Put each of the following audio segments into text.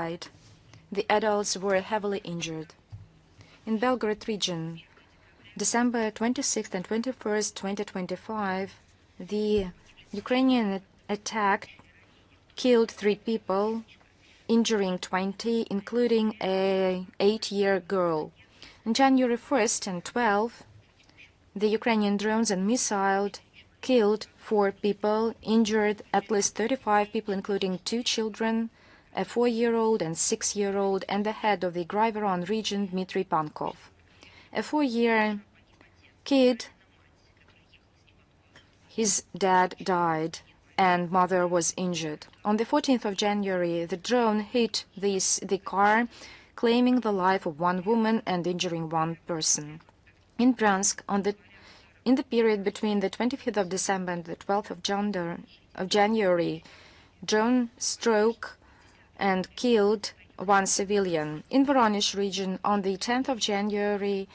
died. The adults were heavily injured. In Belgorod region, December 26th and 21st, 2025, the Ukrainian attack killed 3 people, injuring 20, including an 8-year girl. On January 1st and 12th, the Ukrainian drones and missiles killed 4 people, injured at least 35 people, including 2 children, a 4-year-old and 6-year-old, and the head of the Graivoron region, Dmitry Pankov. A 4-year kid, his dad died, and mother was injured. On the 14th of January, the drone hit the car, claiming the life of 1 woman and injuring 1 person. In Bryansk, in the period between the 25th of December and the 12th of January, drone struck and killed 1 civilian. In Voronezh region, on the 10th of January,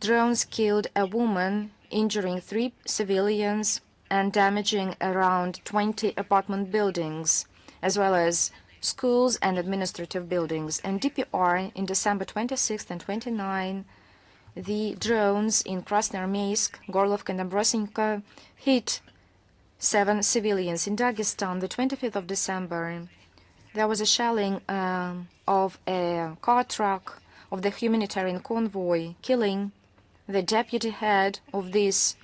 drones killed a woman, injuring 3 civilians and damaging around 20 apartment buildings, as well as schools and administrative buildings. And DPR, in December 26th and 29th, the drones in Krasnoarmeysk, Gorlovka, and Ambrosinka hit 7 civilians. In Dagestan, the 25th of December, there was a shelling of a car truck of the humanitarian convoy, killing the deputy head of this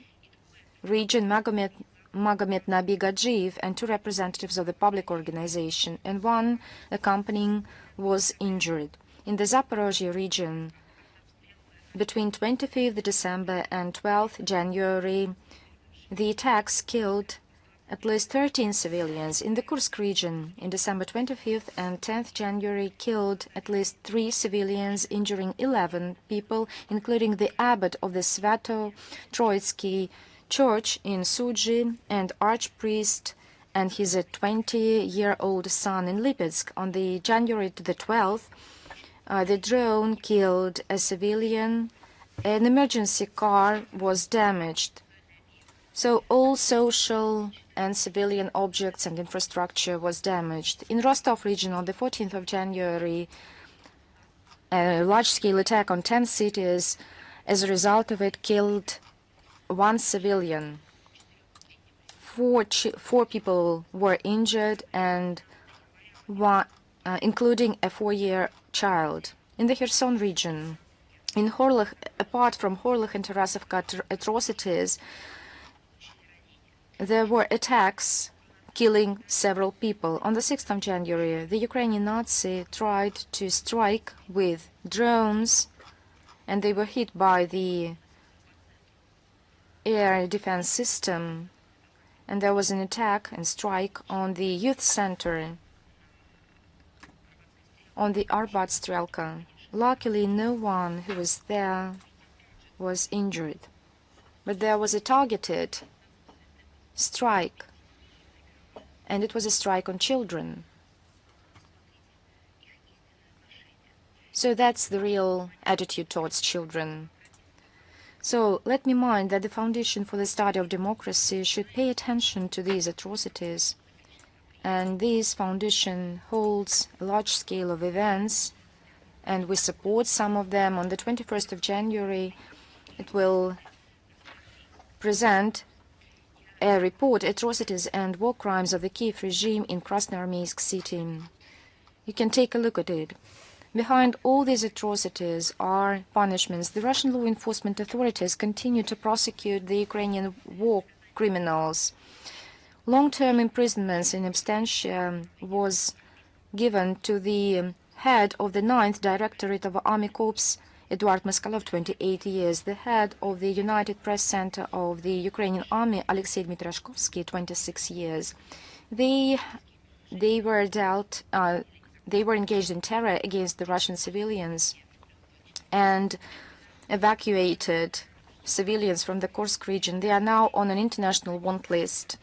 region, Magomed Nabi Gadjiyev, and 2 representatives of the public organization, and 1 accompanying was injured. In the Zaporozhye region, between 25th December and 12th January, the attacks killed at least 13 civilians. In the Kursk region, in December 25th and 10th January, killed at least 3 civilians, injuring 11 people, including the abbot of the Svato-Troitsky church in Sudzhy and archpriest and his 20-year-old son in Lipetsk. On the January the 12th, the drone killed a civilian. An emergency car was damaged. So all social and civilian objects and infrastructure was damaged. In Rostov region, on the 14th of January, a large-scale attack on 10 cities, as a result of it, killed 1 civilian. 4 people were injured, and including a 4-year child. In the Kherson region, in Horlich, apart from Horlich and Tarasovka atrocities, there were attacks killing several people. On the 6th of January, the Ukrainian Nazi tried to strike with drones, and they were hit by the air defense system, and there was an attack and strike on the youth center on the Arbat Strelka. Luckily, no one who was there was injured, but there was a targeted strike, and it was a strike on children. So that's the real attitude towards children. So let me mind that the Foundation for the Study of Democracy should pay attention to these atrocities, and this foundation holds a large scale of events, and we support some of them. On the 21st of January, it will present a report, Atrocities and War Crimes of the Kiev Regime in Krasnoarmeysk city. You can take a look at it. Behind all these atrocities are punishments. The Russian law enforcement authorities continue to prosecute the Ukrainian war criminals. Long-term imprisonments in absentia was given to the head of the 9th Directorate of Army Corps, Eduard Maskalov, 28 years, the head of the United Press Center of the Ukrainian Army, Alexei Dmitrashkovsky, 26 years. They were engaged in terror against the Russian civilians and evacuated civilians from the Kursk region. They are now on an international want list.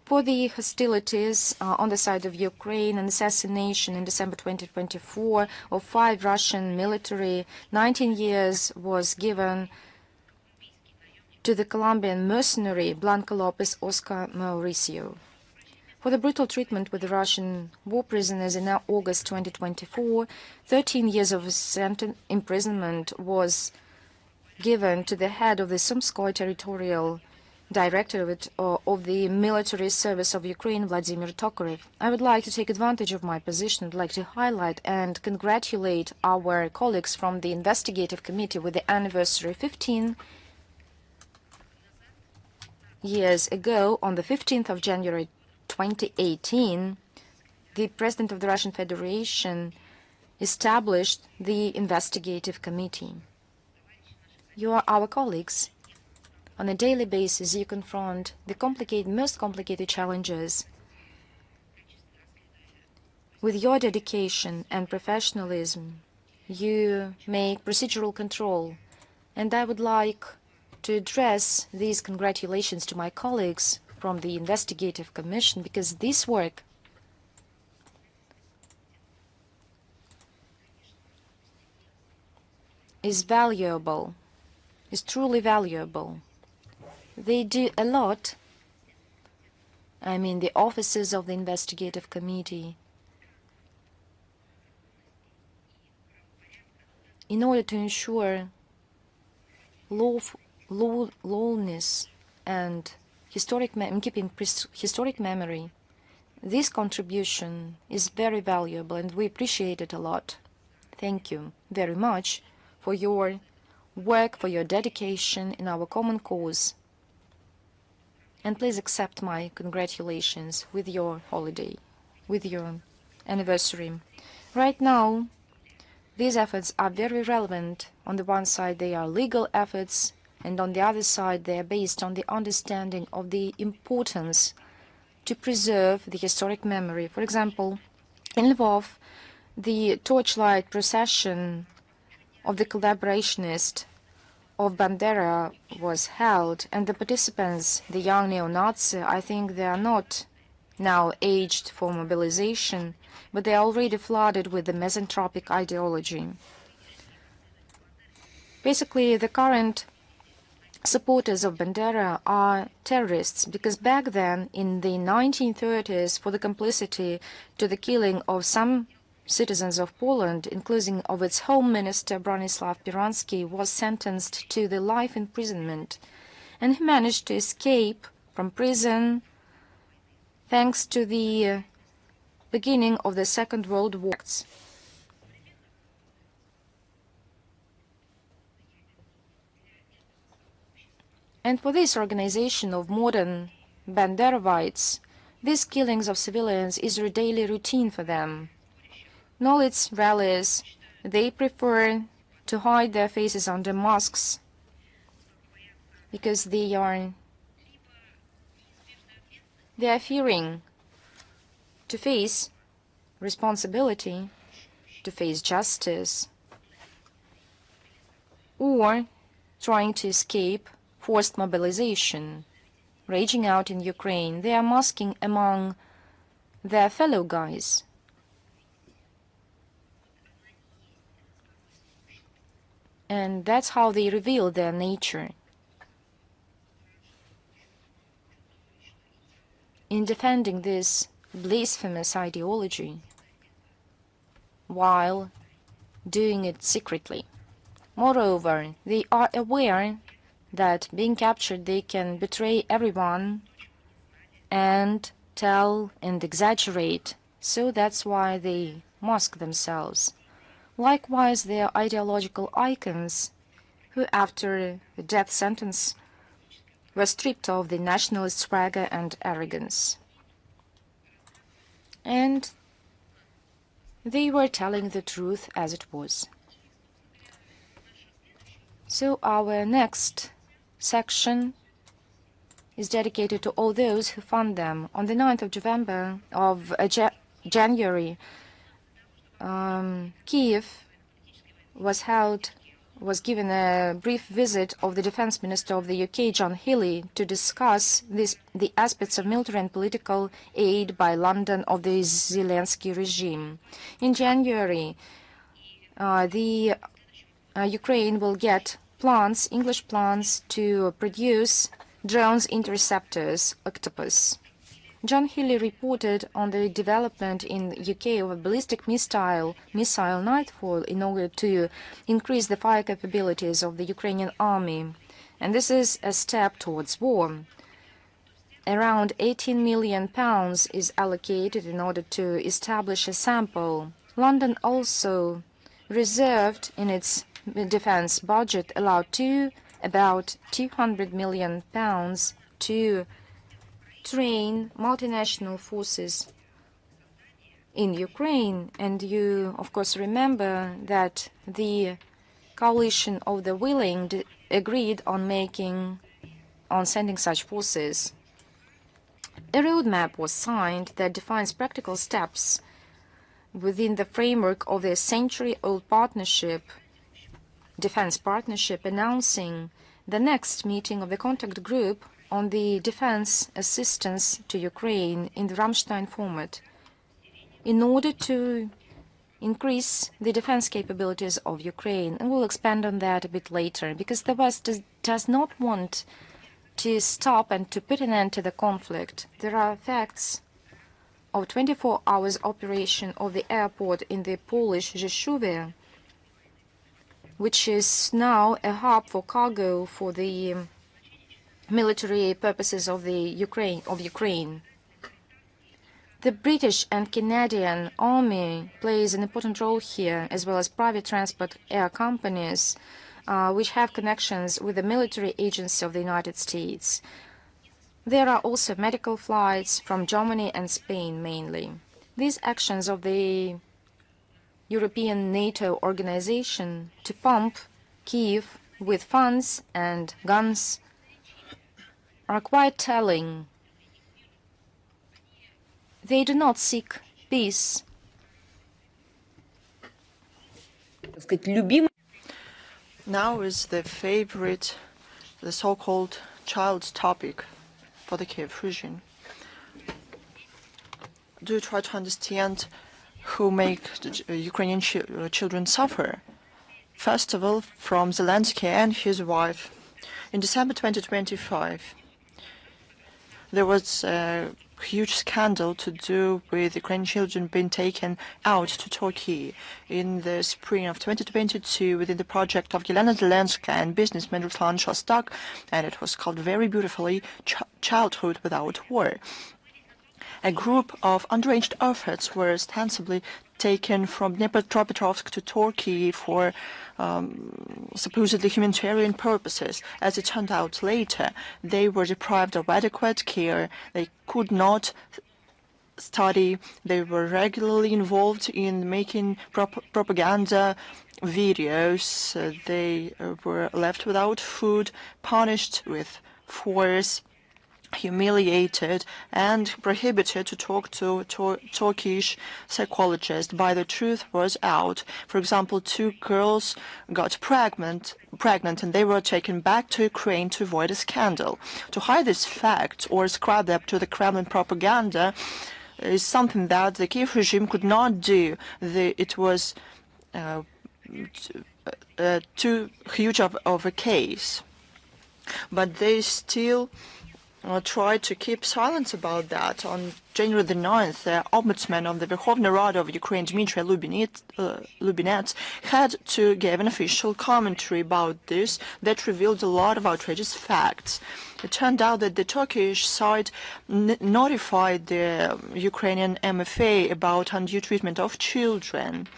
For the hostilities on the side of Ukraine, an assassination in December 2024 of 5 Russian military, 19 years was given to the Colombian mercenary Blanco Lopez Oscar Mauricio. For the brutal treatment with the Russian war prisoners in August 2024, 13 years of imprisonment was given to the head of the Sumskoy Territorial Directorate of the Military Service of Ukraine, Vladimir Tokarev. I would like to take advantage of my position. I'd like to highlight and congratulate our colleagues from the Investigative Committee with the anniversary. 15 years ago, on the 15th of January 2018, the President of the Russian Federation established the Investigative Committee. You are our colleagues. On a daily basis, you confront the most complicated challenges. With your dedication and professionalism, you make procedural control, and I would like to address these congratulations to my colleagues from the Investigative Commission, because this work is valuable, is truly valuable. They do a lot. I mean, the officers of the Investigative Committee, in order to ensure lawfulness and keeping historic memory. This contribution is very valuable, and we appreciate it a lot. Thank you very much for your work, for your dedication in our common cause. And please accept my congratulations with your holiday, with your anniversary. Right now, these efforts are very relevant. On the one side, they are legal efforts, and on the other side, they are based on the understanding of the importance to preserve the historic memory. For example, in Lvov, the torchlight procession of the collaborationist of Bandera was held, and the participants, the young neo-Nazi, I think they are not now aged for mobilization, but they are already flooded with the misanthropic ideology. Basically, the current supporters of Bandera are terrorists, because back then, in the 1930s, for the complicity to the killing of some citizens of Poland, including of its Home Minister Bronislaw Piransky, was sentenced to the life imprisonment, and he managed to escape from prison thanks to the beginning of the Second World War. And for this organization of modern Banderovites, these killings of civilians is a daily routine for them. In all its rallies, they prefer to hide their faces under masks because they are fearing to face responsibility, to face justice, or trying to escape forced mobilization raging out in Ukraine. They are masking among their fellow guys. And that's how they reveal their nature. In defending this blasphemous ideology, while doing it secretly. Moreover, they are aware that being captured, they can betray everyone and tell and exaggerate. So that's why they mask themselves. Likewise, they are ideological icons who, after the death sentence, were stripped of the nationalist swagger and arrogance. And they were telling the truth as it was. So our next section is dedicated to all those who fund them. On the 9th of January, Kiev was given a brief visit of the Defense Minister of the UK, John Healey, to discuss the aspects of military and political aid by London of the Zelensky regime. In January, Ukraine will get plants, English plants, to produce drones interceptors, Octopus. John Healey reported on the development in the UK of a ballistic missile Nightfall in order to increase the fire capabilities of the Ukrainian army. And this is a step towards war. Around £18 million is allocated in order to establish a sample. London also reserved in its defense budget allowed about £200 million to train multinational forces in Ukraine. And you, of course, remember that the coalition of the willing agreed on sending such forces. A roadmap was signed that defines practical steps within the framework of the century-old defense partnership, announcing the next meeting of the contact group on the defense assistance to Ukraine in the Ramstein format in order to increase the defense capabilities of Ukraine. And we'll expand on that a bit later, because the West does not want to stop and to put an end to the conflict. There are facts of 24 hours operation of the airport in the Polish Rzeszowie, which is now a hub for cargo for the military purposes of Ukraine. The British and Canadian Army plays an important role here, as well as private transport air companies, which have connections with the military agency of the United States. There are also medical flights from Germany and Spain mainly. These actions of the European NATO organization to pump Kiev with funds and guns are quite telling. They do not seek peace. Now is the so-called child's topic for the Kiev regime. Do you try to understand who make the Ukrainian children suffer? First of all, from Zelensky and his wife. In December 2025, there was a huge scandal to do with Ukrainian children being taken out to Turkey. In the spring of 2022, within the project of Yelena Zelenska and businessman Ruslan Shostak, and it was called very beautifully Childhood Without War. A group of underage orphans were ostensibly taken from Dnipropetrovsk to Turkey for supposedly humanitarian purposes. As it turned out later, they were deprived of adequate care. They could not study. They were regularly involved in making propaganda videos. They were left without food, punished with force, humiliated, and prohibited to talk to Turkish psychologists. But the truth was out. For example, 2 girls got pregnant and they were taken back to Ukraine to avoid a scandal. To hide this fact or ascribe them to the Kremlin propaganda is something that the Kiev regime could not do. It was too huge of a case. But they still tried to keep silence about that. On January the 9th, the ombudsman of the Verkhovna Rada of Ukraine, Dmitry Lubinets, had to give an official commentary about this that revealed a lot of outrageous facts. It turned out that the Turkish side notified the Ukrainian MFA about undue treatment of children.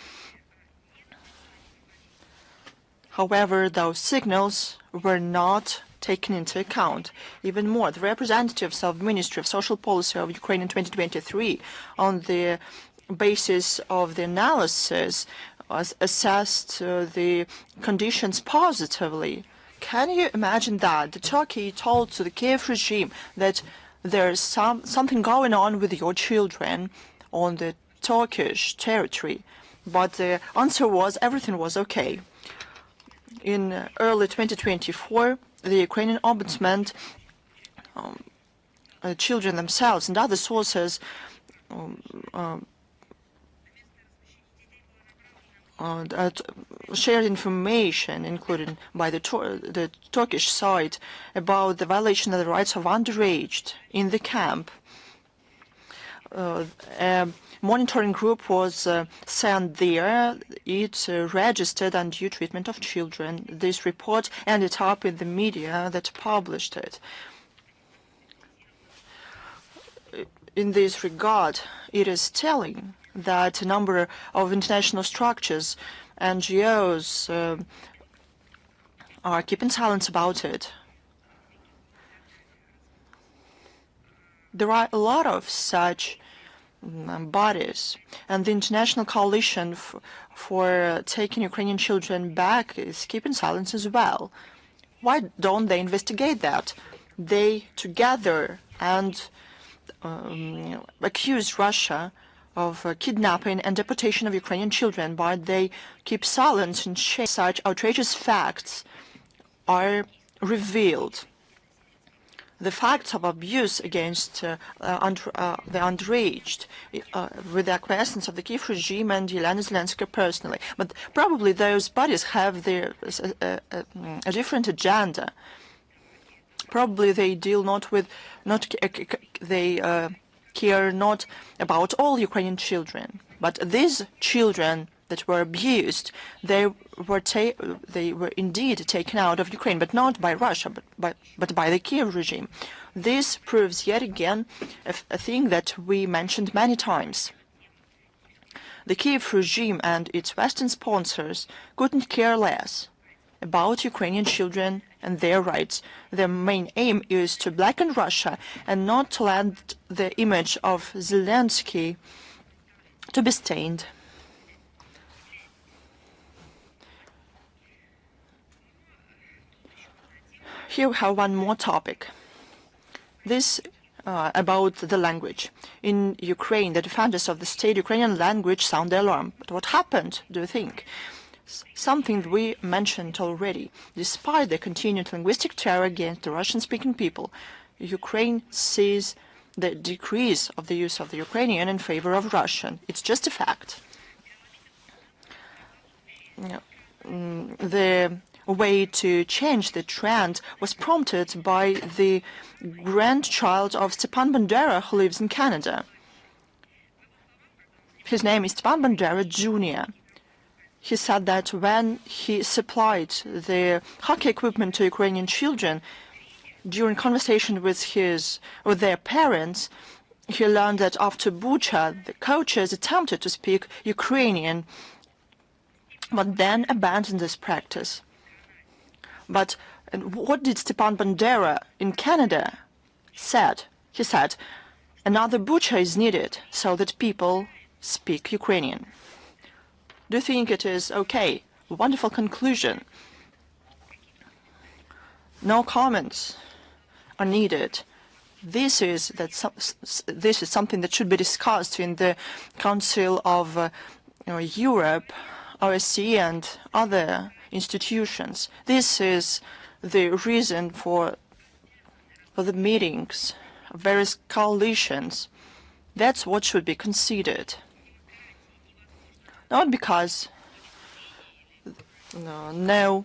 However, those signals were not taken into account. Even more, the representatives of the Ministry of Social Policy of Ukraine in 2023, on the basis of the analysis, assessed the conditions positively. Can you imagine that? The Turkey told to the Kiev regime that there's something going on with your children on the Turkish territory, but the answer was everything was okay. In early 2024, the Ukrainian ombudsman, children themselves and other sources shared information, including by the Turkish side, about the violation of the rights of underage in the camp. a monitoring group was sent there. It registered undue treatment of children. This report ended up in the media that published it. In this regard, it is telling that a number of international structures, NGOs, are keeping silence about it. There are a lot of such bodies, and the International Coalition for taking Ukrainian children back is keeping silence as well. Why don't they investigate that? They together and accuse Russia of kidnapping and deportation of Ukrainian children, but they keep silent and shame. Such outrageous facts are revealed. The facts of abuse against the underage, with the acquiescence of the Kiev regime and Yelena Zelensky personally. But probably those bodies have a different agenda. Probably they deal they care not about all Ukrainian children, but these children that were abused, they were indeed taken out of Ukraine, but not by Russia, but by the Kiev regime. This proves yet again a thing that we mentioned many times. The Kiev regime and its Western sponsors couldn't care less about Ukrainian children and their rights. Their main aim is to blacken Russia and not to let the image of Zelensky to be stained. Here we have one more topic. This about the language. In Ukraine, the defenders of the state Ukrainian language sound the alarm. But what happened, do you think? Something we mentioned already. Despite the continued linguistic terror against the Russian-speaking people, Ukraine sees the decrease of the use of the Ukrainian in favor of Russian. It's just a fact. The way to change the trend was prompted by the grandchild of Stepan Bandera, who lives in Canada. His name is Stepan Bandera Jr. He said that when he supplied the hockey equipment to Ukrainian children, during conversation with their parents, he learned that after Bucha, the coaches attempted to speak Ukrainian, but then abandoned this practice. But what did Stepan Bandera in Canada said? He said, another Bucha is needed so that people speak Ukrainian. Do you think it is okay? Wonderful conclusion. No comments are needed. This is something that should be discussed in the Council of Europe, OSCE, and other institutions. This is the reason for the meetings of various coalitions. That's what should be considered. Not because no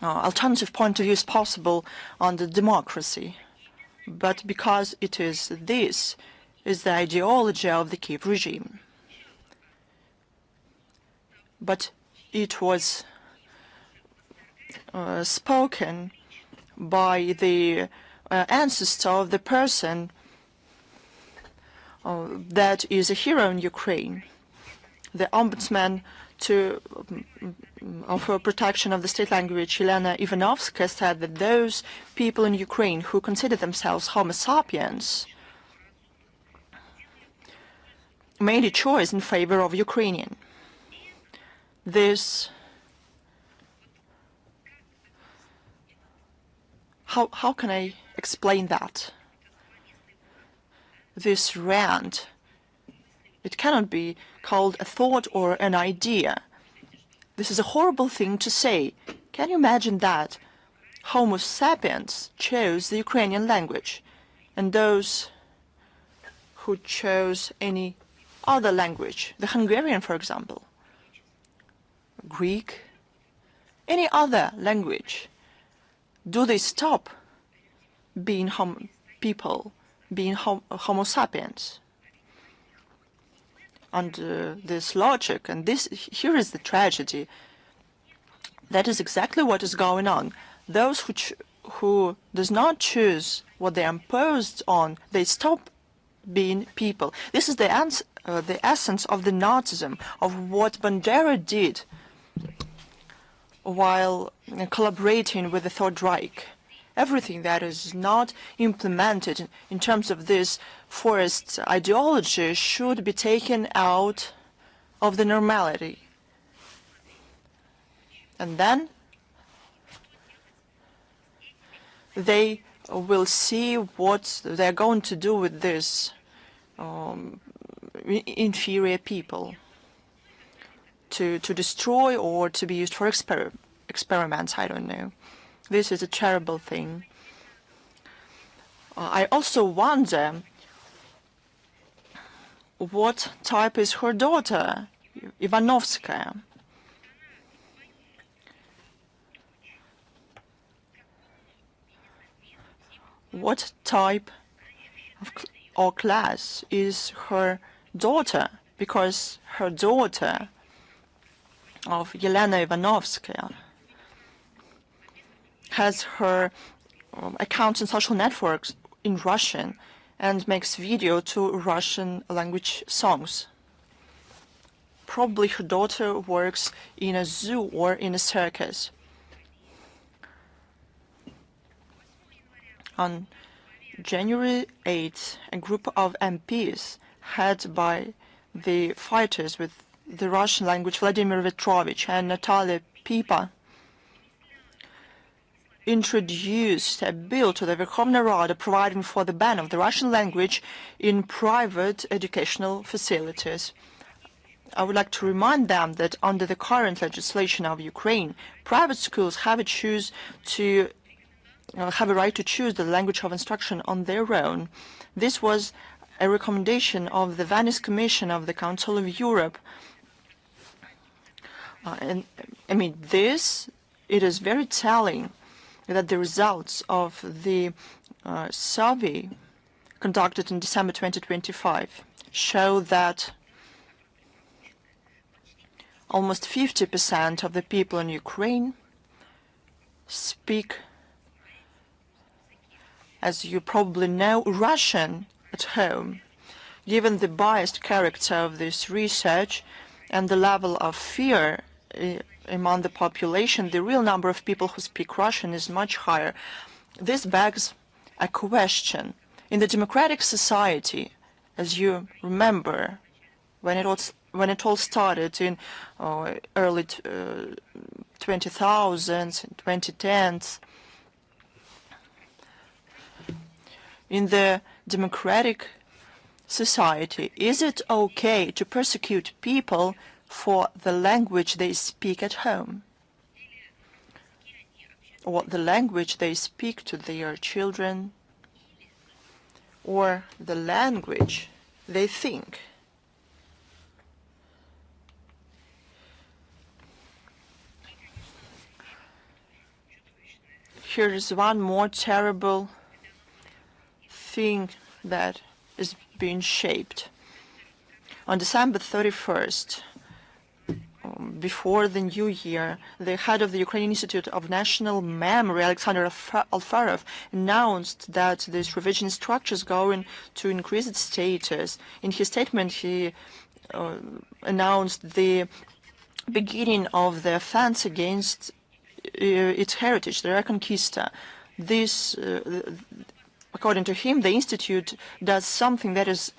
alternative point of view is possible on the democracy, but because this is the ideology of the Kiev regime. But it was spoken by the ancestor of the person that is a hero in Ukraine. The ombudsman for protection of the state language, Elena Ivanovska, said that those people in Ukraine who consider themselves Homo sapiens made a choice in favor of Ukrainian. How can I explain that? This rant, it cannot be called a thought or an idea. This is a horrible thing to say. Can you imagine that? Homo sapiens chose the Ukrainian language, and those who chose any other language, the Hungarian, for example, Greek, any other language, do they stop being people, being Homo sapiens? under this logic. And here is the tragedy. That is exactly what is going on. Those who does not choose what they are imposed on, they stop being people. This is the essence of the Nazism, of what Bandera did while collaborating with the Third Reich. Everything that is not implemented in terms of this forced ideology should be taken out of the normality. And then they will see what they're going to do with this inferior people, to destroy or to be used for experiments, I don't know. This is a terrible thing. I also wonder what type is her daughter, Ivanovskaya. What type or class is her daughter? Because her daughter of Yelena Ivanovskaya has her accounts in social networks in Russian and makes video to Russian language songs. Probably her daughter works in a zoo or in a circus. On January 8th, a group of MPs, headed by the fighters with the Russian language Vladimir Petrovich and Natalia Pipa, introduced a bill to the Verkhovna Rada providing for the ban of the Russian language in private educational facilities. I would like to remind them that under the current legislation of Ukraine, private schools have a right to choose the language of instruction on their own. This was a recommendation of the Venice Commission of the Council of Europe. And I mean, it is very telling that the results of the survey conducted in December 2025 show that almost 50% of the people in Ukraine speak, as you probably know, Russian at home. Given the biased character of this research and the level of fear among the population, the real number of people who speak Russian is much higher. This begs a question. In the democratic society, as you remember, when it all started in early 2000s, 2010s, in the democratic society, is it okay to persecute people for the language they speak at home, or the language they speak to their children, or the language they think? Here is one more terrible thing that is being shaped. On December 31st, before the new year, the head of the Ukrainian Institute of National Memory, Alexander Alfarov, announced that this revisionist structure is going to increase its status. In his statement, he announced the beginning of the offense against its heritage, the Reconquista. This, according to him, the Institute does something that is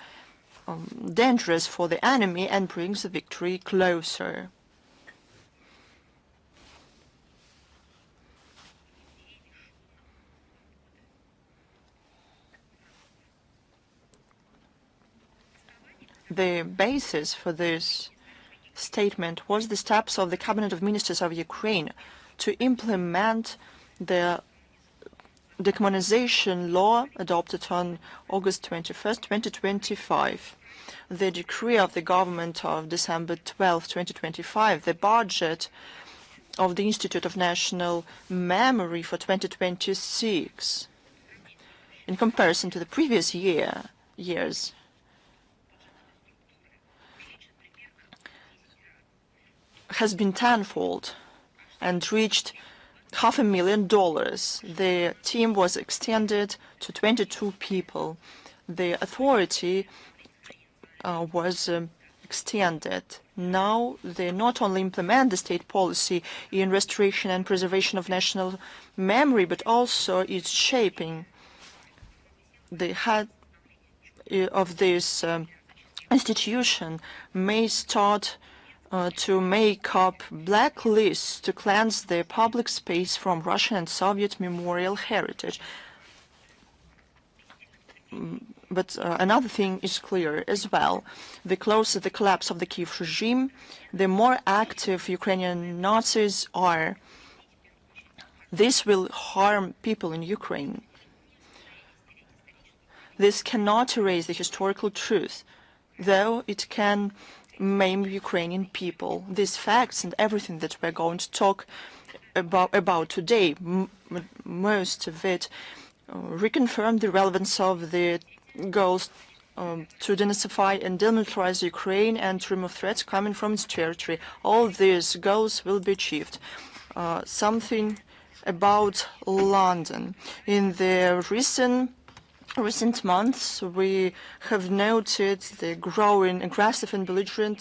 dangerous for the enemy and brings the victory closer. The basis for this statement was the steps of the Cabinet of Ministers of Ukraine to implement the decommunization law adopted on August 21st, 2025. The decree of the government of December 12, 2025, the budget of the Institute of National Memory for 2026, in comparison to the previous years, has been tenfold and reached $500,000. The team was extended to 22 people. The authority was extended. Now they not only implement the state policy in restoration and preservation of national memory, but also its shaping. The head of this institution may start to make up blacklists to cleanse the public space from Russian and Soviet memorial heritage. But another thing is clear as well. The closer the collapse of the Kiev regime, the more active Ukrainian Nazis are. This will harm people in Ukraine. This cannot erase the historical truth, though it can maim Ukrainian people. These facts and everything that we're going to talk about today, most of it reconfirm the relevance of the goals to denazify and demilitarize Ukraine and to remove threats coming from its territory. All these goals will be achieved. Something about London. In the recent months, we have noted the growing aggressive and belligerent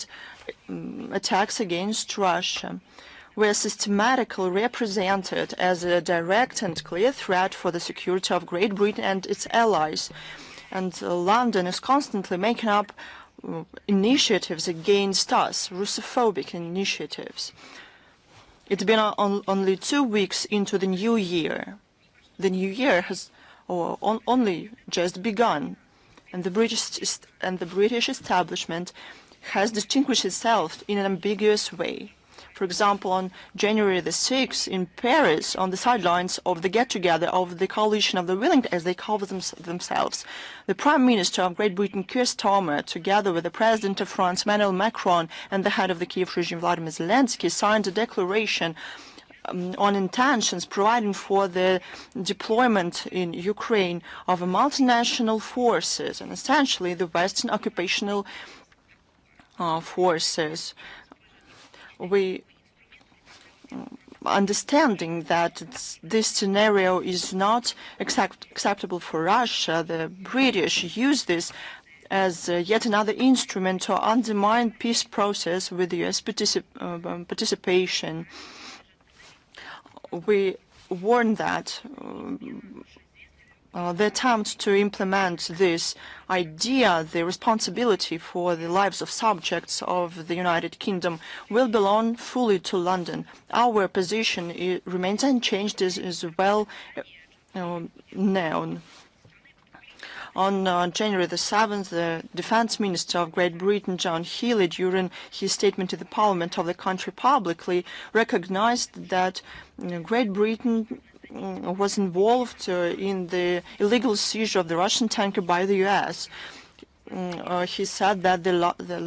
attacks against Russia. We are systematically represented as a direct and clear threat for the security of Great Britain and its allies. And London is constantly making up initiatives against us, Russophobic initiatives. It's been only 2 weeks into the new year. The new year has only just begun, and the British establishment has distinguished itself in an ambiguous way. For example, on January the 6th in Paris, on the sidelines of the get-together of the coalition of the willing, as they call themselves, the Prime Minister of Great Britain, Keir Starmer, together with the President of France, Emmanuel Macron, and the head of the Kiev regime, Vladimir Zelensky, signed a declaration on intentions providing for the deployment in Ukraine of multinational forces and essentially the Western occupational forces. We understanding that this scenario is not acceptable for Russia, the British use this as yet another instrument to undermine peace process with the US participation. We warn that the attempt to implement this idea, the responsibility for the lives of subjects of the United Kingdom, will belong fully to London. Our position remains unchanged, is well known. On January the 7th, the Defense Minister of Great Britain, John Healey, during his statement to the Parliament of the country, publicly recognized that Great Britain was involved in the illegal seizure of the Russian tanker by the US. He said that the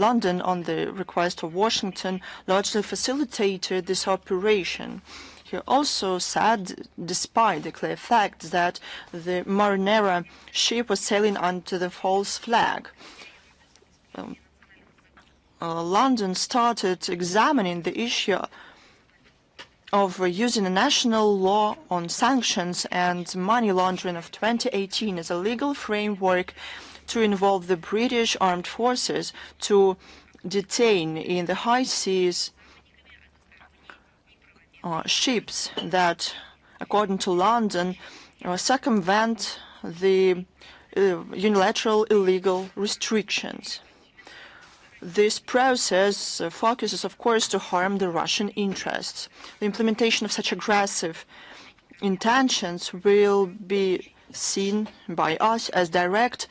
London, on the request of Washington, largely facilitated this operation. He also said, despite the clear fact that the Marinera ship was sailing under the false flag, London started examining the issue of using a national law on sanctions and money laundering of 2018 as a legal framework to involve the British armed forces to detain in the high seas ships that, according to London, circumvent the unilateral illegal restrictions. This process focuses, of course, to harm the Russian interests. The implementation of such aggressive intentions will be seen by us as direct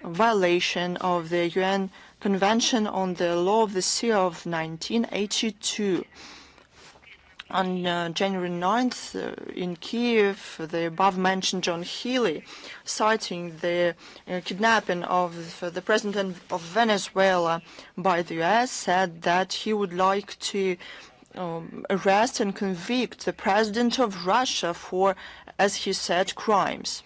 violation of the UN Convention on the Law of the Sea of 1982. On January 9th, in Kiev, the above-mentioned John Healey, citing the kidnapping of the president of Venezuela by the US, said that he would like to arrest and convict the president of Russia for, as he said, crimes.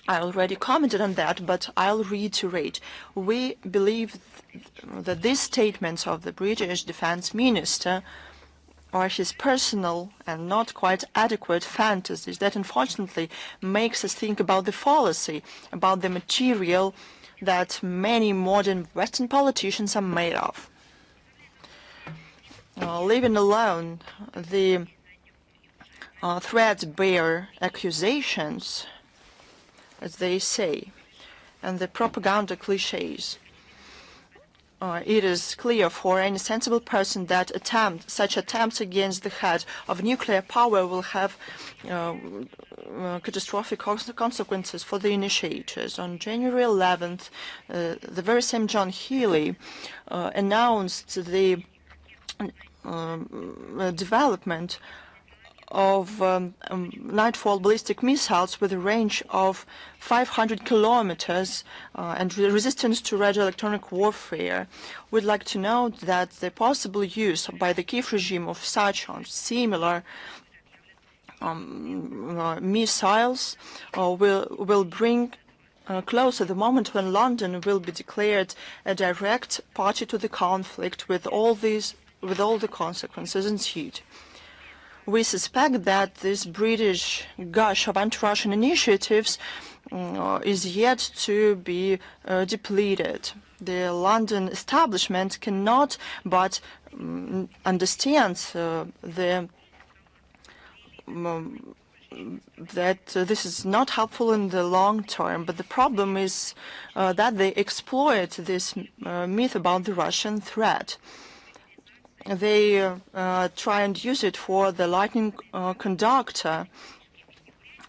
I already commented on that, but I'll reiterate. We believe that these statements of the British Defense Minister are his personal and not quite adequate fantasies that unfortunately makes us think about the fallacy, about the material that many modern Western politicians are made of. Leaving alone the threadbare accusations, as they say, and the propaganda cliches, it is clear for any sensible person that such attempts against the head of nuclear power will have catastrophic consequences for the initiators. On January 11th, the very same John Healey announced the development of nightfall ballistic missiles with a range of 500 kilometers and resistance to radioelectronic warfare. We'd like to note that the possible use by the Kiev regime of such similar missiles will bring closer the moment when London will be declared a direct party to the conflict with all the consequences ensued. We suspect that this British gush of anti-Russian initiatives is yet to be depleted. The London establishment cannot but understand that this is not helpful in the long term, but the problem is that they exploit this myth about the Russian threat. They try and use it for the lightning conductor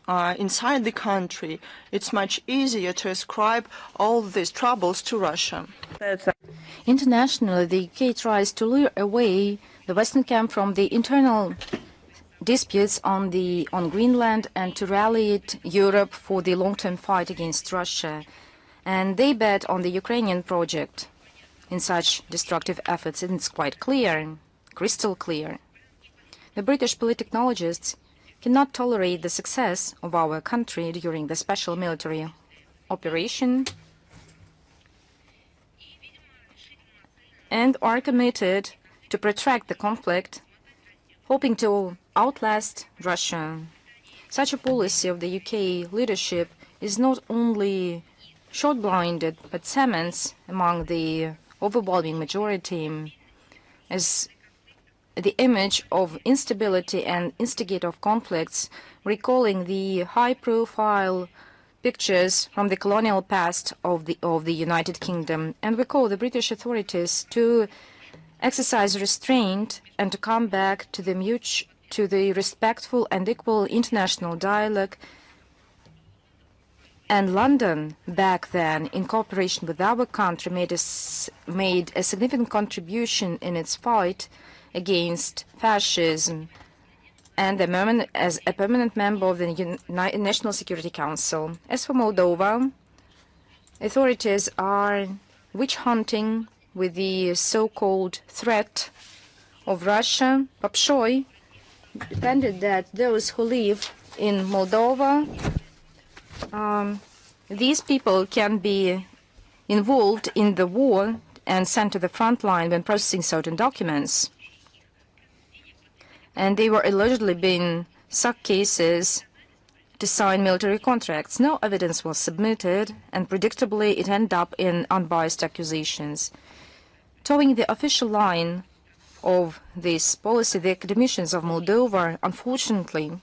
inside the country. It's much easier to ascribe all these troubles to Russia. Internationally, the UK tries to lure away the Western camp from the internal disputes on Greenland and to rally Europe for the long-term fight against Russia. And they bet on the Ukrainian project in such destructive efforts, and it's quite clear, crystal clear. The British politicologists cannot tolerate the success of our country during the special military operation and are committed to protract the conflict, hoping to outlast Russia. Such a policy of the UK leadership is not only short-blinded, but cements among the overwhelming majority as the image of instability and instigator of conflicts, recalling the high-profile pictures from the colonial past of the United Kingdom, and we call the British authorities to exercise restraint and to come back to the respectful and equal international dialogue. And London, back then, in cooperation with our country, made a significant contribution in its fight against fascism, and as a permanent member of the National Security Council. As for Moldova, authorities are witch-hunting with the so-called threat of Russia. Papshoy defended that those who live in Moldova, these people can be involved in the war and sent to the front line when processing certain documents. And they were allegedly being suck cases to sign military contracts. No evidence was submitted, and predictably it ended up in unbiased accusations. Towing the official line of this policy, the academicians of Moldova, unfortunately,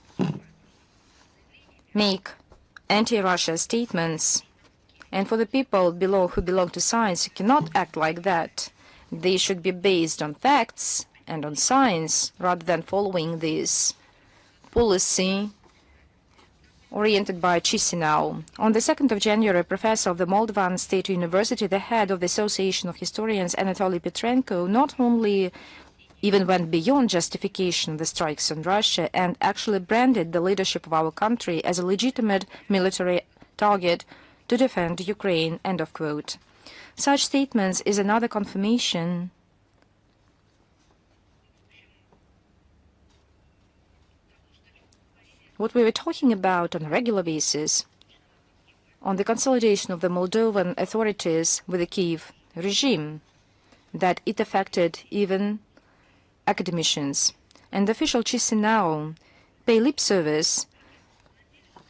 make anti-Russia statements. And for the people who belong to science, you cannot act like that. They should be based on facts and on science, rather than following this policy oriented by Chisinau. On the 2nd of January, a professor of the Moldovan State University, the head of the Association of Historians, Anatoly Petrenko, not only even went beyond justification of the strikes on Russia and actually branded the leadership of our country as a legitimate military target to defend Ukraine, end of quote. Such statements is another confirmation what we were talking about on a regular basis, on the consolidation of the Moldovan authorities with the Kiev regime, that it affected even academicians. And the official Chisinau pay lip service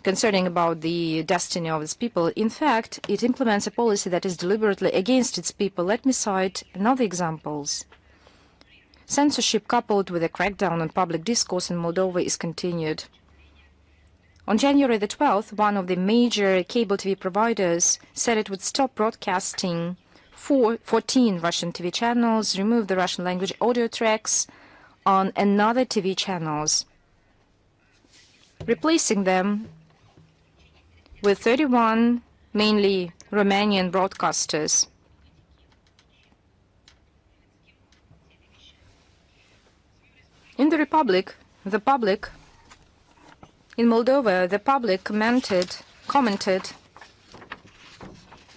concerning about the destiny of its people. In fact, it implements a policy that is deliberately against its people. Let me cite another examples. Censorship coupled with a crackdown on public discourse in Moldova is continued. On January the 12th, one of the major cable TV providers said it would stop broadcasting 14 Russian TV channels, remove the Russian language audio tracks on another TV channels, replacing them with 31 mainly Romanian broadcasters. In the Republic, in Moldova, the public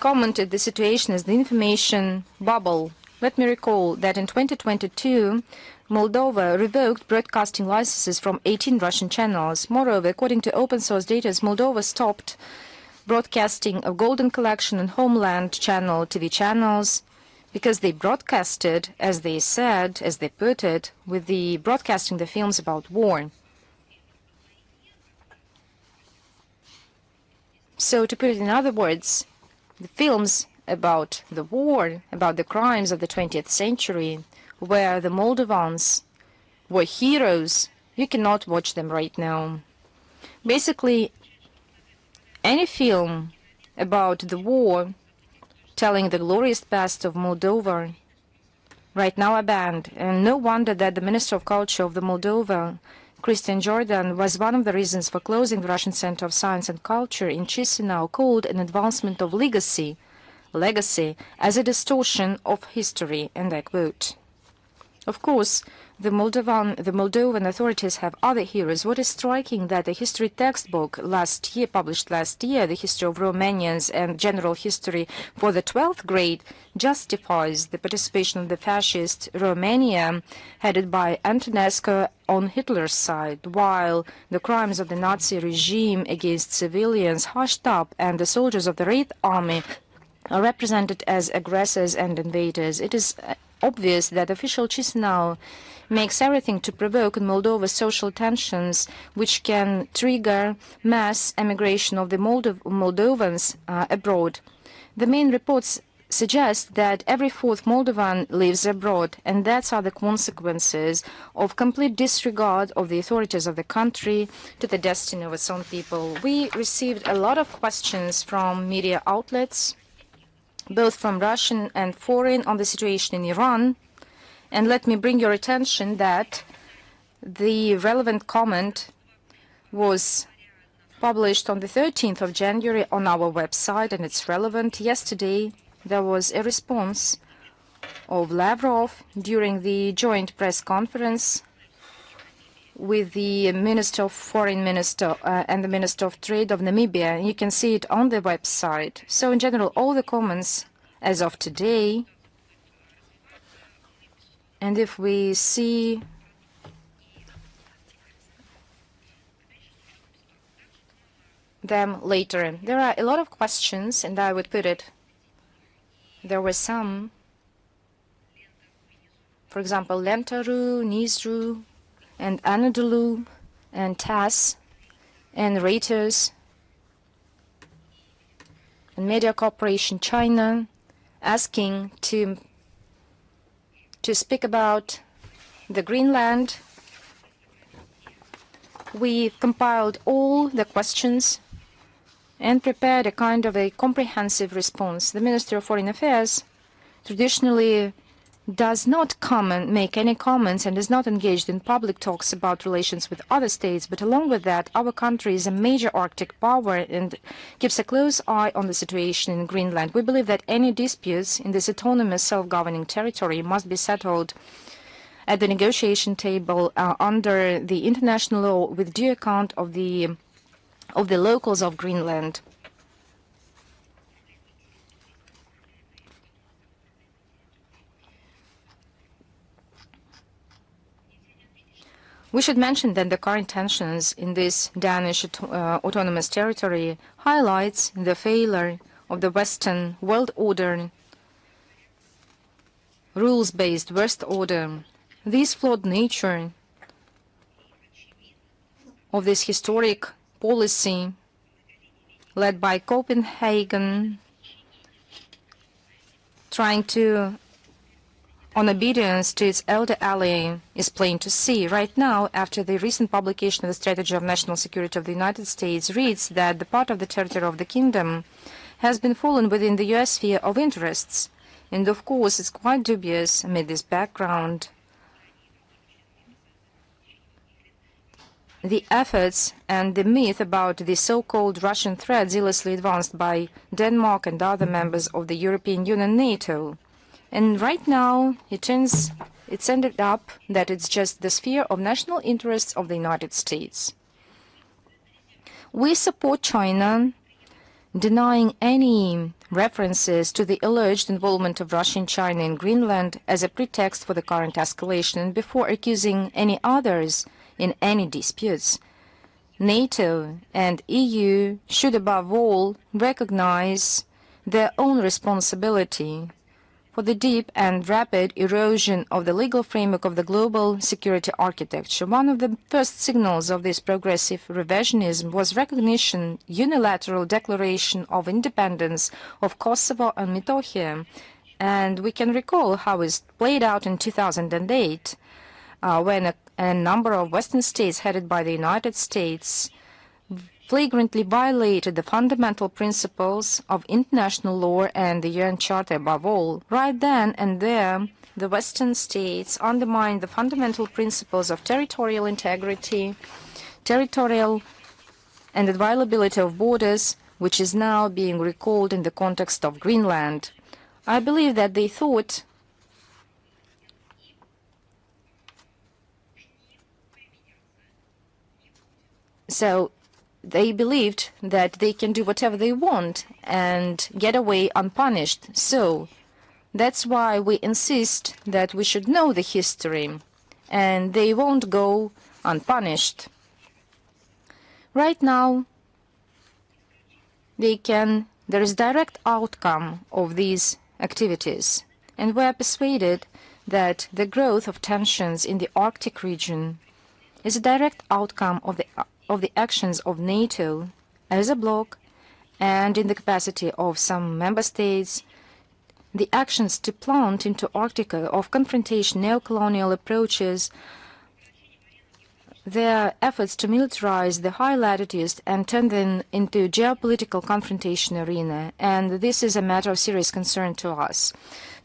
commented the situation as the information bubble. Let me recall that in 2022, Moldova revoked broadcasting licenses from 18 Russian channels. Moreover, according to open source data, Moldova stopped broadcasting of Golden Collection and Homeland Channel TV channels because they broadcasted, as they said, as they put it, with the broadcasting the films about war. So to put it in other words, the films about the war, about the crimes of the 20th century, where the Moldovans were heroes, you cannot watch them right now. Basically, any film about the war telling the glorious past of Moldova right now are banned, and no wonder that the Minister of Culture of the Moldova, Christian Jordan, was one of the reasons for closing the Russian Center of Science and Culture in Chisinau, called an advancement of legacy as a distortion of history, and I quote. Of course, the Moldovan authorities have other heroes. What is striking that the history textbook published last year, the history of Romanians and general history for the 12th grade, justifies the participation of the fascist Romania, headed by Antonescu, on Hitler's side, while the crimes of the Nazi regime against civilians hushed up and the soldiers of the Red Army are represented as aggressors and invaders. It is obvious that official Chisinau makes everything to provoke in Moldova social tensions, which can trigger mass emigration of the Moldovans abroad. The main reports suggest that every fourth Moldovan lives abroad, and that's are the consequences of complete disregard of the authorities of the country to the destiny of its own people. We received a lot of questions from media outlets, both from Russian and foreign, on the situation in Iran. And let me bring your attention that the relevant comment was published on the 13th of January on our website, and it's relevant. Yesterday, there was a response of Lavrov during the joint press conference with the Minister of Foreign Minister and the Minister of Trade of Namibia. You can see it on the website. So in general, all the comments as of today, and if we see them later, there are a lot of questions, and I would put it, there were some, for example, Lentaru, Nizru, and Anadolu, and TASS, and Reuters, and Media Corporation China, asking to speak about the Greenland. We compiled all the questions and prepared a kind of a comprehensive response. The Ministry of Foreign Affairs traditionally does not make any comments and is not engaged in public talks about relations with other states, but along with that, our country is a major Arctic power and keeps a close eye on the situation in Greenland. We believe that any disputes in this autonomous self-governing territory must be settled at the negotiation table under the international law with due account of the locals of Greenland. We should mention that the current tensions in this Danish autonomous territory highlights the failure of the Western world order, rules-based West order. This flawed nature of this historic policy led by Copenhagen, trying to on obedience to its elder ally, is plain to see. Right now, after the recent publication of the Strategy of National Security of the United States, reads that the part of the territory of the kingdom has been fallen within the U.S. sphere of interests. And of course, it's quite dubious amid this background. The efforts and the myth about the so-called Russian threat zealously advanced by Denmark and other members of the European Union, NATO. And right now, it's ended up that it's just the sphere of national interests of the United States. We support China, denying any references to the alleged involvement of Russia and China in Greenland as a pretext for the current escalation, and before accusing any others in any disputes. NATO and EU should above all recognize their own responsibility for the deep and rapid erosion of the legal framework of the global security architecture. One of the first signals of this progressive revisionism was recognition, unilateral declaration of independence of Kosovo and Metohija. And we can recall how it played out in 2008, when a number of Western states headed by the United States flagrantly violated the fundamental principles of international law and the UN Charter above all. Right then and there, the Western states undermined the fundamental principles of territorial integrity, territorial and inviolability of borders, which is now being recalled in the context of Greenland. I believe that they thought so. They believed that they can do whatever they want and get away unpunished. So that's why we insist that we should know the history, and they won't go unpunished. Right now, there is direct outcome of these activities, and we are persuaded that the growth of tensions in the Arctic region is a direct outcome of the actions of NATO as a bloc and in the capacity of some member states, the actions to plant into Arctica of confrontation, neo-colonial approaches, their efforts to militarize the high latitudes and turn them into geopolitical confrontation arena. And this is a matter of serious concern to us.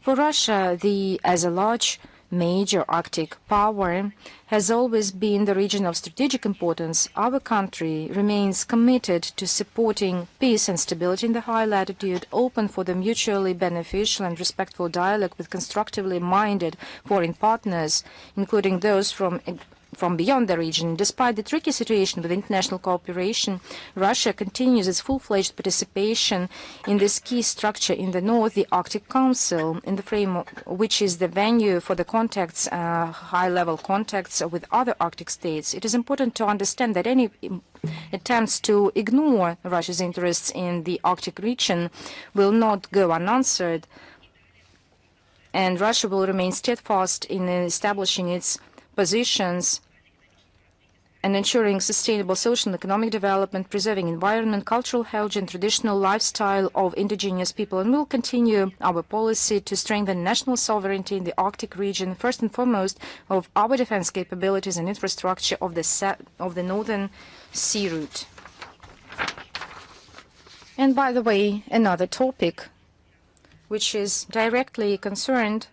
For Russia, as a large major Arctic power, has always been the region of strategic importance. Our country remains committed to supporting peace and stability in the high latitude, open for the mutually beneficial and respectful dialogue with constructively minded foreign partners, including those from beyond the region. Despite the tricky situation with international cooperation, Russia continues its full-fledged participation in this key structure in the north, the Arctic Council, in the frame which is the venue for the contacts, high-level contacts with other Arctic states. It is important to understand that any attempts to ignore Russia's interests in the Arctic region will not go unanswered, and Russia will remain steadfast in establishing its positions and ensuring sustainable social and economic development, preserving environment, cultural heritage, and traditional lifestyle of indigenous people. And we'll continue our policy to strengthen national sovereignty in the Arctic region, first and foremost of our defense capabilities and infrastructure of the Northern Sea route. And by the way, another topic which is directly concerned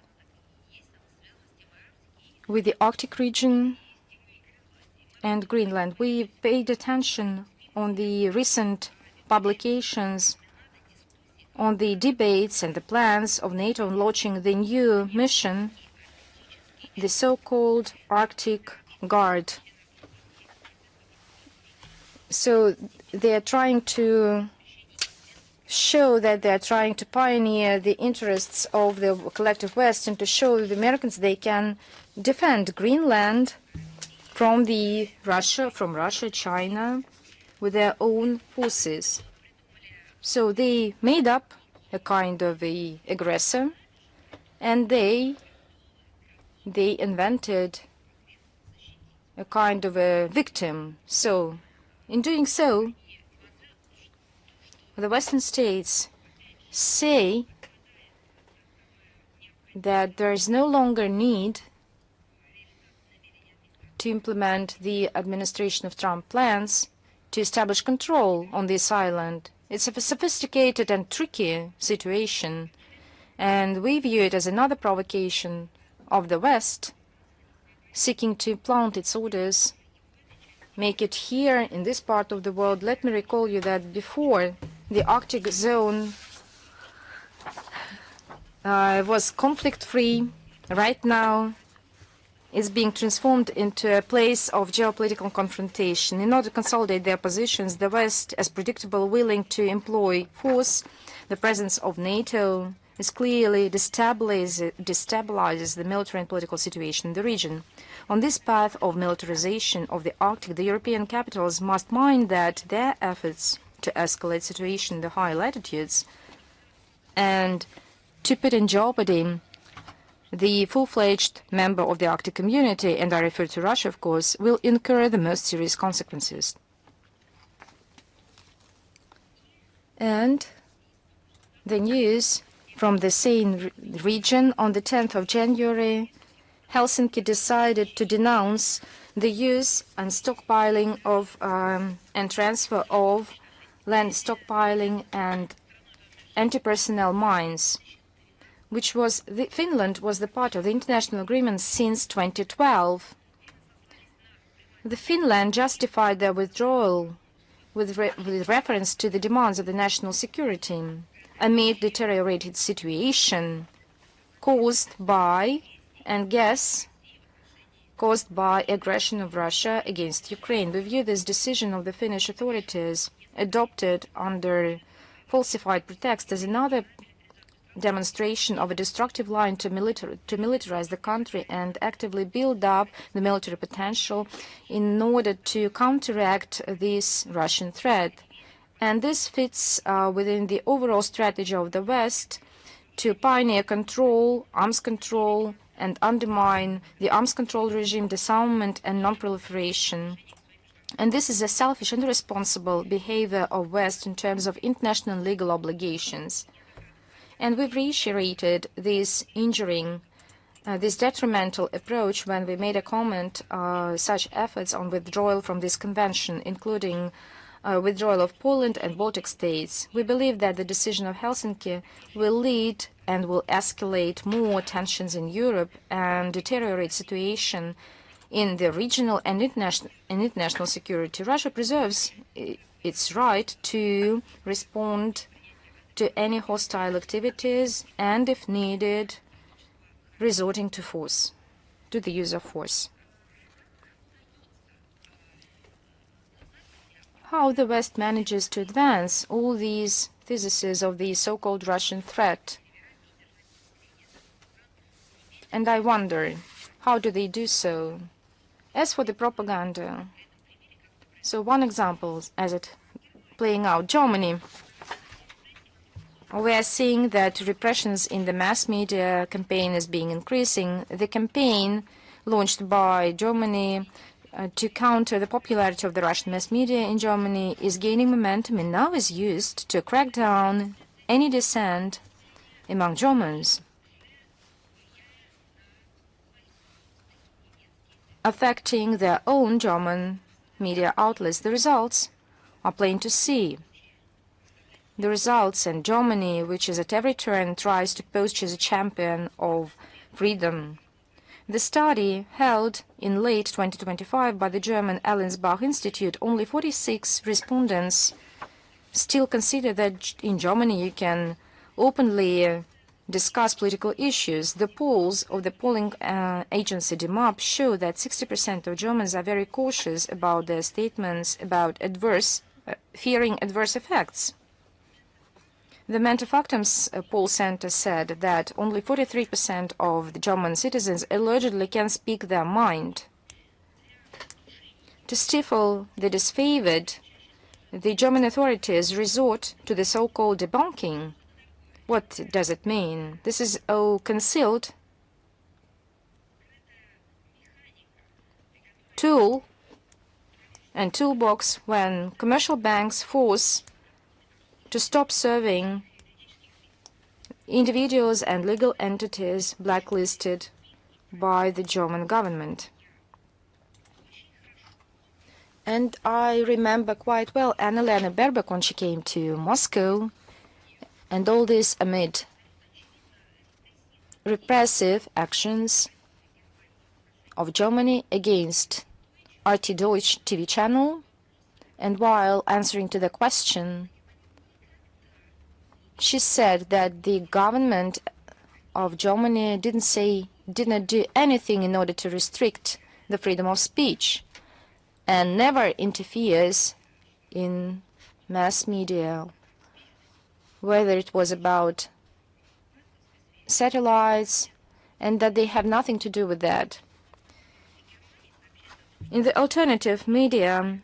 with the Arctic region and Greenland. We paid attention on the recent publications on the debates and the plans of NATO on launching the new mission, the so-called Arctic Guard. So they are trying to show that they are trying to pioneer the interests of the collective West and to show the Americans they can defend Greenland from Russia, China, with their own forces. So they made up a kind of a aggressor, and they invented a kind of a victim. So in doing so, the Western states say that there is no longer need to implement the administration of Trump plans to establish control on this island. It's a sophisticated and tricky situation, and we view it as another provocation of the West seeking to plant its orders, make it here in this part of the world. Let me recall you that before the Arctic zone was conflict-free. Right now is being transformed into a place of geopolitical confrontation. In order to consolidate their positions, the West, as predictable, willing to employ force. The presence of NATO is clearly destabilizes the military and political situation in the region. On this path of militarization of the Arctic, the European capitals must mind that their efforts to escalate situation in the high latitudes and to put in jeopardy the full-fledged member of the Arctic community, and I refer to Russia, of course, will incur the most serious consequences. And the news from the same region: on the 10th of January, Helsinki decided to denounce the use and stockpiling of and transfer of land stockpiling and anti-personnel mines, which was Finland was the part of the international agreement since 2012. The Finland justified their withdrawal with reference to the demands of the national security amid deteriorated situation caused by, and guess, caused by aggression of Russia against Ukraine. We view this decision of the Finnish authorities adopted under falsified pretext as another demonstration of a destructive line to militarize the country and actively build up the military potential in order to counteract this Russian threat. And this fits within the overall strategy of the West to pioneer control, arms control, and undermine the arms control regime, disarmament, and non-proliferation. And this is a selfish and irresponsible behavior of West in terms of international legal obligations. And we've reiterated this this detrimental approach when we made a comment such efforts on withdrawal from this convention, including withdrawal of Poland and Baltic states. We believe that the decision of Helsinki will lead and will escalate more tensions in Europe and deteriorate situation in the regional and international security. Russia preserves its right to respond to any hostile activities and, if needed, resorting to force, to the use of force. How the West manages to advance all these theses of the so-called Russian threat. And I wonder, how do they do so? As for the propaganda, so one example as it playing out, Germany. We are seeing that repressions in the mass media campaign is being increasing. The campaign launched by Germany to counter the popularity of the Russian mass media in Germany is gaining momentum and now is used to crack down any dissent among Germans, affecting their own German media outlets. The results are plain to see. The results in Germany, which is at every turn tries to pose as a champion of freedom. The study held in late 2025 by the German Allensbach Institute, only 46 respondents still consider that in Germany you can openly discuss political issues. The polls of the polling agency DIMAP show that 60% of Germans are very cautious about their statements about fearing adverse effects. The Mentor Factums poll center said that only 43% of the German citizens allegedly can speak their mind. To stifle the disfavored, the German authorities resort to the so-called debunking. What does it mean? This is a concealed tool and toolbox when commercial banks force to stop serving individuals and legal entities blacklisted by the German government. And I remember quite well Annalena Baerbock when she came to Moscow, and all this amid repressive actions of Germany against RT Deutsch TV channel. And while answering to the question, she said that the government of Germany did not do anything in order to restrict the freedom of speech and never interferes in mass media, whether it was about satellites, and that they have nothing to do with that. In the alternative media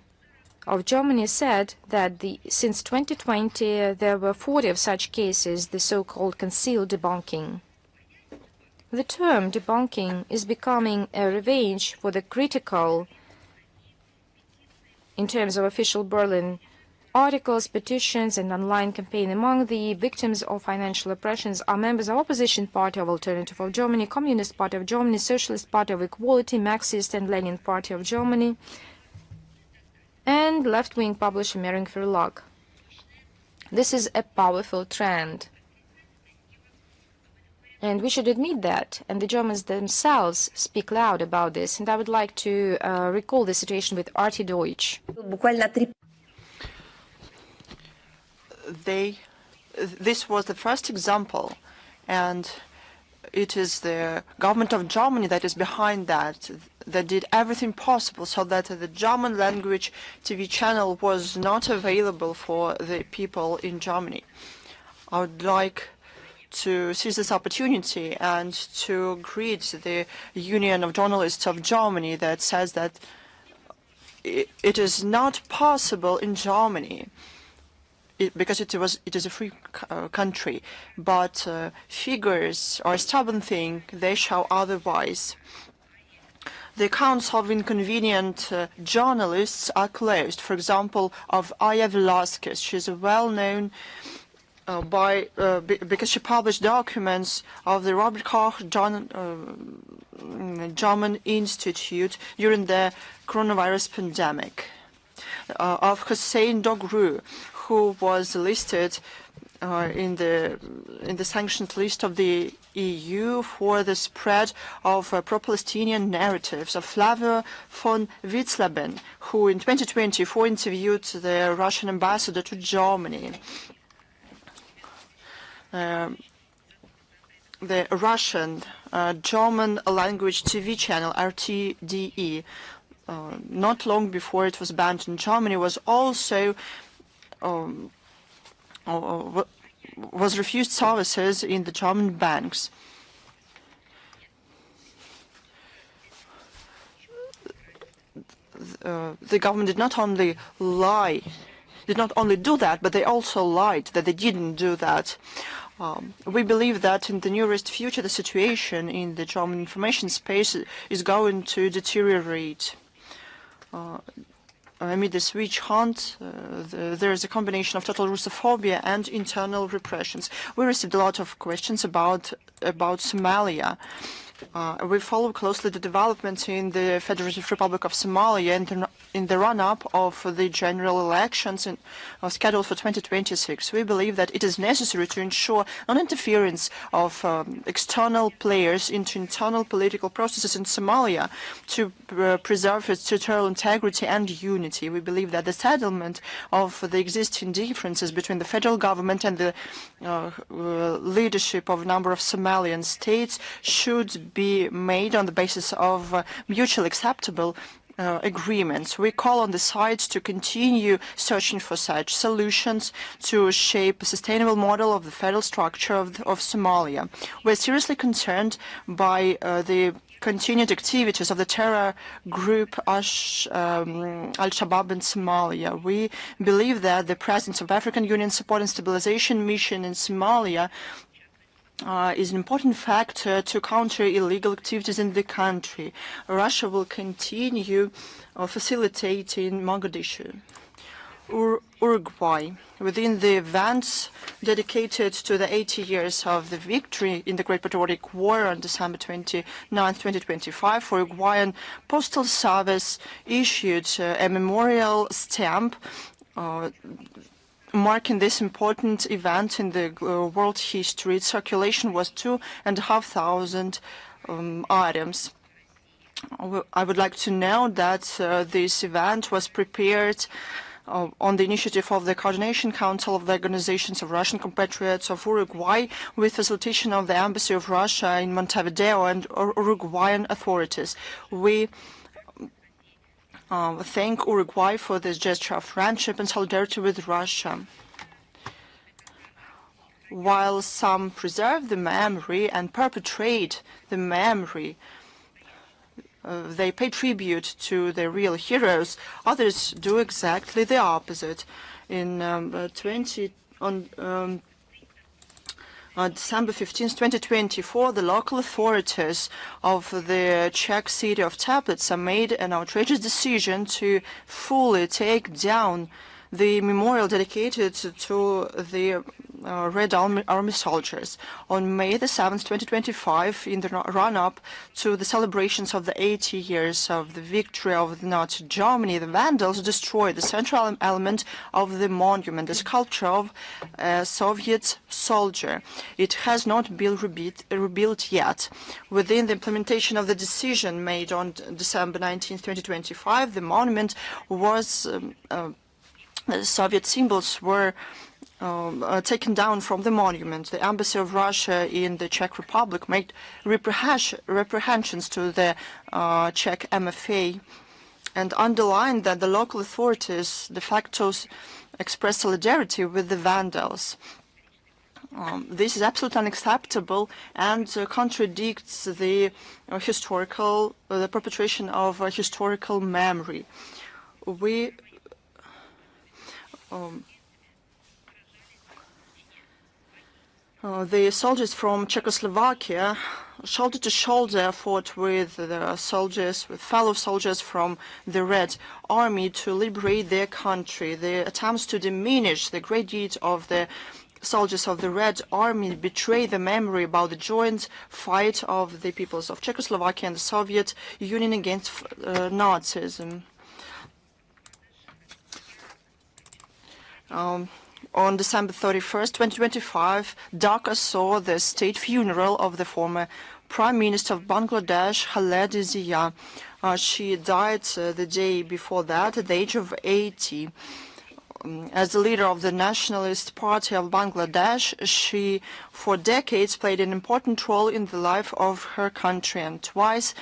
of Germany said that since 2020 there were 40 of such cases, the so-called concealed debunking. The term debunking is becoming a revenge for the critical, in terms of official Berlin articles, petitions, and online campaign. Among the victims of financial oppressions are members of Opposition Party of Alternative of Germany, Communist Party of Germany, Socialist Party of Equality, Marxist and Lenin Party of Germany, and left-wing publisher Mering Verlag. This is a powerful trend, and we should admit that, and the Germans themselves speak loud about this. And I would like to recall the situation with RT Deutsch. This was the first example, and it is the government of Germany that is behind that did everything possible so that the German language TV channel was not available for the people in Germany. I would like to seize this opportunity and to greet the Union of Journalists of Germany that says that it is not possible in Germany because it is a free country, but figures are a stubborn thing. They show otherwise. The accounts of inconvenient journalists are closed. For example, of Aya Velasquez. She's a well-known because she published documents of the Robert Koch German Institute during the coronavirus pandemic. Of Hussein Dogru, who was listed in the sanctioned list of the EU for the spread of pro-Palestinian narratives, of Flavio von Witzleben, who in 2024 interviewed the Russian ambassador to Germany. The Russian German language TV channel RTDE, not long before it was banned in Germany, was also was refused services in the German banks. The government did not only do that, but they also lied that they didn't do that. We believe that in the nearest future, the situation in the German information space is going to deteriorate. Amid this witch hunt, there is a combination of total Russophobia and internal repressions. We received a lot of questions about Somalia. We follow closely the developments in the Federative Republic of Somalia and in the run-up of the general elections scheduled for 2026. We believe that it is necessary to ensure non-interference of external players into internal political processes in Somalia to preserve its territorial integrity and unity. We believe that the settlement of the existing differences between the federal government and the leadership of a number of Somalian states should be made on the basis of mutually acceptable agreements. We call on the sides to continue searching for such solutions to shape a sustainable model of the federal structure of Somalia. We're seriously concerned by the continued activities of the terror group Al-Shabaab in Somalia. We believe that the presence of African Union Support and Stabilization Mission in Somalia is an important factor to counter illegal activities in the country. Russia will continue facilitating Mogadishu. Uruguay. Within the events dedicated to the 80 years of the victory in the Great Patriotic War on December 29, 2025, Uruguayan Postal Service issued a memorial stamp marking this important event in the world history. Its circulation was 2,500 items. I would like to note that this event was prepared on the initiative of the Coordination Council of the Organizations of Russian Compatriots of Uruguay, with facilitation of the Embassy of Russia in Montevideo and Uruguayan authorities. We thank Uruguay for this gesture of friendship and solidarity with Russia. While some preserve the memory and perpetrate the memory, they pay tribute to their real heroes, others do exactly the opposite. On December 15, 2024, the local authorities of the Czech city of Teplice made an outrageous decision to fully take down the memorial dedicated to the Red Army soldiers. On May the 7th, 2025, in the run-up to the celebrations of the 80 years of the victory of Nazi Germany, the Vandals destroyed the central element of the monument, the sculpture of a Soviet soldier. It has not been rebuilt yet. Within the implementation of the decision made on December 19, 2025, the monument was Soviet symbols were taken down from the monument. The Embassy of Russia in the Czech Republic made reprehensions to the Czech MFA and underlined that the local authorities de facto expressed solidarity with the Vandals. This is absolutely unacceptable and contradicts the the perpetration of historical memory. The soldiers from Czechoslovakia, shoulder to shoulder, fought with the soldiers, with fellow soldiers from the Red Army to liberate their country. The attempts to diminish the great deeds of the soldiers of the Red Army betray the memory about the joint fight of the peoples of Czechoslovakia and the Soviet Union against Nazism. On December 31st, 2025, Dhaka saw the state funeral of the former Prime Minister of Bangladesh, Khaleda Zia. She died the day before that at the age of 80. As the leader of the Nationalist Party of Bangladesh, she for decades played an important role in the life of her country and twice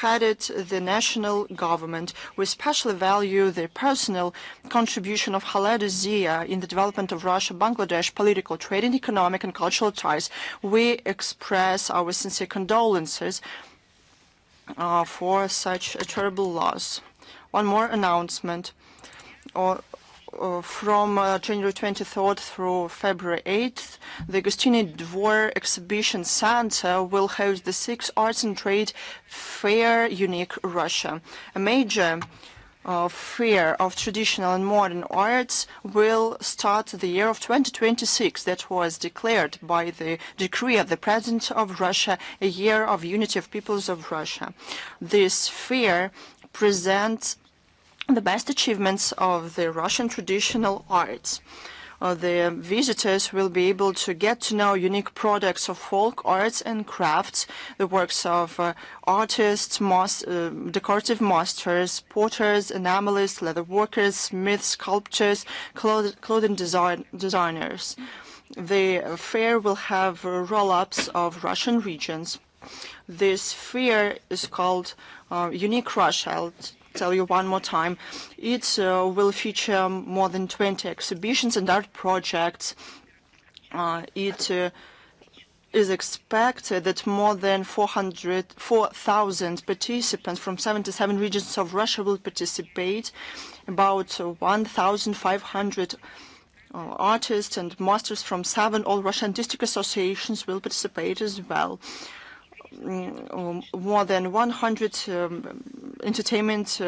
headed the national government. We especially value the personal contribution of Khaleda Zia in the development of Russia-Bangladesh political, trade, and economic and cultural ties. We express our sincere condolences for such a terrible loss. One more announcement. From January 23rd through February 8th, the Gostiny Dvor Exhibition Center will host the 6th Arts and Trade Fair Unique Russia. A major fair of traditional and modern arts will start the year of 2026 that was declared by the decree of the President of Russia, a year of unity of peoples of Russia. This fair presents the best achievements of the Russian traditional arts. The visitors will be able to get to know unique products of folk arts and crafts, the works of artists, decorative masters, potters, enamelists, leather workers, smiths, sculptors, clothing designers. The fair will have roll-ups of Russian regions. This fair is called Unique Russia. I'll tell you one more time. It will feature more than 20 exhibitions and art projects. It is expected that more than 4,000 participants from 77 regions of Russia will participate. About 1,500 artists and masters from 7 all-Russian district associations will participate as well. More than 100 entertainment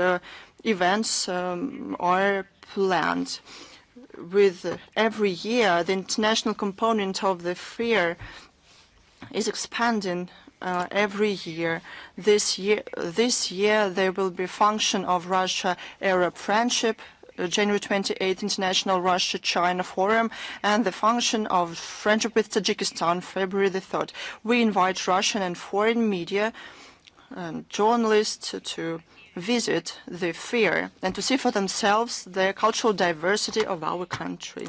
events are planned. With every year, the international component of the fair is expanding every year. This year there will be a function of Russia-Arab Friendship, January 28th International Russia-China Forum, and the function of Friendship with Tajikistan, February the 3rd. We invite Russian and foreign media and journalists to visit the fair and to see for themselves the cultural diversity of our country.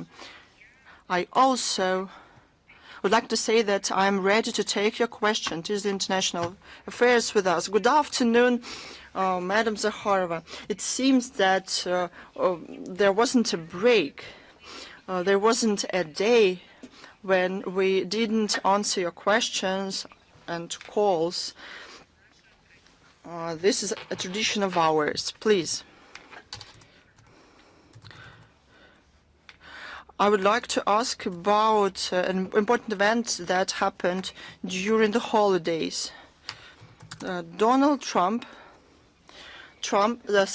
I also would like to say that I'm ready to take your question to the international affairs with us. Good afternoon, Madam Zakharova. It seems that there wasn't a break. There wasn't a day when we didn't answer your questions and calls. This is a tradition of ours. Please. I would like to ask about an important event that happened during the holidays. Donald Trump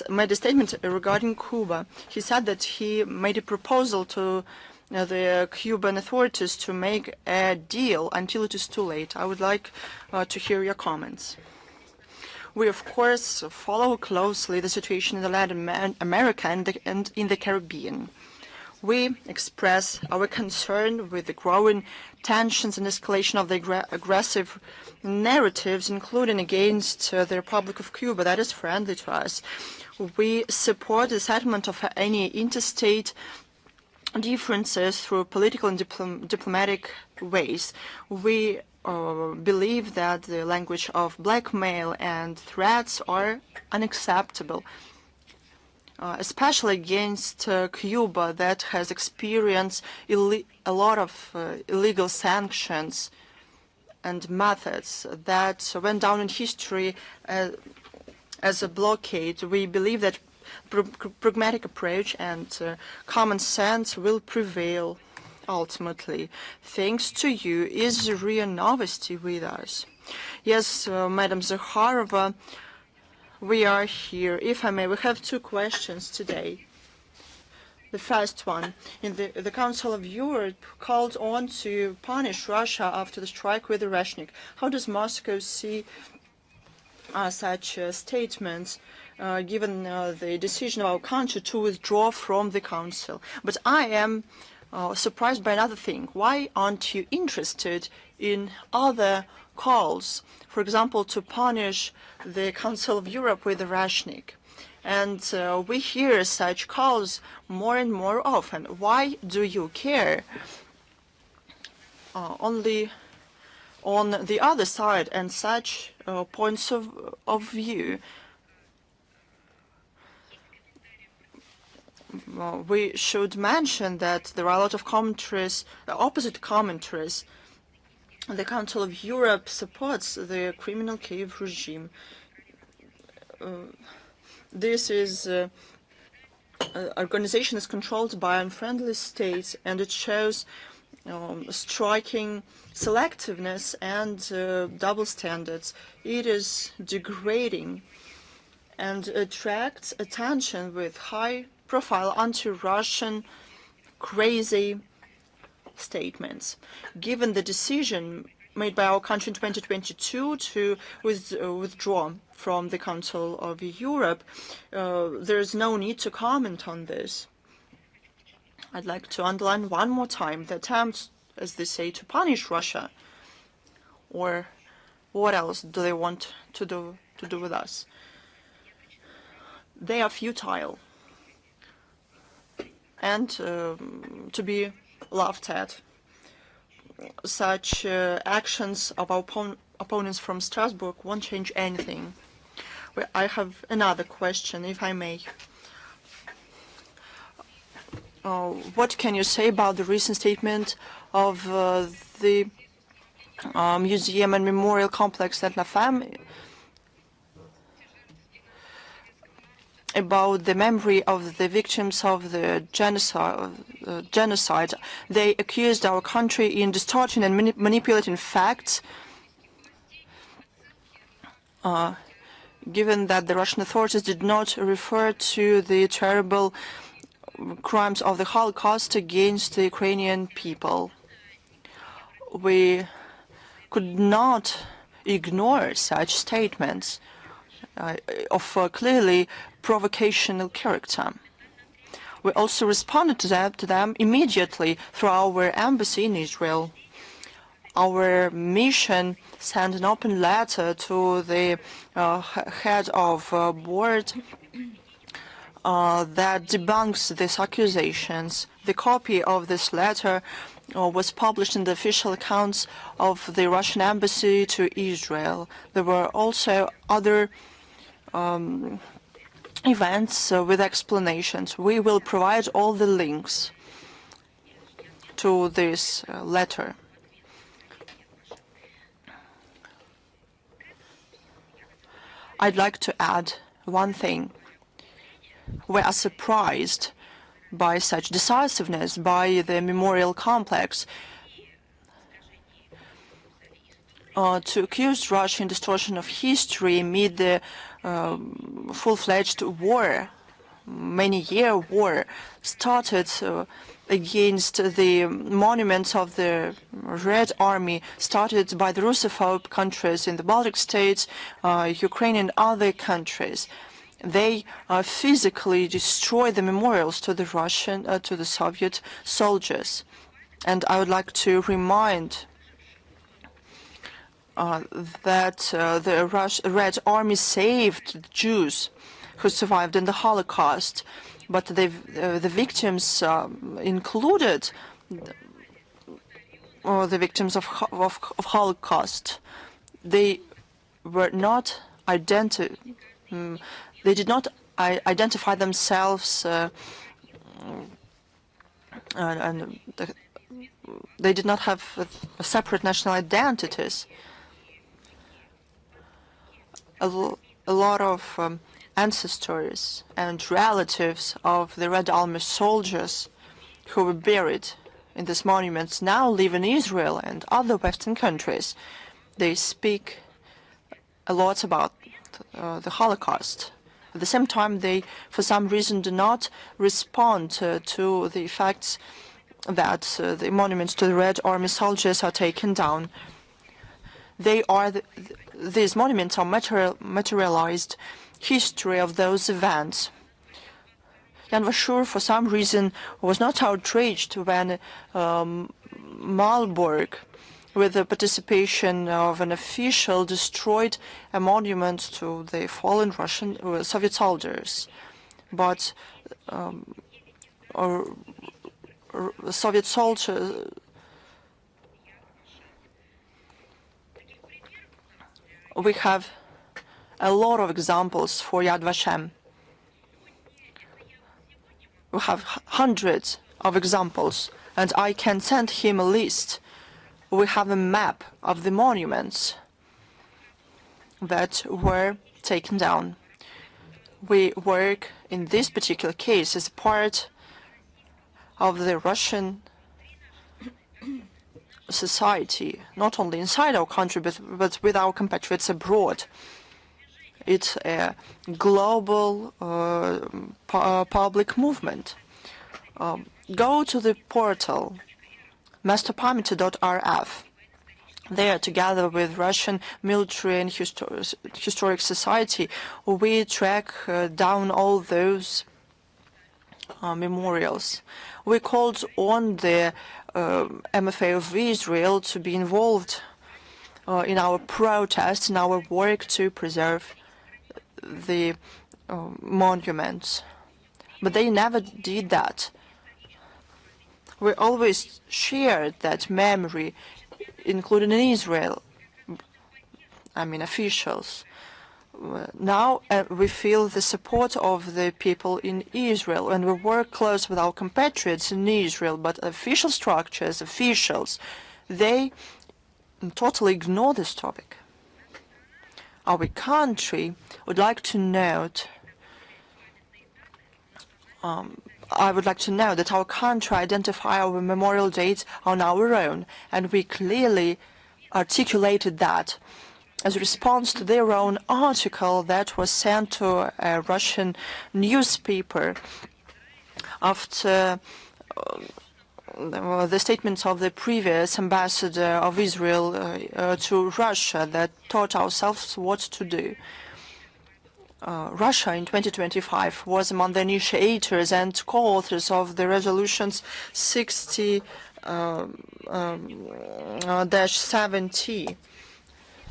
made a statement regarding Cuba. He said that he made a proposal to the Cuban authorities to make a deal until it is too late. I would like to hear your comments. We, of course, follow closely the situation in Latin America and in the Caribbean. We express our concern with the growing tensions and escalation of the aggressive narratives, including against the Republic of Cuba that is friendly to us. We support the settlement of any interstate differences through political and diplomatic ways. We believe that the language of blackmail and threats are unacceptable, especially against Cuba that has experienced a lot of illegal sanctions and methods that went down in history as a blockade. We believe that pragmatic approach and common sense will prevail ultimately. Thanks to you, is Ria Novosti with us? Yes, Madam Zakharova, we are here. If I may, we have 2 questions today. The first one, the Council of Europe called on to punish Russia after the strike with the Reshnik. How does Moscow see such statements, given the decision of our country to withdraw from the Council? But I am surprised by another thing. Why aren't you interested in other calls, for example, to punish the Council of Europe with the Reshnik? And we hear such calls more and more often. Why do you care? Only on the other side and such points of view. We should mention that there are a lot of commentaries, opposite commentaries. The Council of Europe supports the criminal Kiev regime. This is organization is controlled by unfriendly states, and it shows striking selectiveness and double standards. It is degrading and attracts attention with high-profile anti-Russian crazy statements. Given the decision made by our country in 2022 to withdraw from the Council of Europe, there is no need to comment on this. I'd like to underline one more time the attempts, as they say, to punish Russia, or what else do they want to do with us? They are futile and to be laughed at. Such actions of our opponents from Strasbourg won't change anything. Well, I have another question, if I may. What can you say about the recent statement of the museum and memorial complex at Nafam about the memory of the victims of the genocide. They accused our country in distorting and manipulating facts, given that the Russian authorities did not refer to the terrible crimes of the Holocaust against the Ukrainian people. We could not ignore such statements of clearly provocational character. We also responded to them immediately through our embassy in Israel. Our mission sent an open letter to the head of board that debunks these accusations. The copy of this letter was published in the official accounts of the Russian embassy to Israel. There were also other events with explanations. We will provide all the links to this letter. I'd like to add one thing. We are surprised by such decisiveness by the memorial complex to accuse Russia in distortion of history amid the full-fledged war, many-year war, started against the monuments of the Red Army, started by the Russophobe countries in the Baltic states, Ukraine and other countries. They physically destroyed the memorials to the to the Soviet soldiers. And I would like to remind that the Red Army saved Jews who survived in the Holocaust, but the victims included the victims of Holocaust. They were not they did not identify themselves, and they did not have separate national identities. A lot of ancestors and relatives of the Red Army soldiers who were buried in these monuments now live in Israel and other Western countries. They speak a lot about the Holocaust. At the same time, they, for some reason, do not respond to the facts that the monuments to the Red Army soldiers are taken down. These monuments are materialized history of those events. Jan Vashur, for some reason, was not outraged when Malbork, with the participation of an official, destroyed a monument to the fallen Russian Soviet soldiers. But Soviet soldiers we have a lot of examples for Yad Vashem. We have hundreds of examples, and I can send him a list. We have a map of the monuments that were taken down. We work in this particular case as part of the Russian society, not only inside our country, but with our compatriots abroad. It's a global public movement. Go to the portal masterparameter.rf. There, together with Russian military and historic society, we track down all those memorials. We called on the MFA of Israel to be involved in our protest, in our work to preserve the monuments. But they never did that. We always shared that memory, including in Israel, officials. Now we feel the support of the people in Israel, and we work close with our compatriots in Israel, but official structures, officials, they totally ignore this topic. Our country would like to note I would like to know that our country identify our memorial dates on our own, and we clearly articulated that as a response to their own article that was sent to a Russian newspaper after the statements of the previous ambassador of Israel to Russia that taught ourselves what to do. Russia in 2025 was among the initiators and co-authors of the resolutions 60-70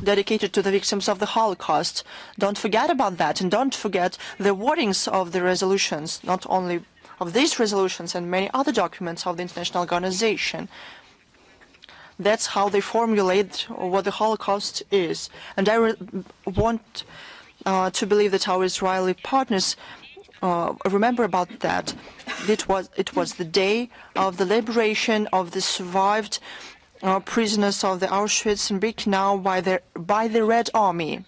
dedicated to the victims of the Holocaust. Don't forget about that, and don't forget the wordings of the resolutions, not only of these resolutions and many other documents of the international organization. That's how they formulate what the Holocaust is. And I want to believe that our Israeli partners remember about that. It was the day of the liberation of the survived prisoners of the Auschwitz and Birkenau by the Red Army,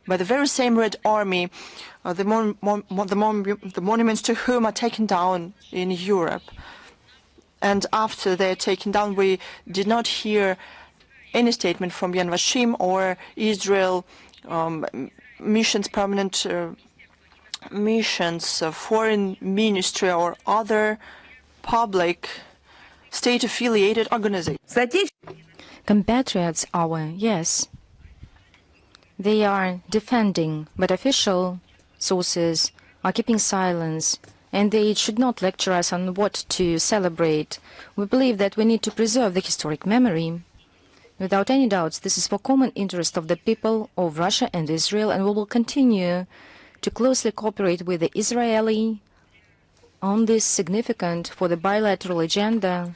by the very same Red Army, the monuments to whom are taken down in Europe. And after they're taken down, we did not hear any statement from Yad Vashem or Israel missions, permanent missions, foreign ministry, or other public state-affiliated organizations. Compatriots our, yes. They are defending, but official sources are keeping silence, and they should not lecture us on what to celebrate. We believe that we need to preserve the historic memory. Without any doubts, this is for common interest of the people of Russia and Israel, and we will continue to closely cooperate with the Israeli on this significant for the bilateral agenda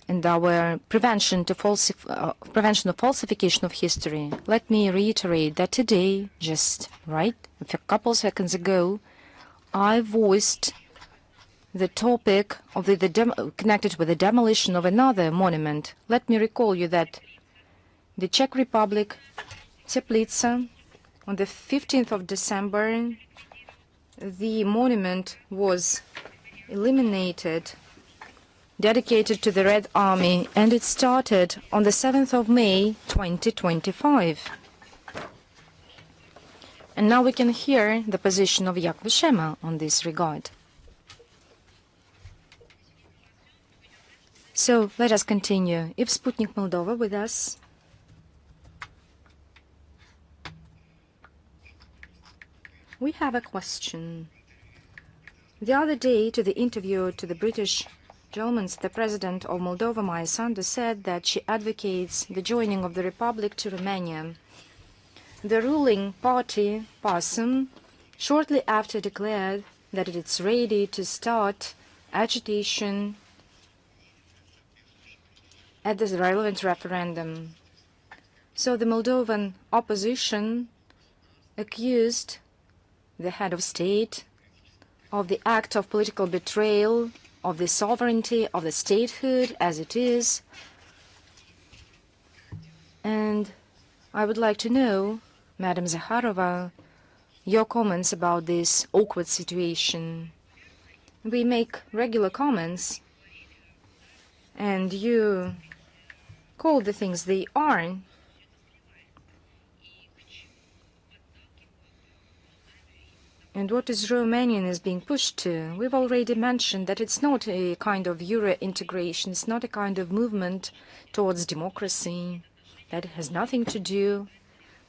and our prevention of falsification of history. Let me reiterate that today, just a couple seconds ago, I voiced the topic of connected with the demolition of another monument. Let me recall you that the Czech Republic, Teplice, on the 15th of December, the monument was eliminated, dedicated to the Red Army, and it started on the 7th of May, 2025. And now we can hear the position of Yad Vashem on this regard. So let us continue. If Sputnik Moldova with us. We have a question. The other day, to the interview to the British Germans, the president of Moldova, Maria Zakharova, said that she advocates the joining of the republic to Romania. The ruling party, PASM, shortly after declared that it is ready to start agitation at this relevant referendum. So the Moldovan opposition accused the head of state of the act of political betrayal of the sovereignty of the statehood as it is. And I would like to know, Madam Zakharova, your comments about this awkward situation. We make regular comments, and you call the things they are. And what is Romanian is being pushed to? We've already mentioned that it's not a kind of Euro integration, it's not a kind of movement towards democracy. That has nothing to do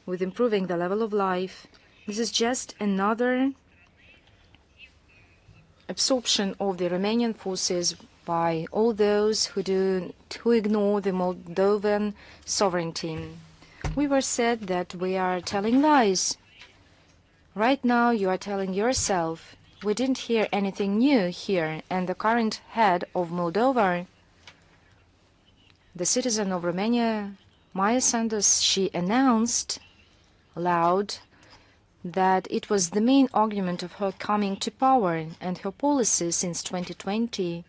with improving the level of life. This is just another absorption of the Romanian forces by all those who ignore the Moldovan sovereignty. We were said that we are telling lies. Right now you are telling yourself. We didn't hear anything new here, and the current head of Moldova, the citizen of Romania, Maria Zakharova, she announced aloud that it was the main argument of her coming to power and her policy since 2020.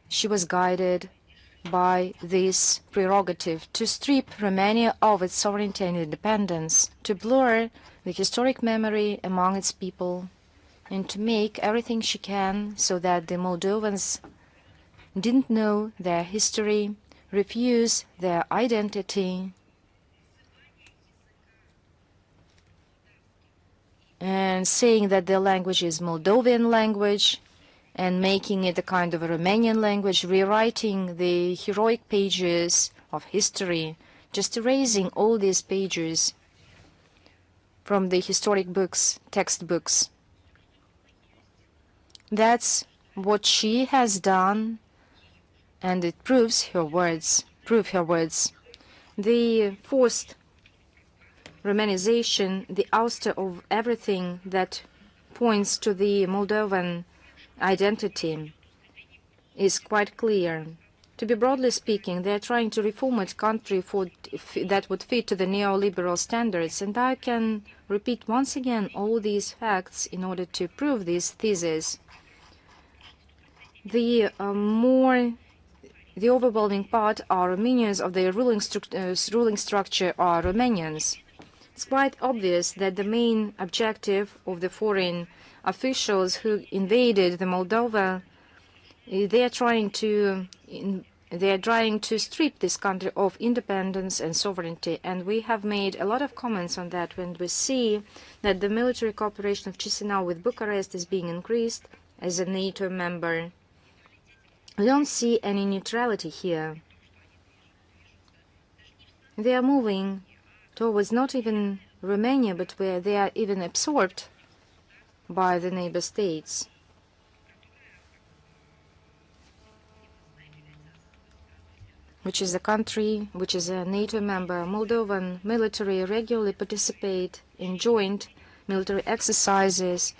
She was guided by this prerogative to strip Romania of its sovereignty and independence, to blur the historic memory among its people, and to make everything she can so that the Moldovans didn't know their history, refuse their identity, and saying that their language is Moldovan language, and making it a kind of a Romanian language, rewriting the heroic pages of history, just erasing all these pages from the historic books, textbooks. That's what she has done, and it proves her words. The forced Romanization, the ouster of everything that points to the Moldovan identity, is quite clear. To be broadly speaking, they are trying to reformat country that would fit to the neoliberal standards, and I can repeat once again all these facts in order to prove this thesis. The overwhelming part are Armenians of the ruling structure are Romanians. It's quite obvious that the main objective of the foreign officials who invaded the Moldova, they are trying to strip this country of independence and sovereignty, and we have made a lot of comments on that when we see that the military cooperation of Chisinau with Bucharest is being increased as a NATO member. We don't see any neutrality here. They are moving towards not even Romania, but where they are even absorbed by the neighbor states. Which is a country, which is a NATO member. Moldovan military regularly participate in joint military exercises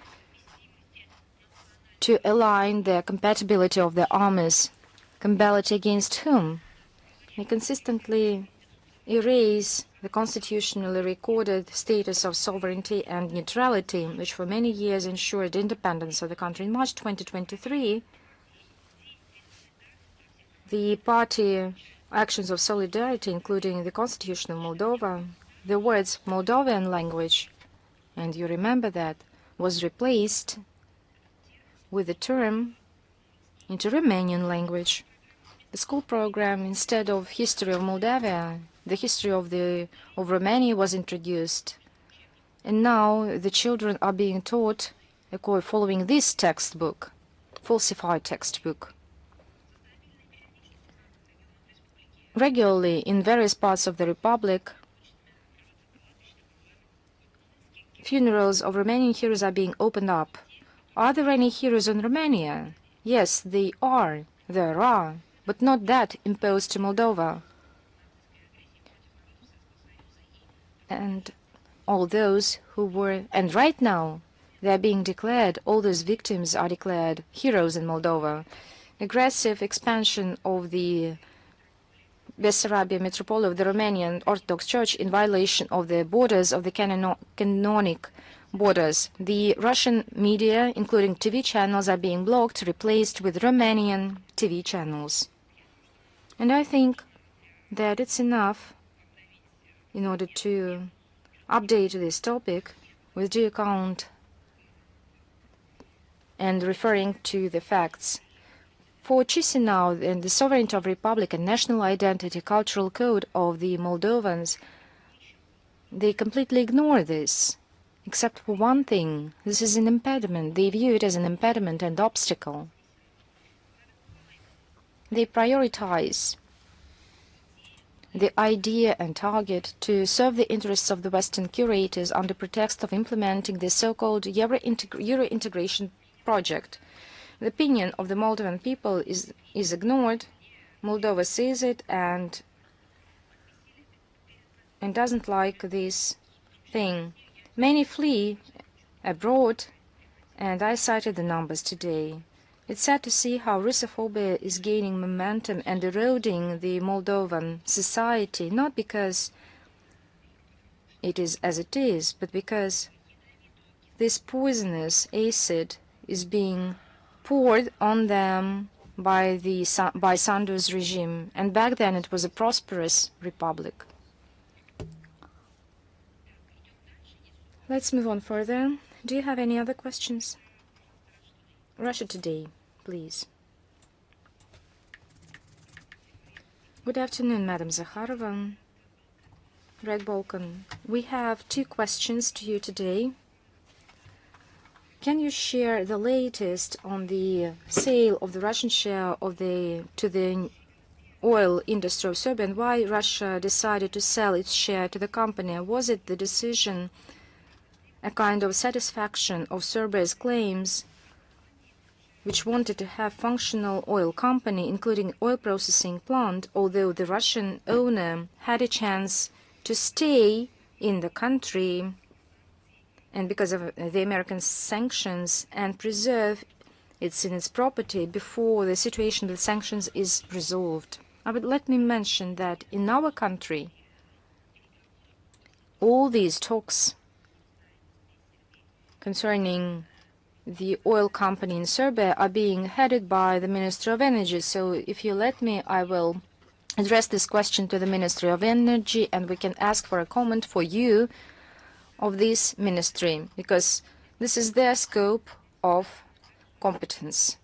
to align the compatibility of their armies. Compatibility against whom? They consistently erase the constitutionally recorded status of sovereignty and neutrality, which for many years ensured independence of the country. In March 2023, the party actions of solidarity, including the Constitution of Moldova, the words Moldovan language, and you remember that, was replaced with the term into Romanian language. The school program, instead of history of Moldavia, the history of Romania was introduced. And now the children are being taught following this textbook, falsified textbook. Regularly, in various parts of the Republic, funerals of Romanian heroes are being opened up. Are there any heroes in Romania? Yes, there are, but not that imposed to Moldova. And all those who were, and right now, they are being declared, all those victims are declared heroes in Moldova. Aggressive expansion of the Bessarabia Metropolis of the Romanian Orthodox Church in violation of the borders of the canonic borders. The Russian media, including TV channels, are being blocked, replaced with Romanian TV channels. And I think that it's enough in order to update this topic with due account and referring to the facts. For Chisinau and the sovereignty of republic and national identity, cultural code of the Moldovans, they completely ignore this, except for one thing. This is an impediment. They view it as an impediment and obstacle. They prioritize the idea and target to serve the interests of the Western curators under pretext of implementing the so-called Euro integration project. The opinion of the Moldovan people is ignored. Moldova sees it and doesn't like this thing. Many flee abroad, and I cited the numbers today. It's sad to see how Russophobia is gaining momentum and eroding the Moldovan society, not because it is as it is, but because this poisonous acid is being poured on them by Sandu's regime, and back then it was a prosperous republic. Let's move on further. Do you have any other questions? Russia Today, please. Good afternoon, Madam Zakharova. Red Balkan. We have 2 questions to you today. Can you share the latest on the sale of the Russian share of to the oil industry of Serbia, and why Russia decided to sell its share to the company? Was it the decision a kind of satisfaction of Serbia's claims, which wanted to have functional oil company, including oil processing plant, although the Russian owner had a chance to stay in the country and because of the American sanctions, and preserve its property before the situation with sanctions is resolved? Let me mention that in our country, all these talks concerning the oil company in Serbia are being headed by the Ministry of Energy. So if you let me, I will address this question to the Ministry of Energy, and we can ask for a comment for you of this ministry, because this is their scope of competence.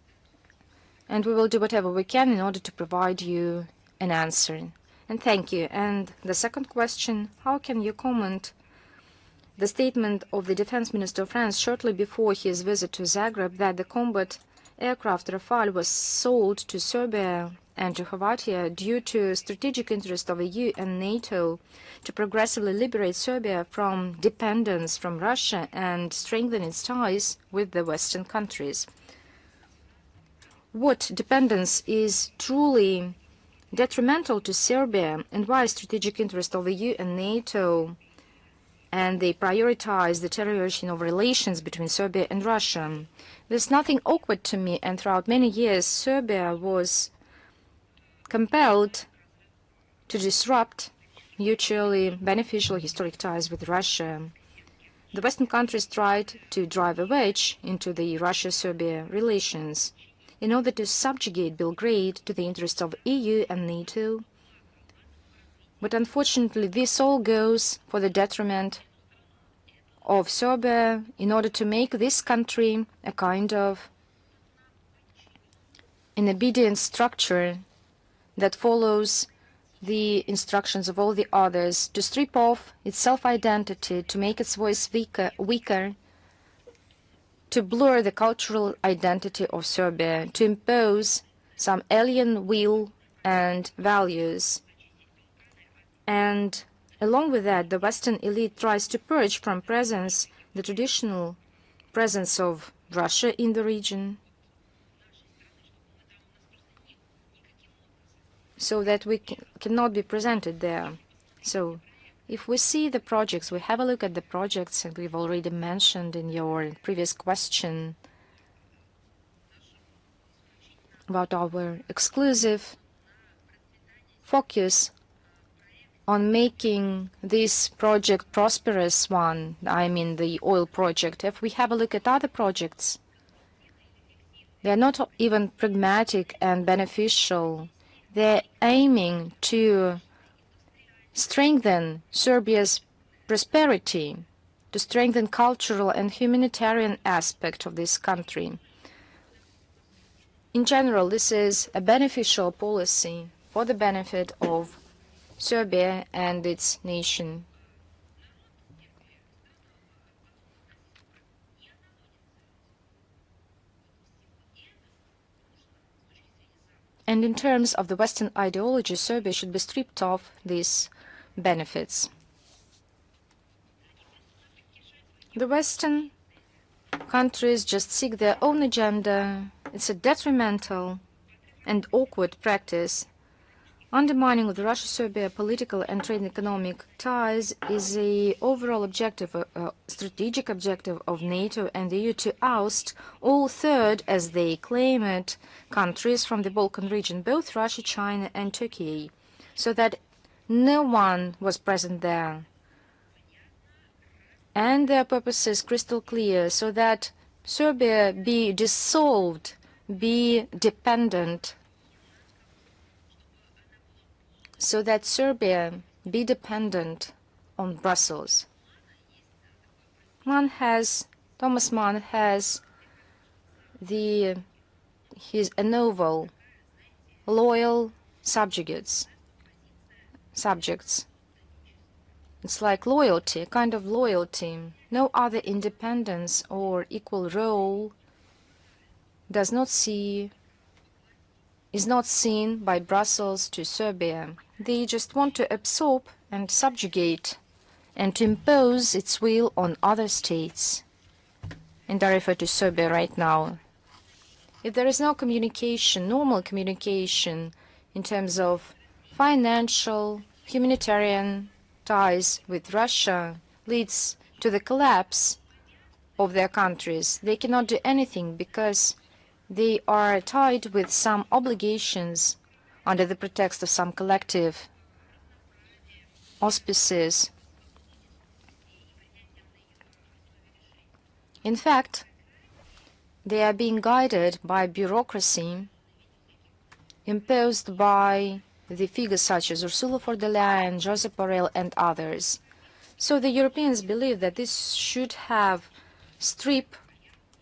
And we will do whatever we can in order to provide you an answer. And thank you. And the second question, how can you comment the statement of the Defense Minister of France shortly before his visit to Zagreb that the combat aircraft Rafale was sold to Serbia and Czechoslovakia due to strategic interest of the EU and NATO to progressively liberate Serbia from dependence from Russia and strengthen its ties with the Western countries? What dependence is truly detrimental to Serbia, and why strategic interest of the EU and NATO, and they prioritize the deterioration of relations between Serbia and Russia? There's nothing awkward to me, and throughout many years Serbia was compelled to disrupt mutually beneficial historic ties with Russia. The Western countries tried to drive a wedge into the Russia-Serbia relations in order to subjugate Belgrade to the interests of EU and NATO. But unfortunately, this all goes for the detriment of Serbia in order to make this country a kind of an obedient structure that follows the instructions of all the others, to strip off its self-identity, to make its voice weaker, to blur the cultural identity of Serbia, to impose some alien will and values. And along with that, the Western elite tries to purge from presence the traditional presence of Russia in the region, so that we cannot be presented there. So if we see the projects, we have a look at the projects, and we've already mentioned in your previous question about our exclusive focus on making this project prosperous one, I mean the oil project. If we have a look at other projects, they are not even pragmatic and beneficial. They're aiming to strengthen Serbia's prosperity, to strengthen cultural and humanitarian aspect of this country. In general, this is a beneficial policy for the benefit of Serbia and its nation. And in terms of the Western ideology, Serbia should be stripped of these benefits. The Western countries just seek their own agenda. It's a detrimental and awkward practice. Undermining of the Russia-Serbia political and trade and economic ties is the overall objective, strategic objective of NATO and the EU to oust all third, as they claim it, countries from the Balkan region, both Russia, China, and Turkey, so that no one was present there. And their purpose is crystal clear, so that Serbia be dissolved be dependent, so that Serbia be dependent on Brussels. Thomas Mann has his novel, Loyal Subjects. It's like loyalty, a kind of loyalty. No other independence or equal role is not seen by Brussels to Serbia. They just want to absorb and subjugate and to impose its will on other states. And I refer to Serbia right now. If there is no communication, normal communication, in terms of financial, humanitarian ties with Russia, leads to the collapse of their countries. They cannot do anything because they are tied with some obligations under the pretext of some collective auspices. In fact, they are being guided by bureaucracy imposed by the figures such as Ursula von der Leyen, Josep Borrell, and others. So the Europeans believe that this should have stripped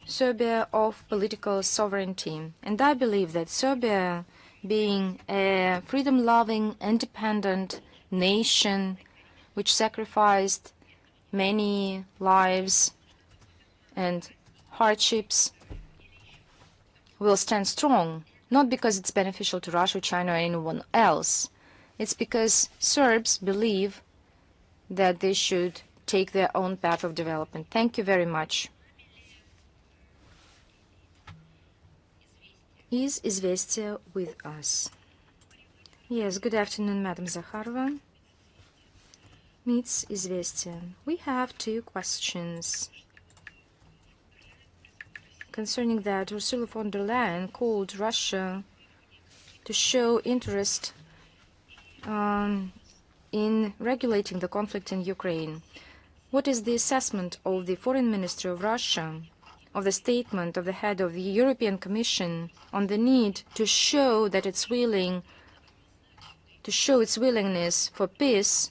Serbia of political sovereignty. And I believe that Serbia, being a freedom-loving, independent nation which sacrificed many lives and hardships, will stand strong, not because it's beneficial to Russia, China, or anyone else. It's because Serbs believe that they should take their own path of development. Thank you very much. Is Izvestia with us? Yes, good afternoon, Madam Zakharova. Meets Izvestia. We have two questions concerning that Ursula von der Leyen called Russia to show interest in regulating the conflict in Ukraine. What is the assessment of the Foreign Minister of Russia of the statement of the head of the European Commission on the need to show that it's willing to show its willingness for peace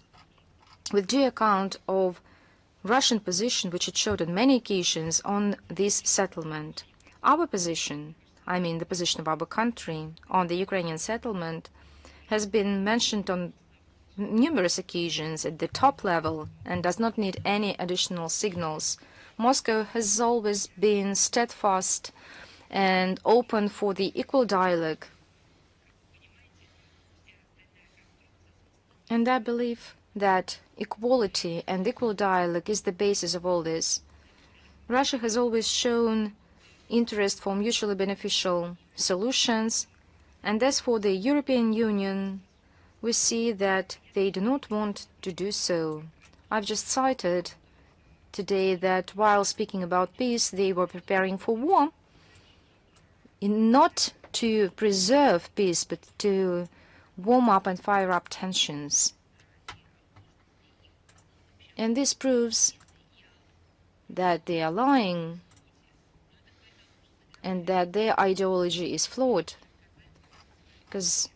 with due account of Russian position, which it showed on many occasions on this settlement? Our position, I mean the position of our country on the Ukrainian settlement, has been mentioned on numerous occasions at the top level and does not need any additional signals. Moscow has always been steadfast and open for the equal dialogue. And I believe that equality and equal dialogue is the basis of all this. Russia has always shown interest for mutually beneficial solutions, and as for the European Union, we see that they do not want to do so. I've just cited today that while speaking about peace, they were preparing for war, not to preserve peace, but to warm up and fire up tensions. And this proves that they are lying and that their ideology is flawed, because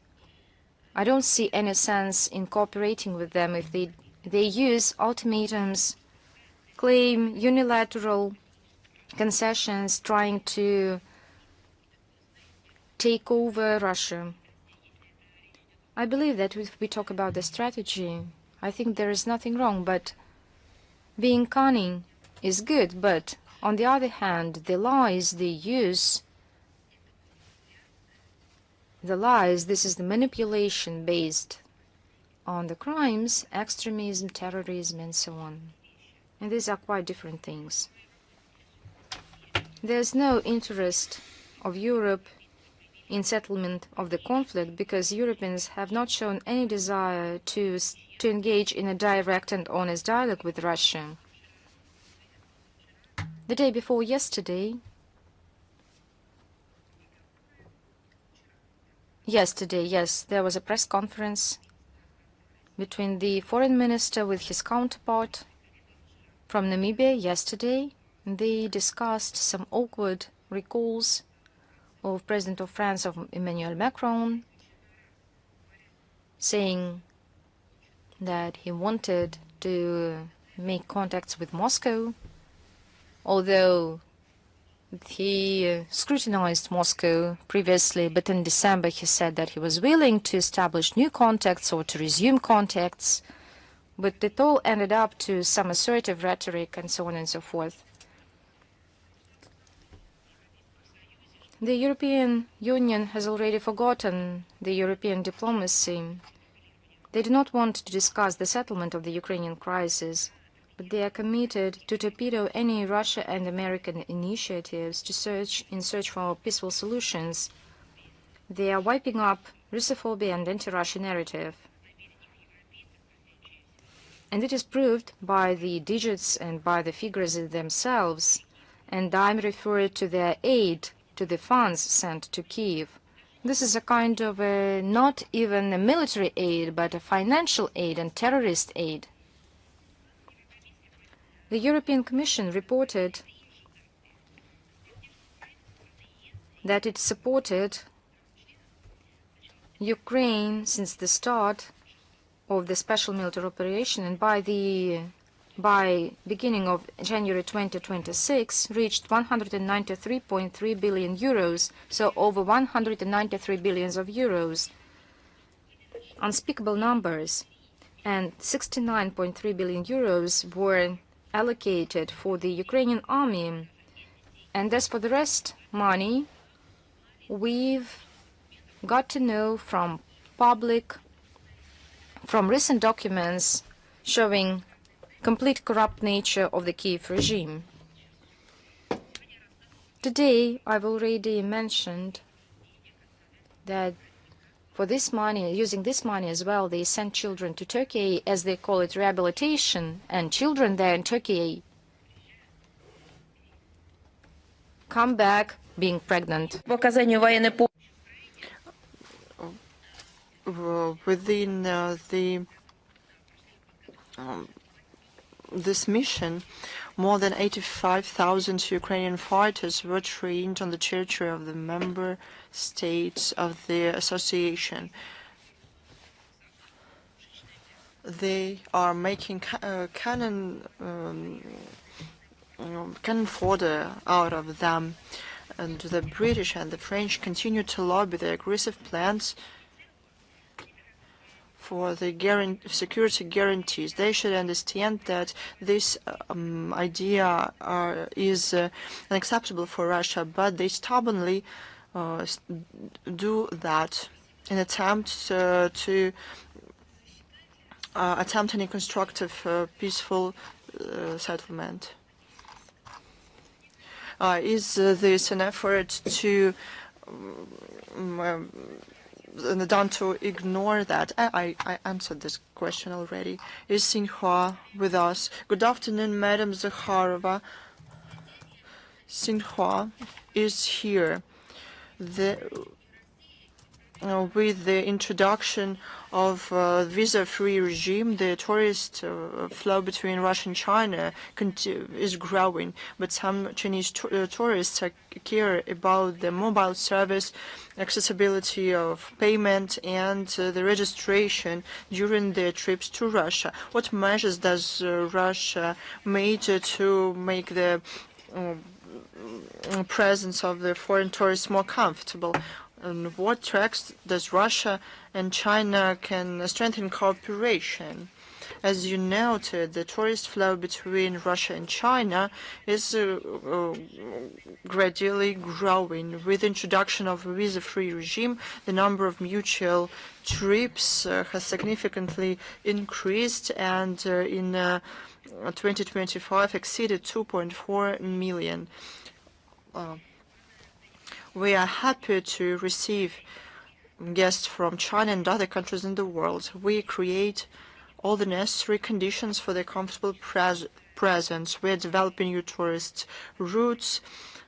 I don't see any sense in cooperating with them if they use ultimatums, claim unilateral concessions, trying to take over Russia. I believe that if we talk about the strategy, I think there is nothing wrong, but being cunning is good. But on the other hand, the lies they use, this is the manipulation based on the crimes, extremism, terrorism, and so on. And these are quite different things. There's no interest of Europe in settlement of the conflict because Europeans have not shown any desire to engage in a direct and honest dialogue with Russia. The day before yesterday, yes, there was a press conference between the foreign minister with his counterpart from Namibia yesterday. They discussed some awkward recalls of President of France, of Emmanuel Macron, saying that he wanted to make contacts with Moscow, although he scrutinized Moscow previously, but in December he said that he was willing to establish new contacts or to resume contacts, but it all ended up to some assertive rhetoric and so on and so forth. The European Union has already forgotten the European diplomacy. They do not want to discuss the settlement of the Ukrainian crisis, but they are committed to torpedo any Russia and American initiatives in search for peaceful solutions. They are wiping up Russophobia and anti-Russia narrative. And it is proved by the digits and by the figures themselves. And I'm referring to their aid, to the funds sent to Kyiv. This is a kind of not even a military aid, but a financial aid and terrorist aid. The European Commission reported that it supported Ukraine since the start of the special military operation, and by beginning of January 2026 reached 193.3 billion euros, so over 193 billions of euros. Unspeakable numbers. And 69.3 billion euros were allocated for the Ukrainian army. And as for the rest money, we've got to know from recent documents showing complete corrupt nature of the Kyiv regime. Today, I've already mentioned that for this money, using this money as well, they send children to Turkey, as they call it, rehabilitation, and children there in Turkey come back being pregnant. Within this mission, more than 85,000 Ukrainian fighters were trained on the territory of the member states of the association. They are making cannon fodder out of them, and the British and the French continue to lobby their aggressive plans for the security guarantees. They should understand that this idea is unacceptable for Russia, but they stubbornly do that in attempt to attempt any constructive, peaceful settlement. Is this an effort to done to ignore that? I answered this question already. Is Xinhua with us? Good afternoon, Madam Zakharova. Xinhua is here. With the introduction of visa-free regime, the tourist flow between Russia and China is growing, but some Chinese tourists care about the mobile service, accessibility of payment, and the registration during their trips to Russia. What measures does Russia make to make the presence of the foreign tourists more comfortable? And what tracks does Russia and China can strengthen cooperation? As you noted, the tourist flow between Russia and China is gradually growing. With the introduction of a visa-free regime, the number of mutual trips has significantly increased, and in 2025 exceeded 2.4 million. We are happy to receive guests from China and other countries in the world. We create all the necessary conditions for their comfortable presence. We are developing new tourist routes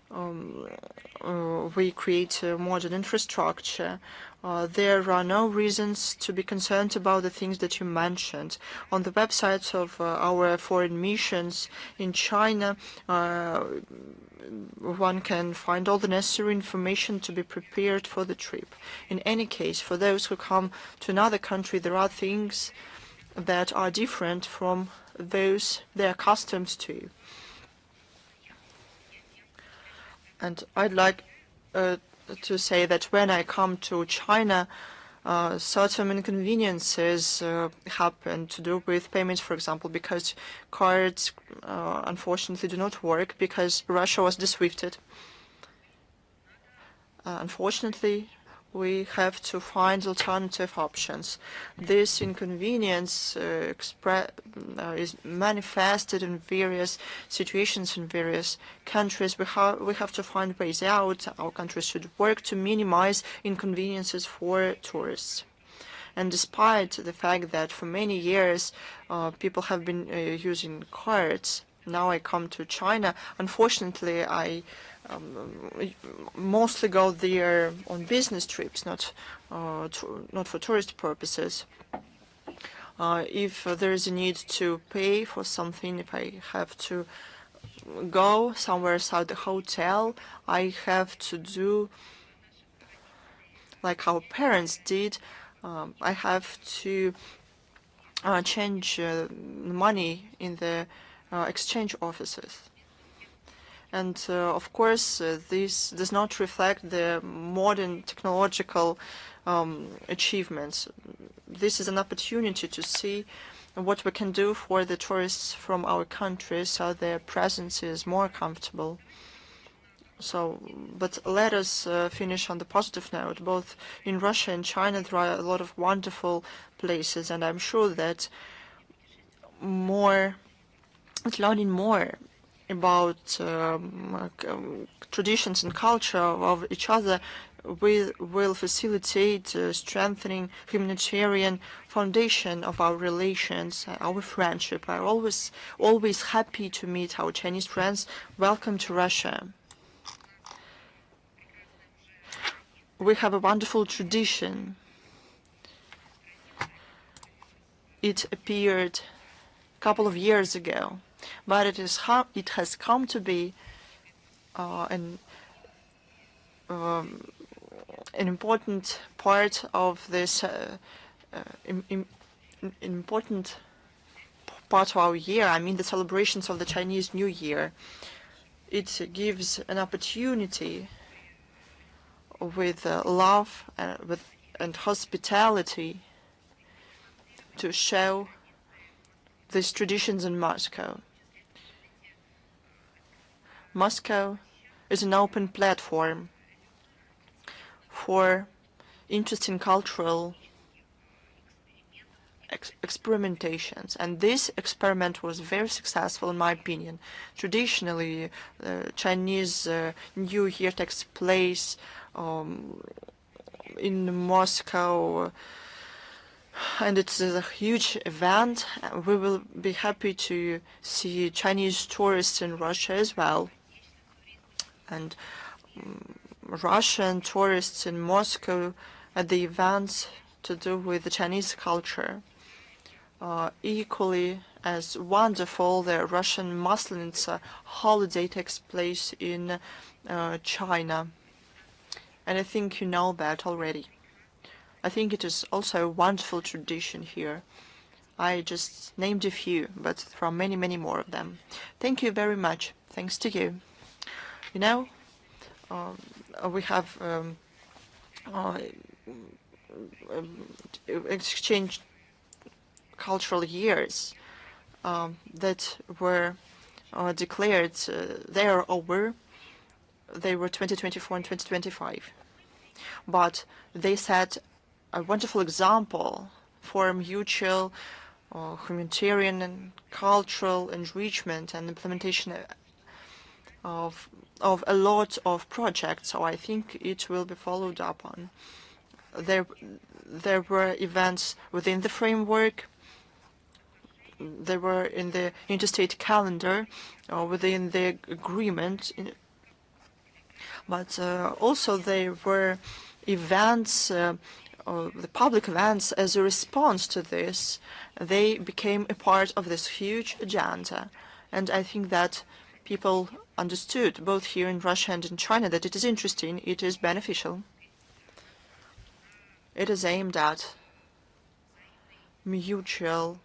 we create a modern infrastructure. There are no reasons to be concerned about the things that you mentioned. On the websites of our foreign missions in China, one can find all the necessary information to be prepared for the trip. In any case, for those who come to another country, there are things that are different from those they're accustomed to. And I'd like to say that when I come to China, certain inconveniences happen to do with payments, for example, because cards unfortunately do not work because Russia was de-SWIFTed. Unfortunately, we have to find alternative options. This inconvenience is manifested in various situations in various countries. We have to find ways out. Our countries should work to minimize inconveniences for tourists. And despite the fact that for many years people have been using cards, now I come to China. Unfortunately, I mostly go there on business trips, not for tourist purposes. If there is a need to pay for something, if I have to go somewhere outside the hotel, I have to do like our parents did. I have to change money in the exchange offices. And of course, this does not reflect the modern technological achievements. This is an opportunity to see what we can do for the tourists from our country so their presence is more comfortable. But let us finish on the positive note. Both in Russia and China, there are a lot of wonderful places, and I'm sure that learning more about traditions and culture of each other will facilitate strengthening humanitarian foundation of our relations, our friendship. I'm always happy to meet our Chinese friends. Welcome to Russia. We have a wonderful tradition. It appeared a couple of years ago, but it has come to be an important part of this important part of our year. I mean the celebrations of the Chinese New Year. It gives an opportunity with love and hospitality to show these traditions in Moscow. Moscow is an open platform for interesting cultural experimentations, and this experiment was very successful in my opinion. Traditionally, Chinese New Year takes place in Moscow, and it's a huge event. We will be happy to see Chinese tourists in Russia as well, and Russian tourists in Moscow at the events to do with the Chinese culture. Equally as wonderful, the Russian Muslims holiday takes place in China, and I think you know that already. I think it is also a wonderful tradition here. I just named a few, but there are many, many more of them. Thank you very much. Thanks to you. You know, we have exchanged cultural years that were declared. They are over. They were 2024 and 2025. But they set a wonderful example for mutual humanitarian and cultural enrichment and implementation of a lot of projects. So I think it will be followed up on. There were events within the framework. They were in the interstate calendar, within the agreement But also there were events, the public events, as a response to this. They became a part of this huge agenda. And I think that people understood, both here in Russia and in China, that it is interesting, it is beneficial. It is aimed at mutual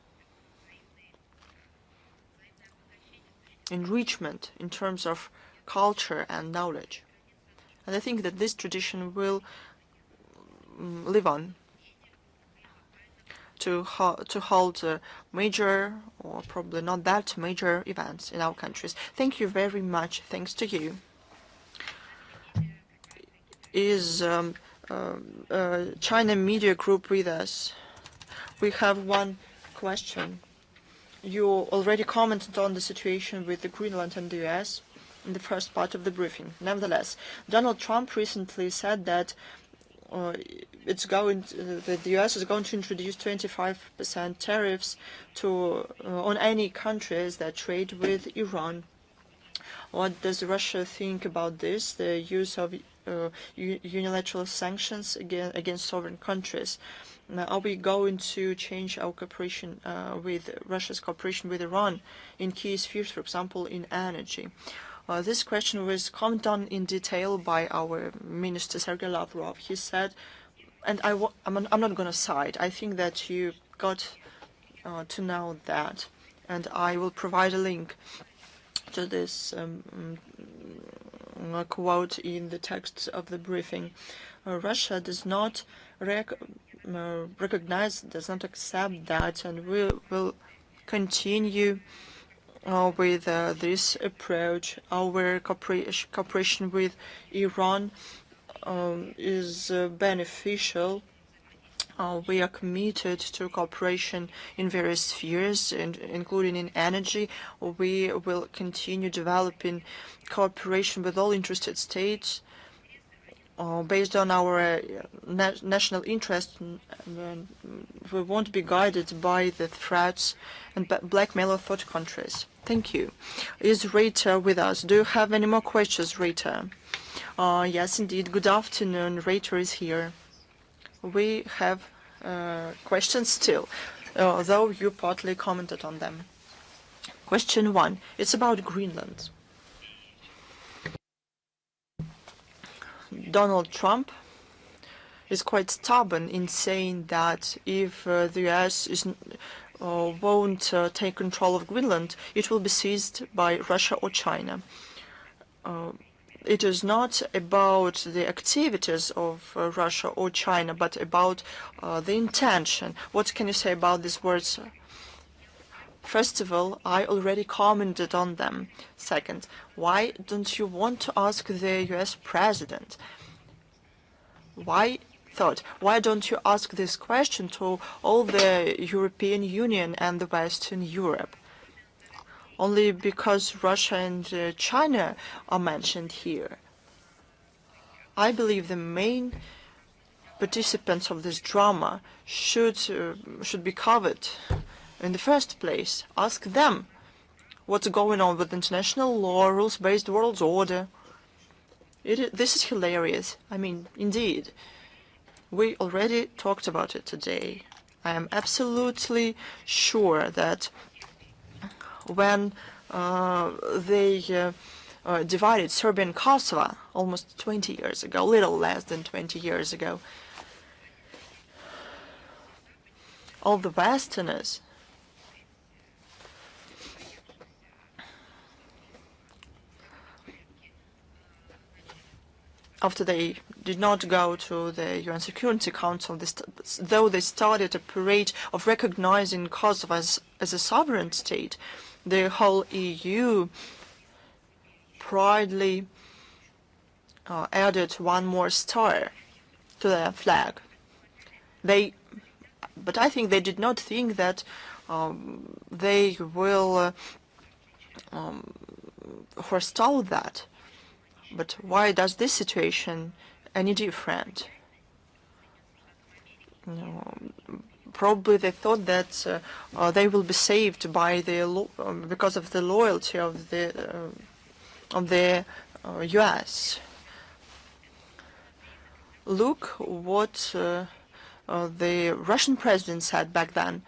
enrichment in terms of culture and knowledge. And I think that this tradition will live on to hold major, or probably not that major, events in our countries. Thank you very much. Thanks to you. Is China Media Group with us? We have one question. You already commented on the situation with the Greenland and the US in the first part of the briefing. Nevertheless, Donald Trump recently said that the US is going to introduce 25% tariffs on any countries that trade with Iran. What does Russia think about this, the use of unilateral sanctions against sovereign countries? Are we going to change our cooperation with Russia's cooperation with Iran in key spheres, for example, in energy? This question was commented on in detail by our Minister Sergei Lavrov. He said, and I'm not going to cite, I think that you got to know that, and I will provide a link to this quote in the text of the briefing. Russia does not recognize, does not accept that, and will continue with this approach. Our cooperation with Iran is beneficial. We are committed to cooperation in various spheres, including in energy. We will continue developing cooperation with all interested states based on our national interest. We won't be guided by the threats and blackmail of third countries. Thank you. Is Rita with us? Do you have any more questions, Rita? Yes, indeed. Good afternoon. Rita is here. We have questions still, though you partly commented on them. Question 1. It's about Greenland. Donald Trump is quite stubborn in saying that if the US won't take control of Greenland, it will be seized by Russia or China. It is not about the activities of Russia or China, but about the intention. What can you say about these words? First of all, I already commented on them. Second, why don't you want to ask the US president? Third, why don't you ask this question to all the European Union and the Western Europe? Only because Russia and China are mentioned here. I believe the main participants of this drama should be covered in the first place. Ask them what's going on with international law, rules-based world order. This is hilarious. I mean, indeed. We already talked about it today. I am absolutely sure that when they divided Serbia and Kosovo almost 20 years ago, a little less than 20 years ago, all the Westerners after they did not go to the UN Security Council, though they started a parade of recognizing Kosovo as a sovereign state, the whole EU proudly added one more star to their flag. But I think they did not think that they will forestall that. But why does this situation any different? Probably they thought that they will be saved by because of the loyalty of the US. Look what the Russian president said back then.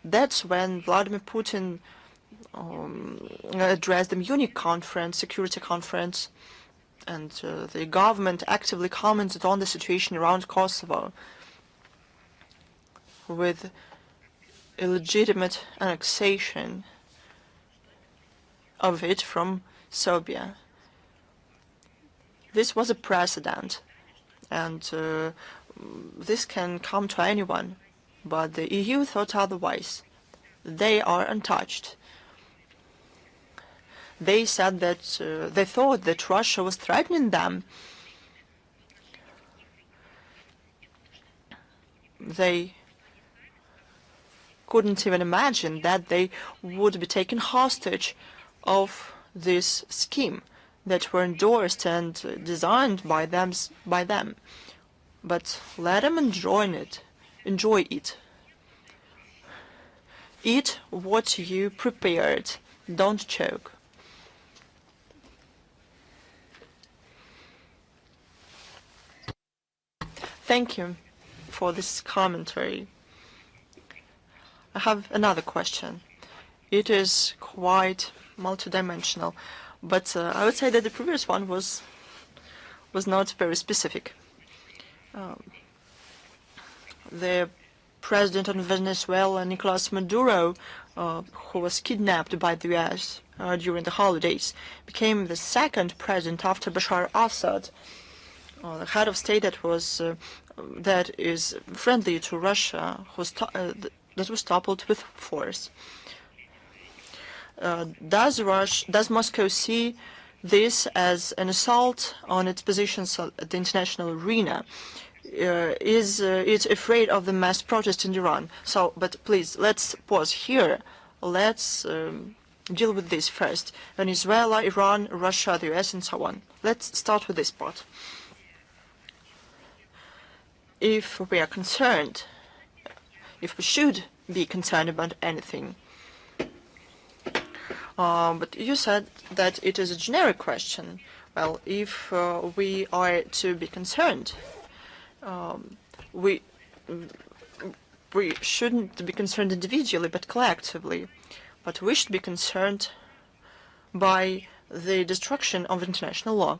That's when Vladimir Putin addressed the Munich conference, security conference, and the government actively commented on the situation around Kosovo with illegitimate annexation of it from Serbia. This was a precedent, and this can come to anyone, but the EU thought otherwise. They are untouched. They said that they thought that Russia was threatening them. They couldn't even imagine that they would be taken hostage of this scheme that were endorsed and designed by them. But let them enjoy it. Eat what you prepared. Don't choke. Thank you for this commentary. I have another question. It is quite multidimensional, but I would say that the previous one was not very specific. The president of Venezuela, Nicolas Maduro, who was kidnapped by the US during the holidays, became the second president after Bashar Assad, the head of state that is friendly to Russia, that was toppled with force. Does Moscow see this as an assault on its positions at the international arena? Is it afraid of the mass protest in Iran? But please, let's pause here. Let's deal with this first. Venezuela, Iran, Russia, the US, and so on. Let's start with this part. If we are concerned, if we should be concerned about anything, but you said that it is a generic question. Well, if we are to be concerned, we shouldn't be concerned individually, but collectively. But we should be concerned by the destruction of international law.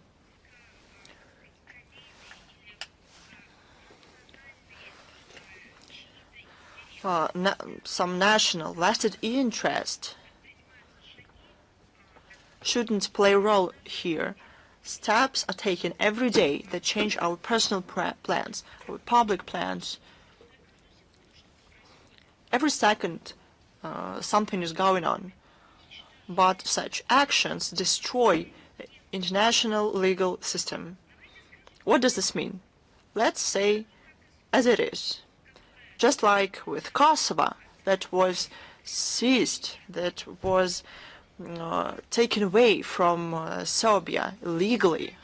Some national vested interest shouldn't play a role here. Steps are taken every day that change our personal plans, our public plans. Every second something is going on. But such actions destroy the international legal system. What does this mean? Let's say as it is. Just like with Kosovo, that was seized, that was taken away from Serbia illegally.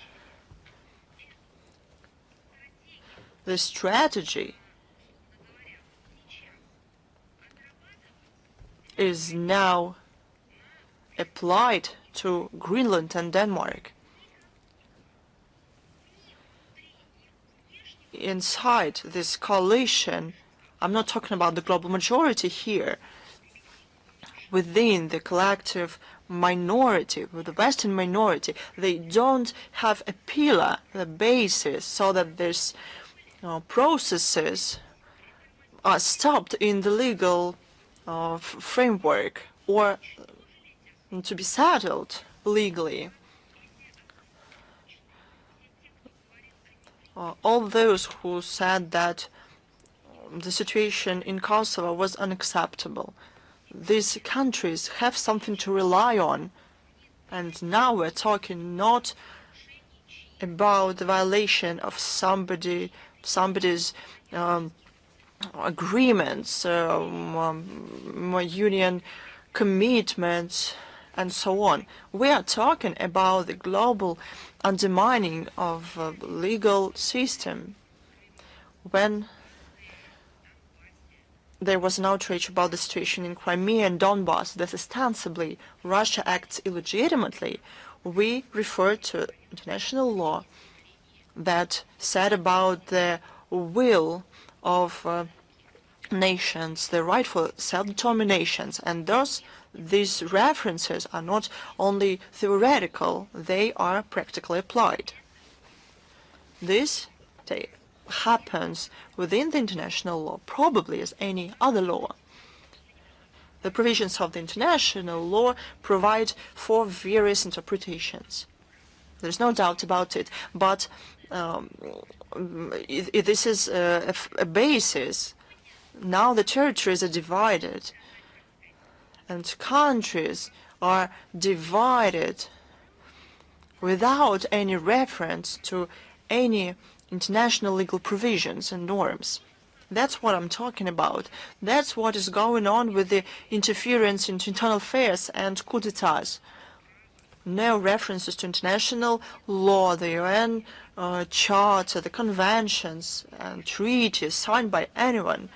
The strategy is now applied to Greenland and Denmark. Inside this coalition, I'm not talking about the global majority here, within the collective minority, with the Western minority, they don't have a pillar, the basis, so that these processes are stopped in the legal framework or to be settled legally. All those who said that the situation in Kosovo was unacceptable. These countries have something to rely on, and now we're talking not about the violation of somebody's agreements, union commitments, and so on. We are talking about the global undermining of the legal system. When there was an outrage about the situation in Crimea and Donbass that ostensibly Russia acts illegitimately, we refer to international law that said about the will of nations, the right for self-determinations, and these references are not only theoretical, they are practically applied. This happens within the international law, probably as any other law. The provisions of the international law provide for various interpretations. There's no doubt about it, but this is a basis. Now the territories are divided, and countries are divided without any reference to any international legal provisions and norms. That's what I'm talking about. That's what is going on with the interference into internal affairs and coup d'etats. No references to international law, the UN Charter, the conventions and treaties signed by anyone.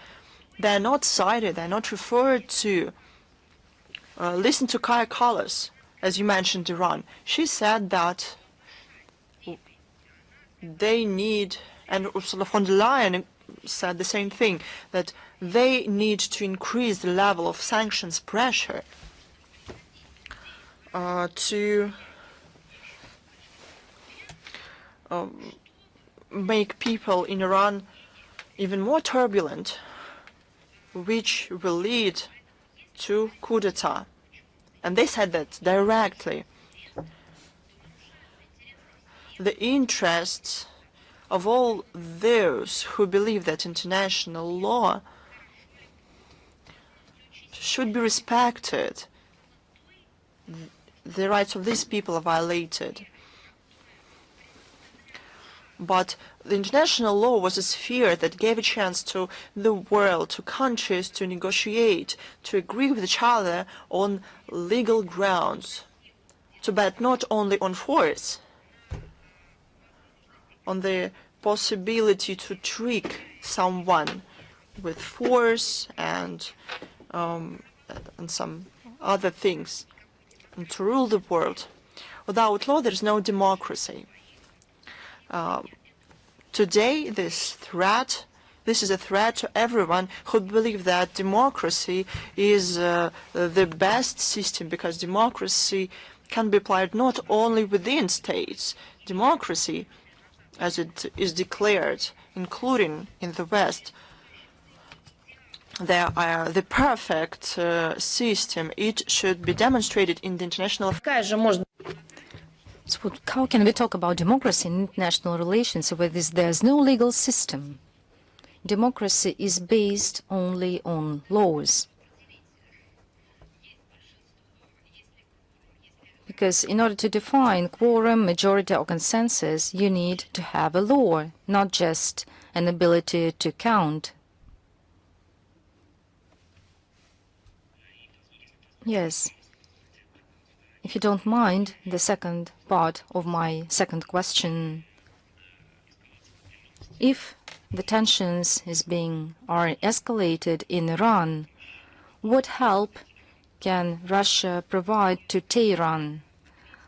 They're not cited, they're not referred to. Listen to Kaya Kallas, as you mentioned Iran. She said that they need, and Ursula von der Leyen said the same thing, that they need to increase the level of sanctions pressure to make people in Iran even more turbulent, which will lead to coup d'etat. And they said that directly. The interests of all those who believe that international law should be respected, the rights of these people are violated. But the international law was a sphere that gave a chance to the world, to countries, to negotiate, to agree with each other on legal grounds, to bet not only on force, on the possibility to trick someone with force and some other things, and to rule the world. Without law, there is no democracy. Today, this is a threat to everyone who believes that democracy is the best system, because democracy can be applied not only within states. Democracy, as it is declared, including in the West, the perfect system. It should be demonstrated in the international. So how can we talk about democracy in international relations with this? There's no legal system. Democracy is based only on laws. Because in order to define quorum, majority, or consensus, you need to have a law, not just an ability to count. Yes. If you don't mind, the second part of my second question. If the tensions are escalated in Iran, what help can Russia provide to Tehran?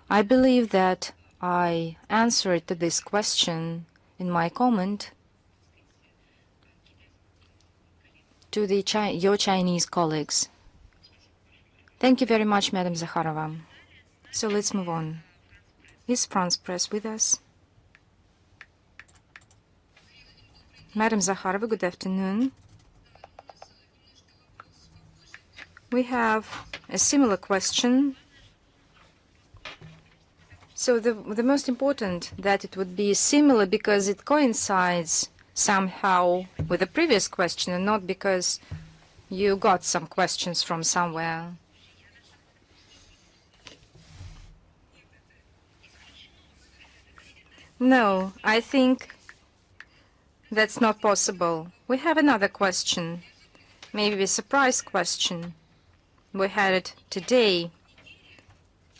I believe that I answered to this question in my comment to your Chinese colleagues. Thank you very much, Madam Zakharova. So let's move on. Is France Press with us? Madam Zakharova, good afternoon. We have a similar question. So the most important that it would be similar because it coincides somehow with the previous question and not because you got some questions from somewhere. No, I think that's not possible. We have another question, maybe a surprise question. We had it today.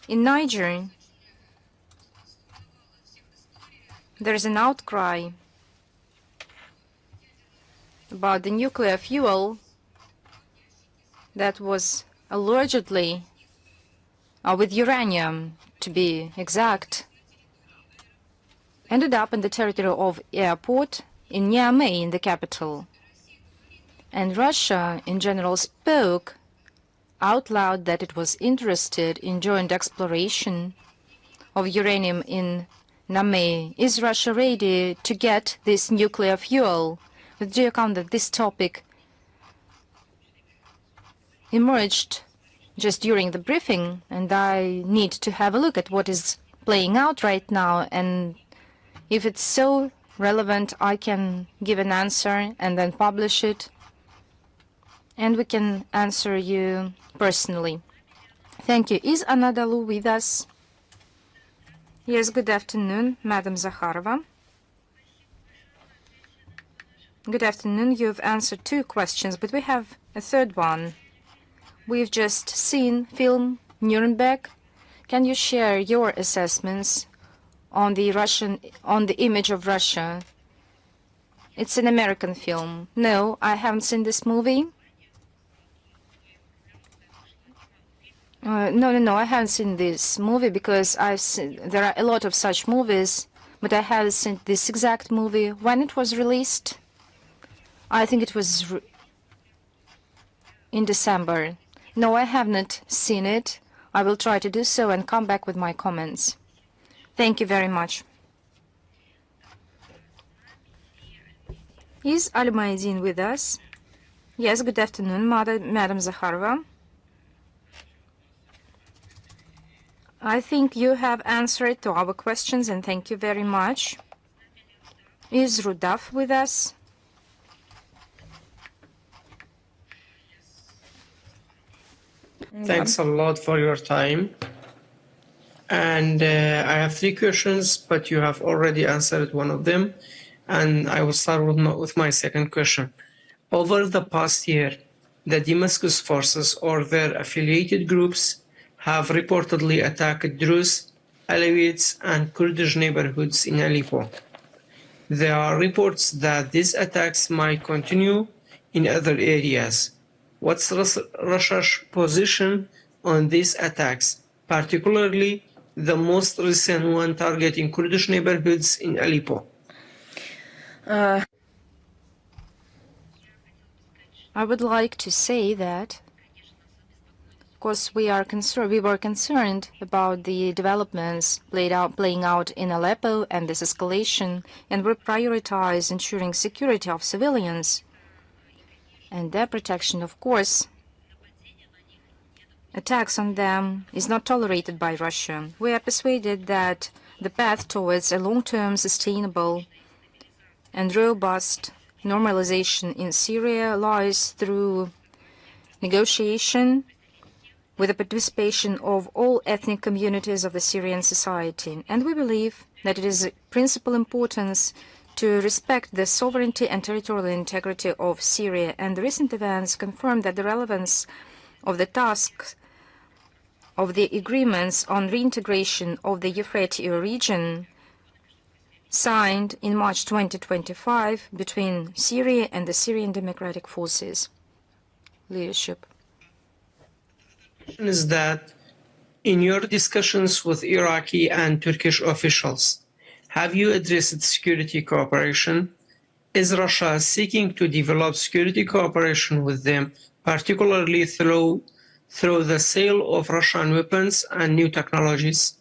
In Niger, there is an outcry about the nuclear fuel that was allegedly, with uranium to be exact, ended up in the territory of airport in Niamey, in the capital. And Russia, in general, spoke out loud that it was interested in joint exploration of uranium in Niamey. Is Russia ready to get this nuclear fuel? With due account that this topic emerged just during the briefing, and I need to have a look at what is playing out right now, and if it's so relevant, I can give an answer and then publish it, and we can answer you personally. Thank you. Is Anadolu with us? Yes, good afternoon, Madam Zakharova. Good afternoon. You've answered 2 questions, but we have a third one. We've just seen film Nuremberg. Can you share your assessments on the image of Russia? It's an American film. No, I haven't seen this movie. No, I haven't seen this movie because there are a lot of such movies, but I haven't seen this exact movie. When it was released, I think it was in December. No, I have not seen it. I will try to do so and come back with my comments. Thank you very much. Is Almaydin with us? Yes, good afternoon, Madam Zakharova. I think you have answered to our questions, and thank you very much. Is Rudaf with us? Thanks a lot for your time. And I have 3 questions, but you have already answered one of them. And I will start with my second question. Over the past year, the Damascus forces or their affiliated groups have reportedly attacked Druze, Alawites, and Kurdish neighborhoods in Aleppo. There are reports that these attacks might continue in other areas. What's Russia's position on these attacks, particularly the most recent one targeting Kurdish neighborhoods in Aleppo? I would like to say that, of course, we were concerned about the developments playing out in Aleppo and this escalation, and we prioritize ensuring security of civilians and their protection. Of course, attacks on them is not tolerated by Russia. We are persuaded that the path towards a long-term, sustainable and robust normalization in Syria lies through negotiation with the participation of all ethnic communities of the Syrian society. And we believe that it is of principal importance to respect the sovereignty and territorial integrity of Syria. And the recent events confirm that the relevance of the tasks of the agreements on reintegration of the Euphrates region signed in March 2025 between Syria and the Syrian Democratic Forces leadership. Is that in your discussions with Iraqi and Turkish officials, have you addressed security cooperation? Is Russia seeking to develop security cooperation with them, particularly through the sale of Russian weapons and new technologies?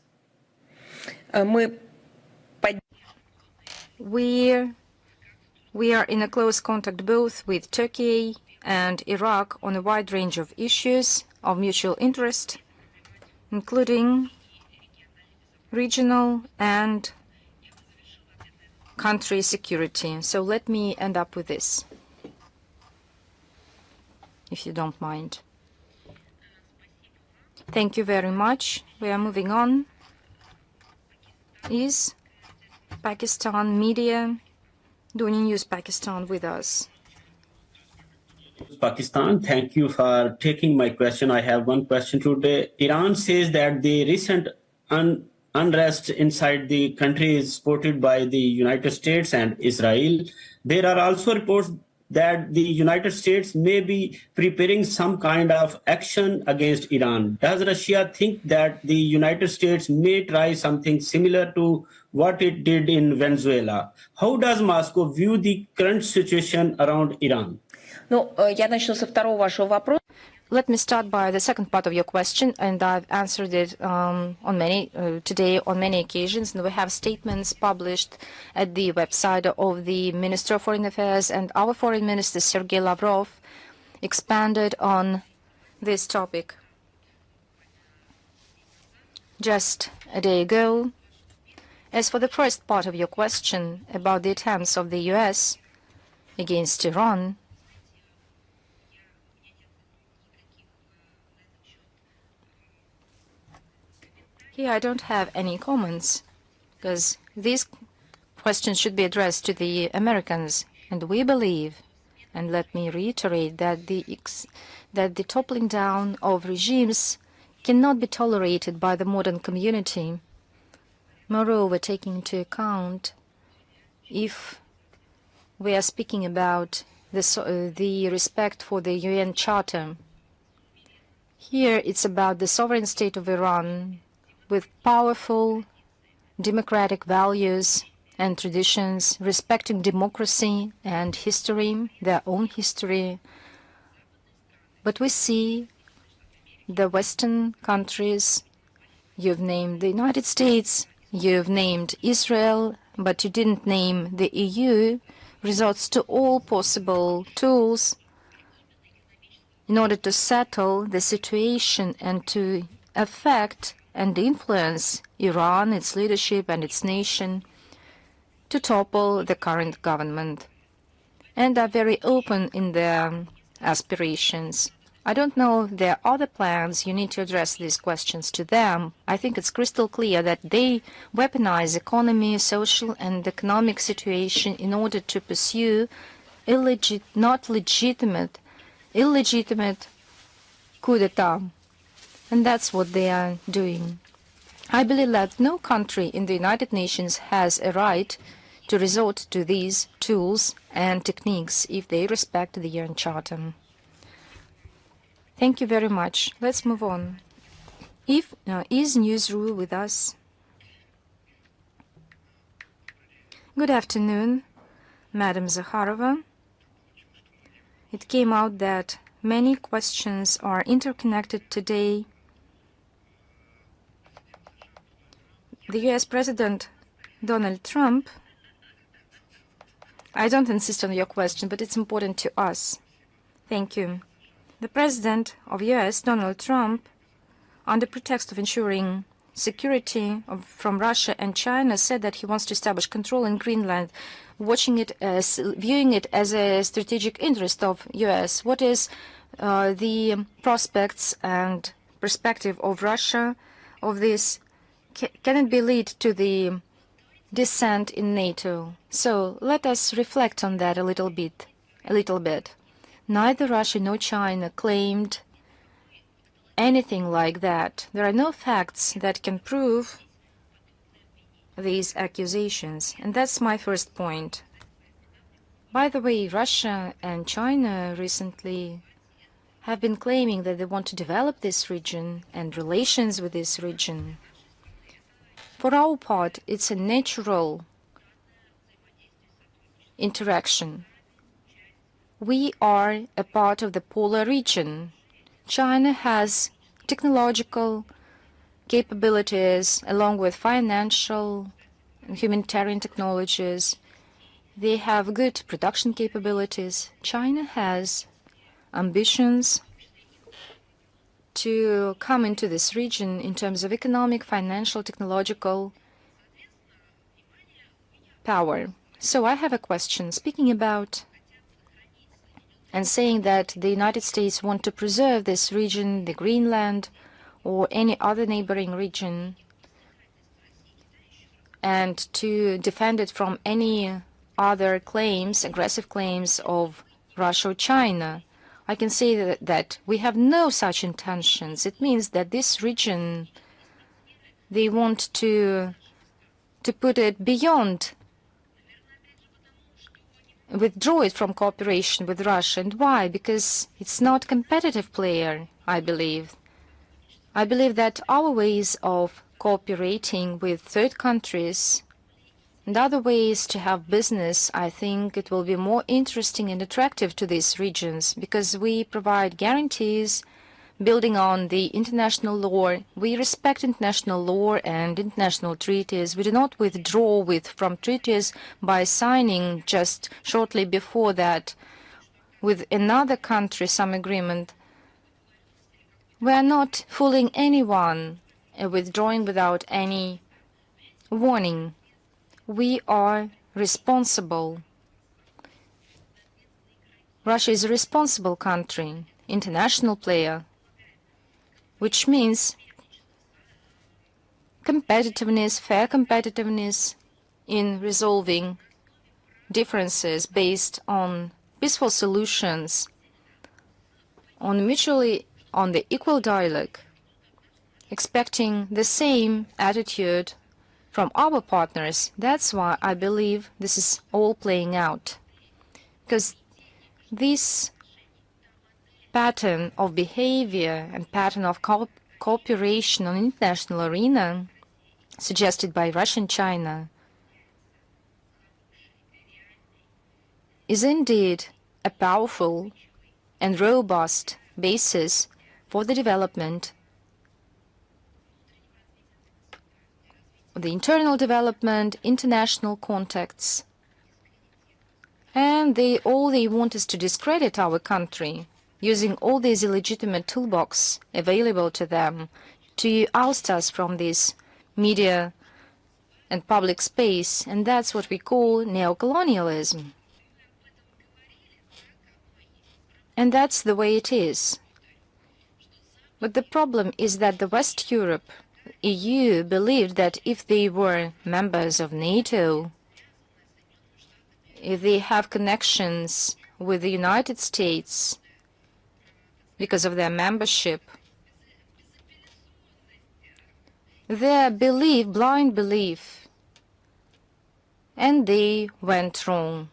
We are in a close contact both with Turkey and Iraq on a wide range of issues of mutual interest, including regional and country security. So let me end up with this, if you don't mind. Thank you very much. We are moving on. Is Pakistan media, Duni News Pakistan, with us? Pakistan, thank you for taking my question. I have one question today. Iran says that the recent unrest inside the country is supported by the United States and Israel. There are also reports that the United States may be preparing some kind of action against Iran. Does Russia think that the United States may try something similar to what it did in Venezuela? How does Moscow view the current situation around Iran? Я начну со второго вашего вопроса. Let me start by the second part of your question, and I've answered it today on many occasions. And we have statements published at the website of the Minister of Foreign Affairs, and our Foreign Minister Sergei Lavrov expanded on this topic just a day ago. As for the first part of your question about the attempts of the U.S. against Iran, here I don't have any comments, because these questions should be addressed to the Americans. And we believe, and let me reiterate, that the toppling down of regimes cannot be tolerated by the modern community. Moreover, taking into account, if we are speaking about the respect for the UN Charter, here it's about the sovereign state of Iran, with powerful democratic values and traditions, respecting democracy and history, their own history. But we see the Western countries, you've named the United States, you've named Israel, but you didn't name the EU, resorts to all possible tools in order to settle the situation and to affect and influence Iran, its leadership and its nation, to topple the current government, and are very open in their aspirations. I don't know if there are other plans. You need to address these questions to them. I think it's crystal clear that they weaponize economy, social and economic situation in order to pursue illegitimate coup d'etat. And that's what they are doing. I believe that no country in the United Nations has a right to resort to these tools and techniques if they respect the UN Charter. Thank you very much. Let's move on. Is Newsroom with us? Good afternoon, Madam Zakharova. It came out that many questions are interconnected today. The US President Donald Trump, I don't insist on your question, but it's important to us. Thank you. The President of US, Donald Trump, under pretext of ensuring security from Russia and China, said that he wants to establish control in Greenland, viewing it as a strategic interest of US. What is the prospects and perspective of Russia of this? Can it be lead to the dissent in NATO? So let us reflect on that a little bit. Neither Russia nor China claimed anything like that. There are no facts that can prove these accusations, and that's my first point. By the way, Russia and China recently have been claiming that they want to develop this region and relations with this region. For our part, it's a natural interaction. We are a part of the polar region. China has technological capabilities along with financial and humanitarian technologies. They have good production capabilities. China has ambitions to come into this region in terms of economic, financial, technological power. So I have a question. Speaking about and saying that the United States want to preserve this region, the Greenland, or any other neighboring region, and to defend it from any other claims, aggressive claims of Russia or China. I can say that we have no such intentions. It means that this region, they want to put it beyond withdraw it from cooperation with Russia. And why? Because it's not a competitive player, I believe. I believe that our ways of cooperating with third countries and other ways to have business, I think it will be more interesting and attractive to these regions because we provide guarantees building on the international law. We respect international law and international treaties. We do not withdraw from treaties by signing just shortly before that with another country some agreement. We are not fooling anyone, withdrawing without any warning. We are responsible. Russia is a responsible country, international player, which means competitiveness, fair competitiveness in resolving differences based on peaceful solutions, on the equal dialogue, expecting the same attitude from our partners. That's why I believe this is all playing out. Because this pattern of behavior and pattern of cooperation on international arena suggested by Russia and China is indeed a powerful and robust basis for the development, the internal development, international contacts, and all they want is to discredit our country, using all these illegitimate toolbox available to them to oust us from this media and public space, and that's what we call neocolonialism. And that's the way it is. But the problem is that the West Europe, EU, believed that if they were members of NATO, if they have connections with the United States because of their membership, their belief, blind belief, and they went wrong.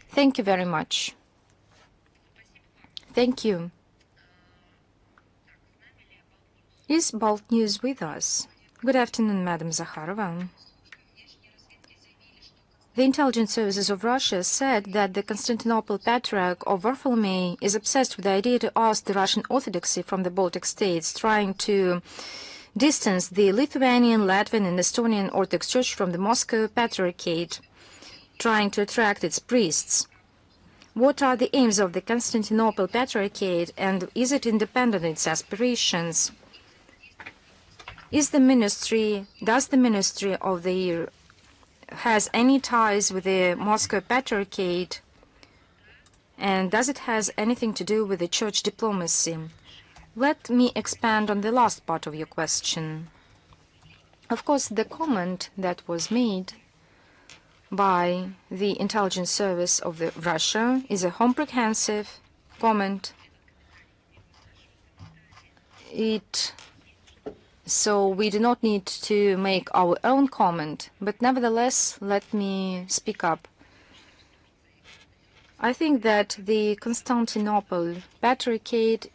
Thank you very much. Thank you. Is Balt News with us? Good afternoon, Madam Zakharova. The intelligence services of Russia said that the Constantinople Patriarch of Bartholomew is obsessed with the idea to oust the Russian Orthodoxy from the Baltic states, trying to distance the Lithuanian, Latvian, and Estonian Orthodox Church from the Moscow Patriarchate, trying to attract its priests. What are the aims of the Constantinople Patriarchate, and is it independent in its aspirations? Does the Ministry of the has any ties with the Moscow Patriarchate, and does it has anything to do with the church diplomacy? Let me expand on the last part of your question. Of course, the comment that was made by the intelligence service of Russia is a comprehensive comment. So we do not need to make our own comment, but nevertheless, let me speak up. I think that the Constantinople Patriarchate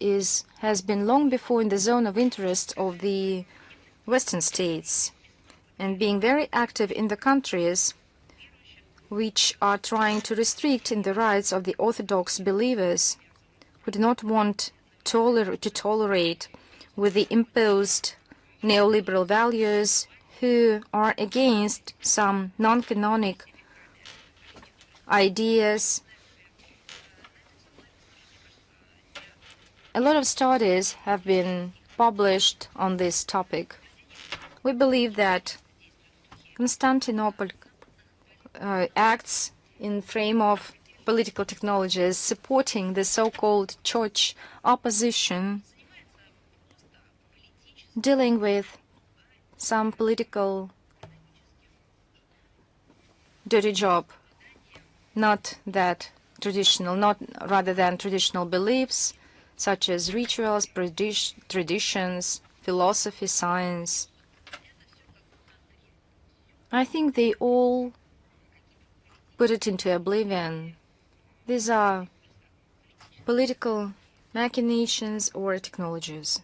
has been long before in the zone of interest of the Western states, and being very active in the countries which are trying to restrict in the rights of the Orthodox believers who do not want to tolerate with the imposed neoliberal values, who are against some non-canonic ideas. A lot of studies have been published on this topic. We believe that Constantinople acts in frame of political technologies supporting the so-called church opposition, dealing with some political dirty job, not rather than traditional beliefs such as rituals, traditions, philosophy, science. I think they all put it into oblivion These are political machinations or technologies.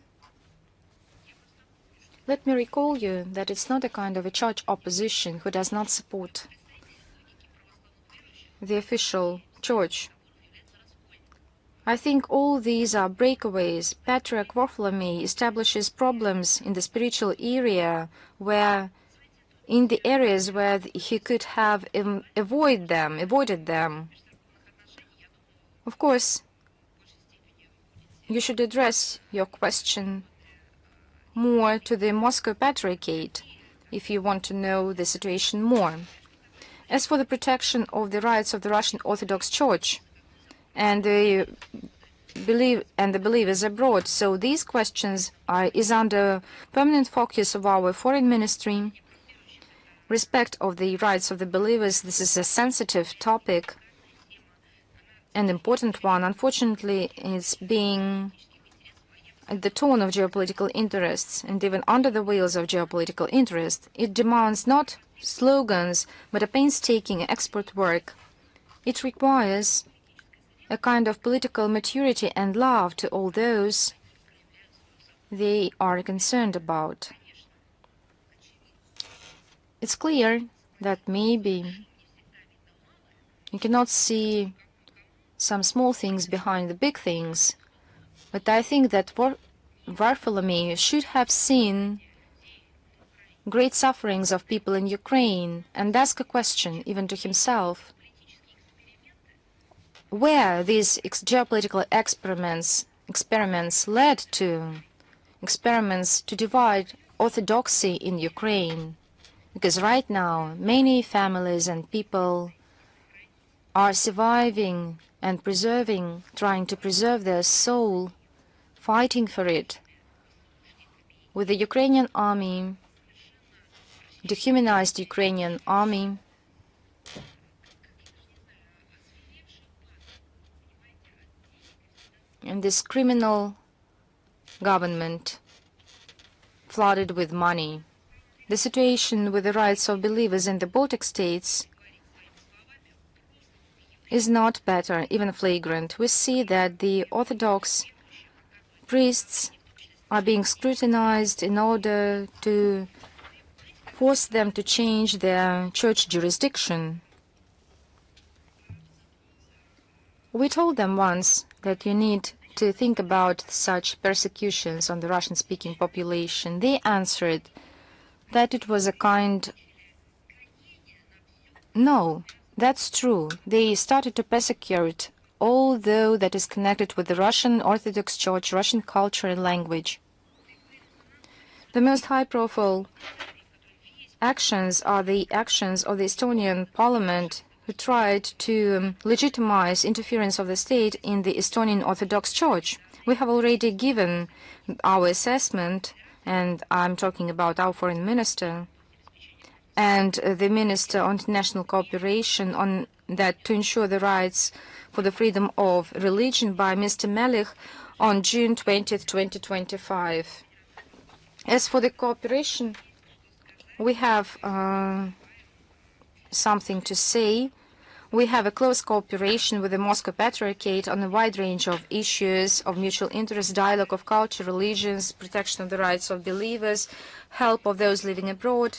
Let me recall you that it's not a kind of a church opposition who does not support the official church. I think all these are breakaways. Patriarch Vartholomew establishes problems in the spiritual area in the areas where he could have avoided them. Of course, you should address your question more to the Moscow Patriarchate if you want to know the situation more. As for the protection of the rights of the Russian Orthodox Church and the believers abroad, so these questions is under permanent focus of our foreign ministry. Respect of the rights of the believers, this is a sensitive topic, an important one. Unfortunately, it's being at the tone of geopolitical interests, and even under the wheels of geopolitical interest. It demands not slogans, but a painstaking expert work. It requires a kind of political maturity and love to all those they are concerned about. It's clear that maybe you cannot see some small things behind the big things, but I think that Vartholomew should have seen great sufferings of people in Ukraine and ask a question even to himself. Where these geopolitical experiments led to, experiments to divide orthodoxy in Ukraine, because right now many families and people are surviving and preserving, trying to preserve their soul, fighting for it, with the Ukrainian army, dehumanized Ukrainian army, and this criminal government flooded with money. The situation with the rights of believers in the Baltic states is not better, even flagrant. We see that the Orthodox priests are being scrutinized in order to force them to change their church jurisdiction. We told them once that you need to think about such persecutions on the Russian-speaking population. They answered that it was a kind... No, that's true. They started to persecute all that is connected with the Russian Orthodox Church, Russian culture and language. The most high-profile actions are the actions of the Estonian parliament, who tried to legitimize interference of the state in the Estonian Orthodox Church. We have already given our assessment, and I'm talking about our foreign minister and the Minister on International Cooperation on that to ensure the rights for the freedom of religion by Mr. Melich on June 20th, 2025. As for the cooperation, we have something to say. We have a close cooperation with the Moscow Patriarchate on a wide range of issues of mutual interest, dialogue of culture, religions, protection of the rights of believers, help of those living abroad.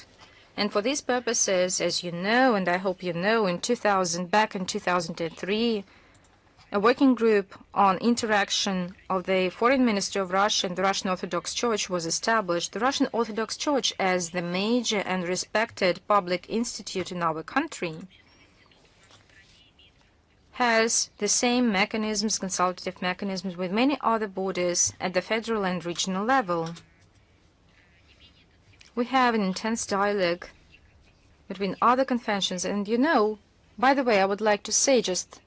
And for these purposes, as you know, and I hope you know, back in 2003, a working group on interaction of the Foreign Ministry of Russia and the Russian Orthodox Church was established. The Russian Orthodox Church, as the major and respected public institute in our country, has the same mechanisms, consultative mechanisms, with many other bodies at the federal and regional level. We have an intense dialogue between other conventions, and you know, by the way, I would like to say, just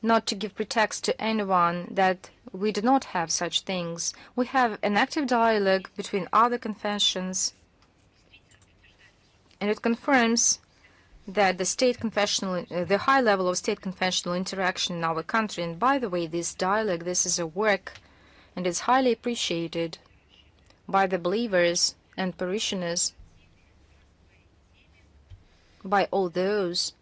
not to give pretext to anyone, that we do not have such things. We have an active dialogue between other conventions, and it confirms that the high level of state confessional interaction in our country. And by the way, this dialogue, this is a work, and it's highly appreciated by the believers and parishioners, by all those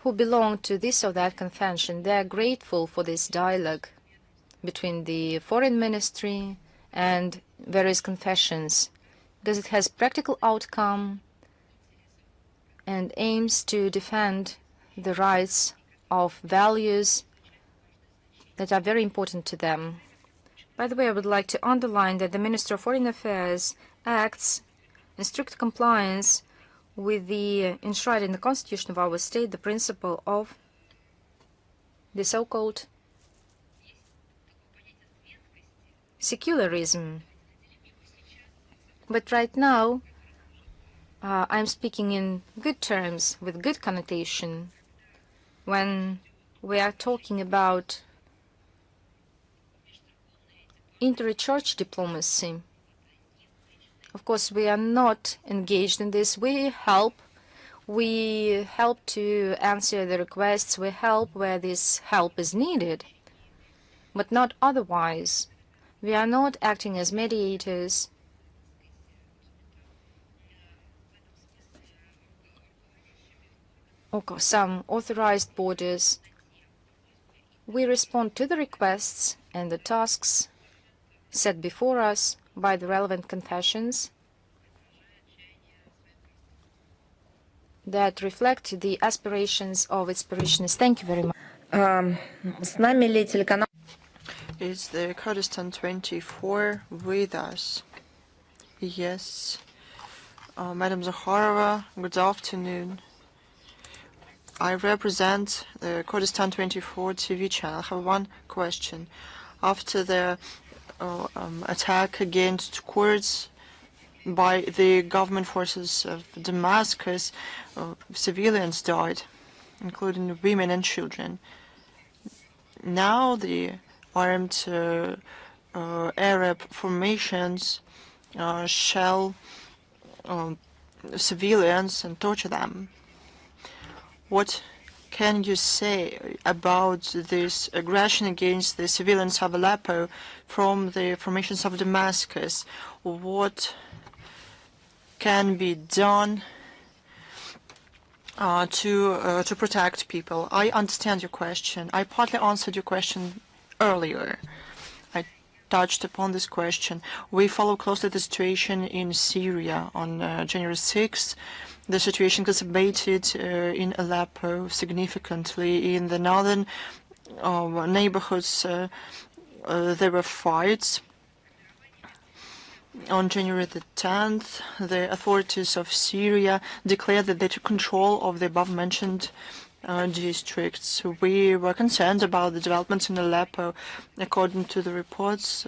who belong to this or that convention, they are grateful for this dialogue between the foreign ministry and various confessions, because it has practical outcome and aims to defend the rights of values that are very important to them. By the way, I would like to underline that the Minister of Foreign Affairs acts in strict compliance with the enshrined in the Constitution of our state, the principle of the so-called secularism. But right now, I'm speaking in good terms, with good connotation, when we are talking about inter-church diplomacy. Of course, we are not engaged in this. We help to answer the requests. We help where this help is needed, but not otherwise. We are not acting as mediators. Or some authorized borders. We respond to the requests and the tasks set before us by the relevant confessions that reflect the aspirations of its parishioners. Thank you very much. С нами ли телеканал? Is the Kurdistan 24 with us? Yes. Madam Zakharova, good afternoon. I represent the Kurdistan 24 TV channel. I have one question. After the attack against Kurds by the government forces of Damascus, civilians died, including women and children. Now the armed Arab formations shell civilians and torture them. What can you say about this aggression against the civilians of Aleppo from the formations of Damascus? What can be done to protect people? I understand your question. I partly answered your question earlier. I touched upon this question. We follow closely the situation in Syria. On January 6th, the situation exacerbated in Aleppo significantly. In the northern neighborhoods, there were fights. On January the 10th, the authorities of Syria declared that they took control of the above-mentioned districts. We were concerned about the developments in Aleppo. According to the reports,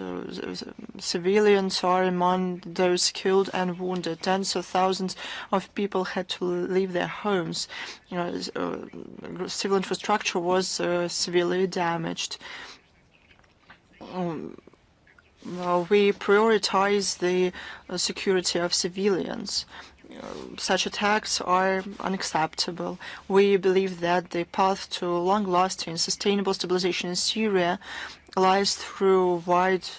civilians are among those killed and wounded. Tens of thousands of people had to leave their homes. Civil infrastructure was severely damaged. We prioritize the security of civilians. Such attacks are unacceptable. We believe that the path to long-lasting, sustainable stabilization in Syria lies through wide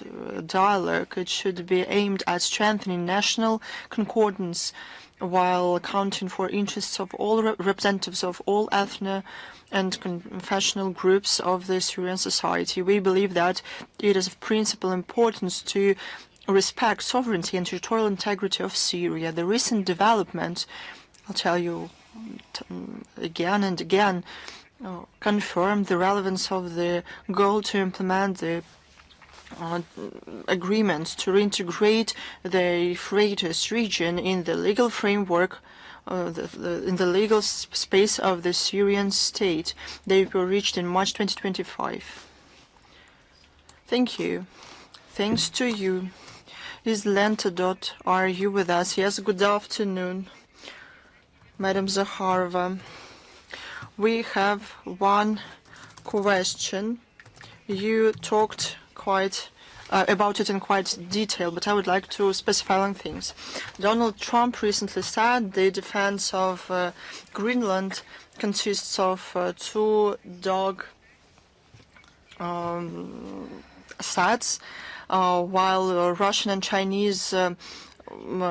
dialogue. It should be aimed at strengthening national concordance while accounting for interests of all representatives of all ethnic and confessional groups of the Syrian society. We believe that it is of principal importance to respect sovereignty and territorial integrity of Syria. The recent development, I'll tell you again and again, confirmed the relevance of the goal to implement the agreements to reintegrate the Euphrates region in the legal framework in the legal space of the Syrian state. They were reached in March 2025. Thank you. Thanks to you. Is Lenta. Are you with us? Yes, good afternoon, Madam Zakharova. We have one question. You talked quite about it in quite detail, but I would like to specify one things. Donald Trump recently said the defense of Greenland consists of two dog sets, while Russian and Chinese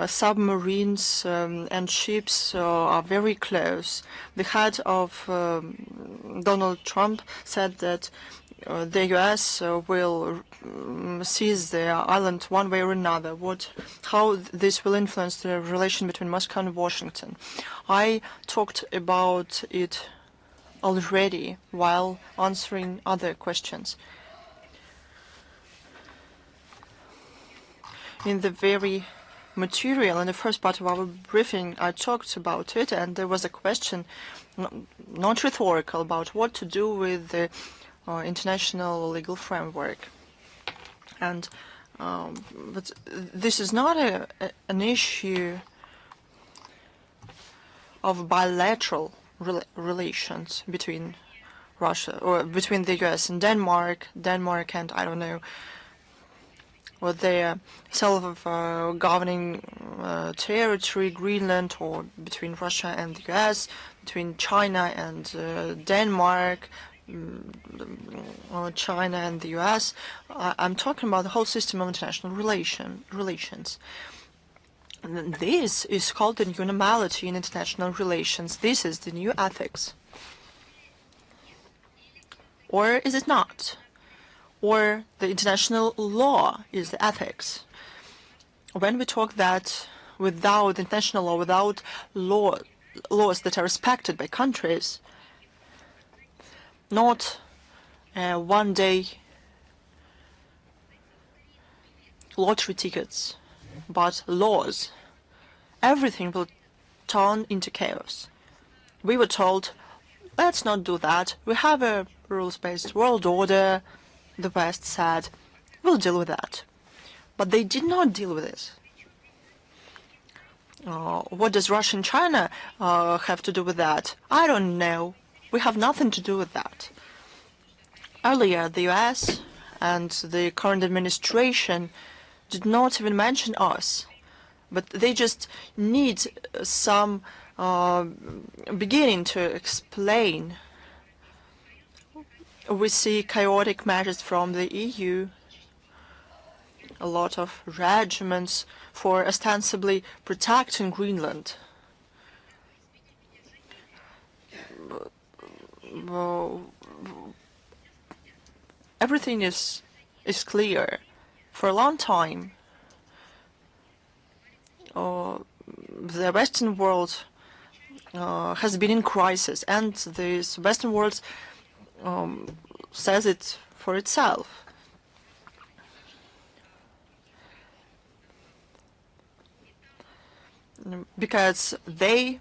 submarines and ships are very close. The head of Donald Trump said that the U.S. will seize the island one way or another. How this will influence the relation between Moscow and Washington? I talked about it already while answering other questions. In the very material, in the first part of our briefing, I talked about it, and there was a question, not rhetorical, about what to do with the international legal framework. And but this is not an issue of bilateral relations between Russia or between the U.S. and Denmark and I don't know, or their self-governing territory, Greenland, or between Russia and the U.S., between China and Denmark, or China and the U.S. I'm talking about the whole system of international relations. And this is called the new normality in international relations. This is the new ethics. Or is it not? Or the international law is the ethics. When we talk that without international law, without laws that are respected by countries, not one day lottery tickets, but laws, everything will turn into chaos. We were told, let's not do that. We have a rules-based world order. The West said, we'll deal with that. But they did not deal with it. What does Russia and China have to do with that? I don't know. We have nothing to do with that. Earlier, the US and the current administration did not even mention us, but they just need some beginning to explain. We see chaotic measures from the EU, a lot of regiments for ostensibly protecting Greenland. Everything is clear. For a long time, the Western world has been in crisis, and this Western world says it for itself. Because they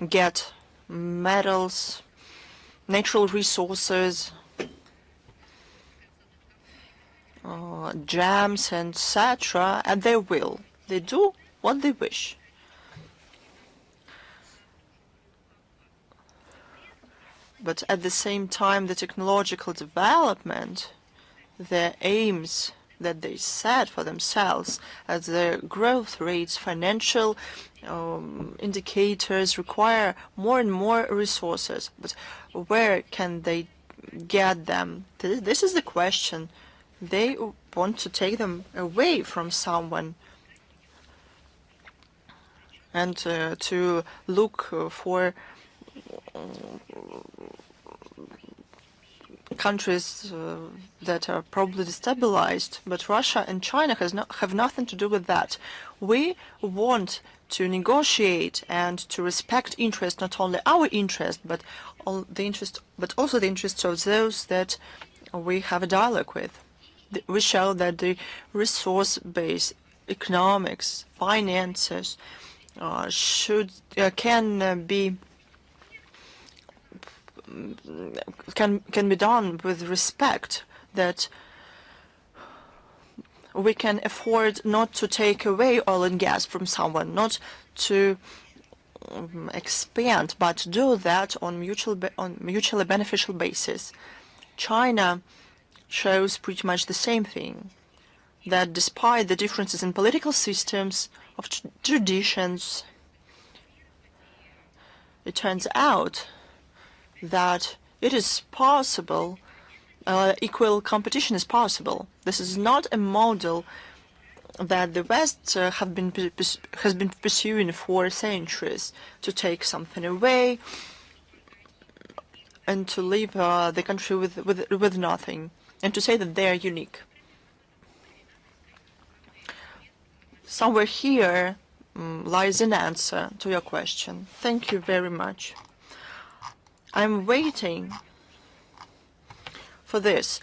get metals, natural resources, gems, etc. at their will. They do what they wish. But at the same time, the technological development, the aims that they set for themselves as their growth rates, financial indicators require more and more resources. But where can they get them? This is the question. They want to take them away from someone and to look for countries that are probably destabilized, but Russia and China have nothing to do with that. We want to negotiate and to respect interest, not only our interest, but also the interests of those that we have a dialogue with. We show that the resource-based economics, finances can be done with respect, that we can afford not to take away oil and gas from someone, not to expand, but do that on mutually beneficial basis. China shows pretty much the same thing, that despite the differences in political systems, of traditions, it turns out that it is possible, equal competition is possible. This is not a model that the West has been pursuing for centuries, to take something away and to leave the country with nothing, and to say that they are unique. Somewhere here lies an answer to your question. Thank you very much. I'm waiting for this.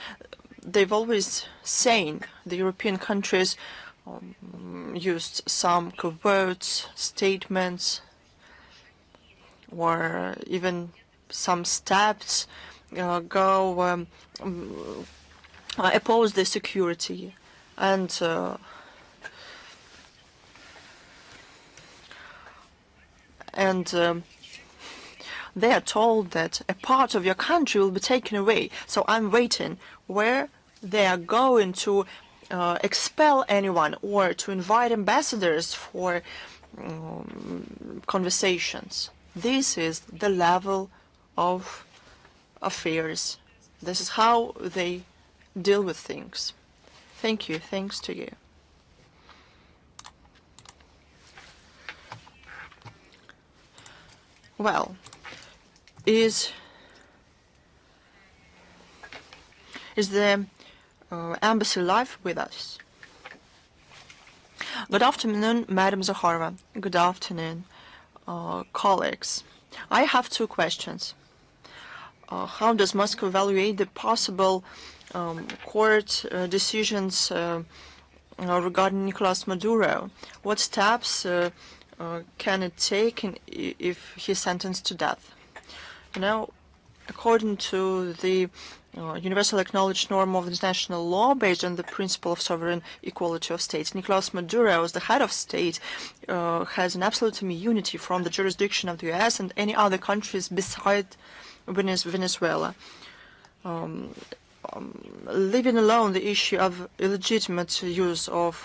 They've always saying, the European countries used some covert statements or even some steps oppose the security, and they are told that a part of your country will be taken away. So I'm waiting where they are going to expel anyone or to invite ambassadors for conversations. This is the level of affairs. This is how they deal with things. Thank you. Thanks to you. Well, is the embassy live with us? Good afternoon, Madam Zakharova. Good afternoon, colleagues. I have two questions. How does Moscow evaluate the possible court decisions regarding Nicolas Maduro? What steps can it take if he's sentenced to death? You know, according to the universal acknowledged norm of international law based on the principle of sovereign equality of states, Nicolas Maduro, as the head of state, has an absolute immunity from the jurisdiction of the U.S. and any other countries beside Venezuela. Leaving alone the issue of illegitimate use of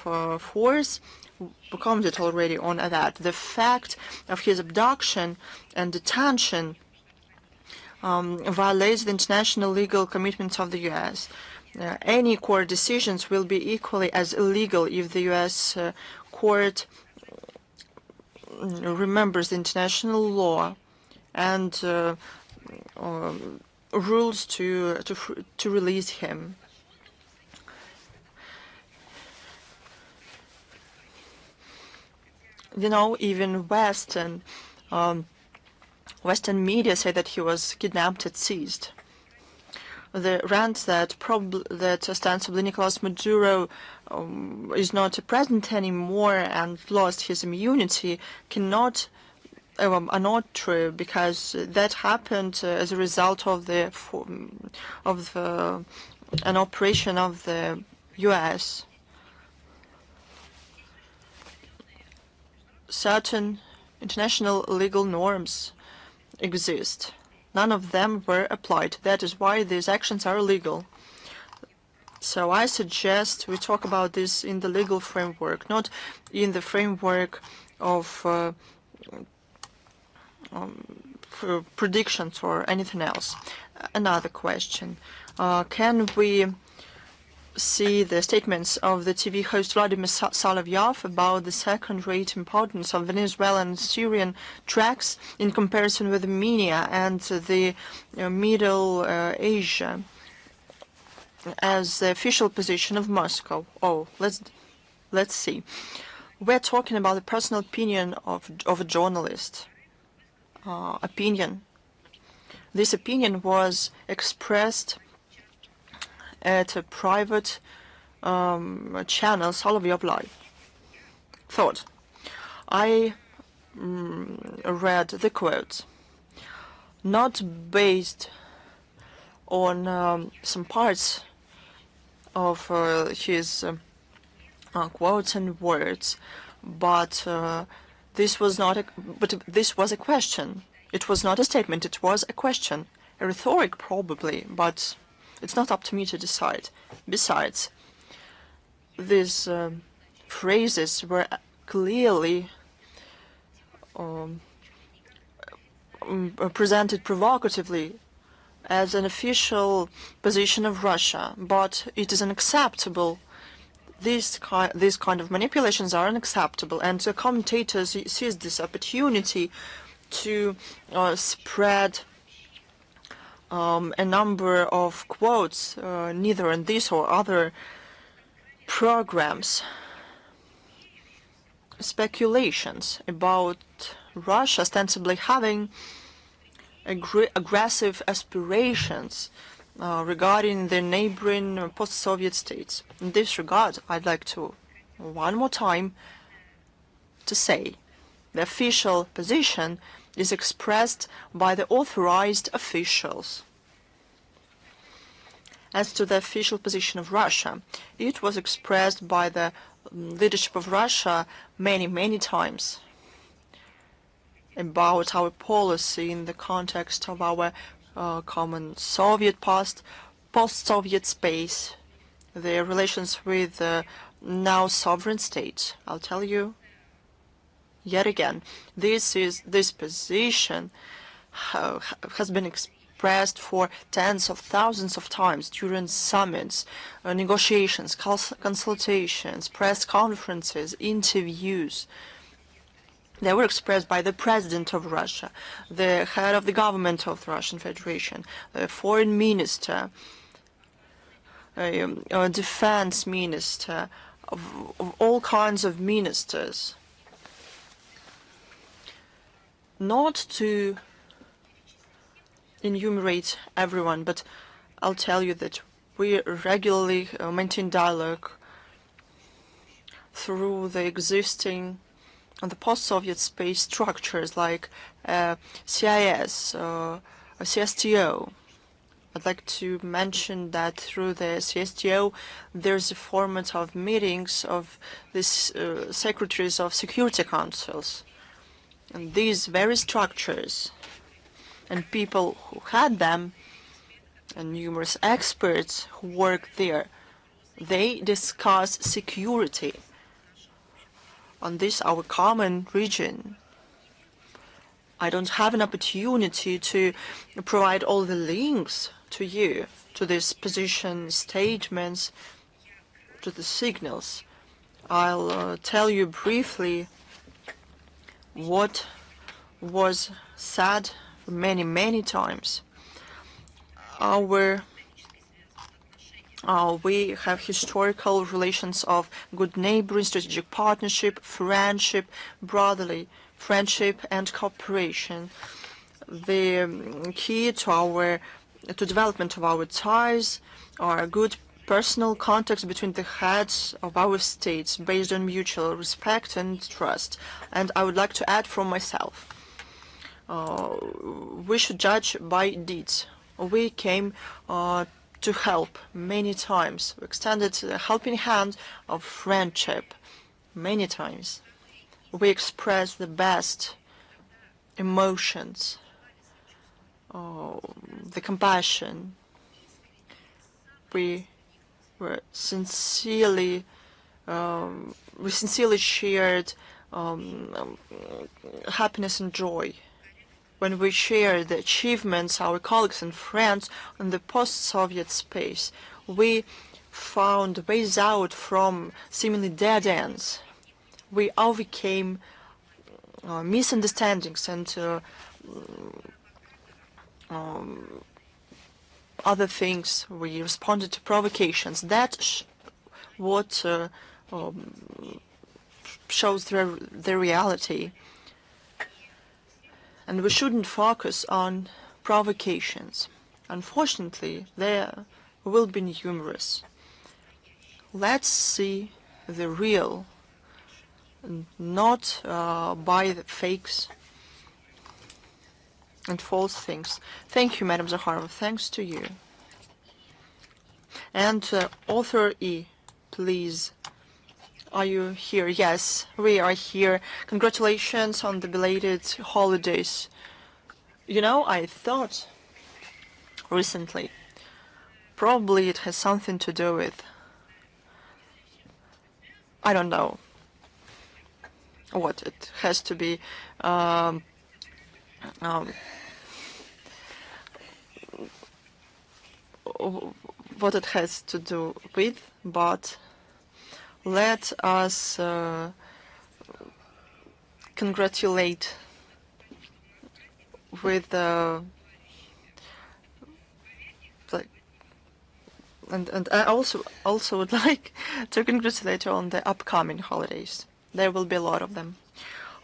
force, we commented already on that. The fact of his abduction and detention violates the international legal commitments of the U.S. Any court decisions will be equally as illegal if the U.S. court remembers the international law and rules to release him. You know, even Western media say that he was kidnapped and seized. The rant that ostensibly Nicolas Maduro is not president anymore and lost his immunity are not true, because that happened as a result of an operation of the U.S. Certain international legal norms exist. None of them were applied. That is why these actions are illegal. So I suggest we talk about this in the legal framework, not in the framework of predictions or anything else. Another question. Can we see the statements of the TV host Vladimir Solovyov about the second-rate importance of Venezuelan and Syrian tracks in comparison with Armenia and the Middle Asia as the official position of Moscow? Oh, let's see. We're talking about the personal opinion of a journalist. Opinion. This opinion was expressed at a private channel, Solovyov Live. Thought. I read the quotes, not based on some parts of his quotes and words, but this was a question. It was not a statement. It was a question, a rhetoric probably, but it's not up to me to decide. Besides, these phrases were clearly presented provocatively as an official position of Russia, but it is unacceptable these kind of manipulations are unacceptable, and the commentators seize this opportunity to spread a number of quotes, neither in this or other programs, speculations about Russia ostensibly having aggressive aspirations regarding the neighboring post-Soviet states. In this regard, I'd like to, one more time, to say the official position is expressed by the authorized officials. As to the official position of Russia, it was expressed by the leadership of Russia many times about our policy in the context of our common Soviet past, post-Soviet space, their relations with now sovereign states. I'll tell you yet again, this position has been expressed for tens of thousands of times during summits, negotiations, consultations, press conferences, interviews. They were expressed by the President of Russia, the head of the government of the Russian Federation, the foreign minister, a defense minister, of all kinds of ministers. Not to enumerate everyone, but I'll tell you that we regularly maintain dialogue through the existing the post-Soviet space structures like CIS, CSTO. I'd like to mention that through the CSTO, there's a format of meetings of these secretaries of security councils. And these very structures and people who had them, and numerous experts who work there, they discuss security on this our common region. I don't have an opportunity to provide all the links to you, to these position statements, to the signals. I'll tell you briefly what was said many times. We have historical relations of good neighboring, strategic partnership, friendship, brotherly friendship and cooperation. The key to development of our ties are good personal contacts between the heads of our states based on mutual respect and trust. And I would like to add from myself, we should judge by deeds. We came to help many times. We extended a helping hand of friendship many times. We expressed the best emotions, the compassion. We sincerely shared happiness and joy when we shared the achievements our colleagues and friends in the post-Soviet space. We found ways out from seemingly dead ends. We overcame misunderstandings and other things. We responded to provocations. That what shows the reality. And we shouldn't focus on provocations. Unfortunately, there will be numerous. Let's see the real, not by the fakes and false things. Thank you, Madam Zakharova. Thanks to you. And author E, please. Are you here? Yes, we are here. Congratulations on the belated holidays. You know, I thought recently, probably it has something to do with, I don't know what it has to be, what it has to do with, but let us congratulate with and I also would like to congratulate you on the upcoming holidays. There will be a lot of them.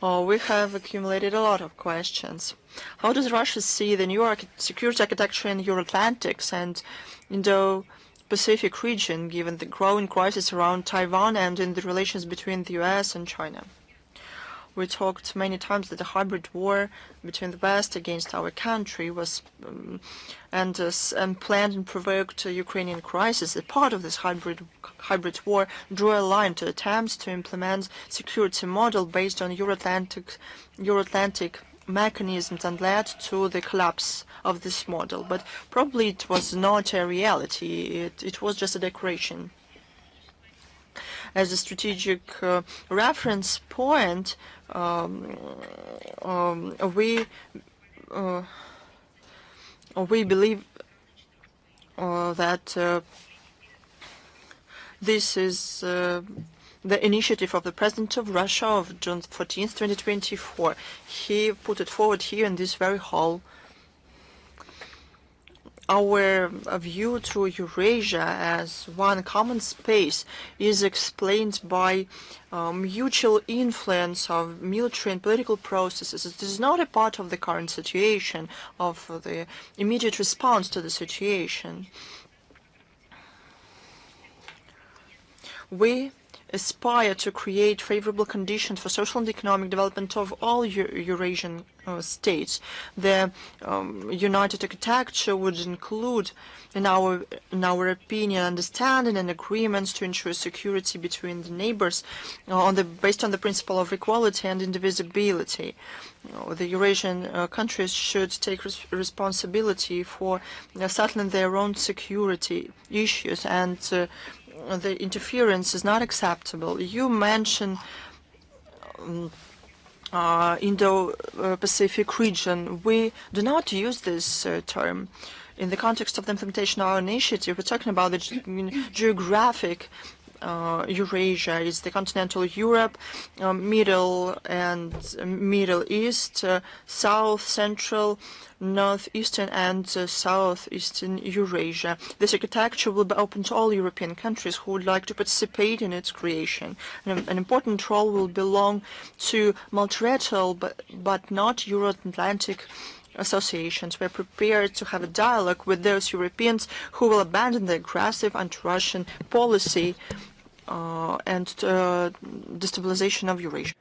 We have accumulated a lot of questions. How does Russia see the new security architecture in Euro-Atlantic and Indo-Pacific region, given the growing crisis around Taiwan and in the relations between the US and China? We talked many times that the hybrid war between the West against our country was and planned and provoked Ukrainian crisis. A part of this hybrid war drew a line to attempts to implement security model based on Euro-Atlantic mechanisms and led to the collapse of this model. But probably it was not a reality. It was just a decoration. As a strategic reference point, we believe that this is the initiative of the President of Russia of June 14th, 2024. He put it forward here in this very hall. Our view to Eurasia as one common space is explained by mutual influence of military and political processes. It is not a part of the current situation, of the immediate response to the situation. We aspire to create favorable conditions for social and economic development of all Eurasian states. The united architecture would include, in our opinion, understanding and agreements to ensure security between the neighbors based on the principle of equality and indivisibility. The Eurasian countries should take responsibility for settling their own security issues, and the interference is not acceptable. You mentioned Indo-Pacific region. We do not use this term. In the context of the implementation of our initiative, we're talking about the geographic Eurasia. Is the continental Europe, Middle East, South, Central, Northeastern and Southeastern Eurasia. This architecture will be open to all European countries who would like to participate in its creation. An important role will belong to multilateral but not Euro-Atlantic associations. We're prepared to have a dialogue with those Europeans who will abandon the aggressive anti-Russian policy and destabilization of Eurasia.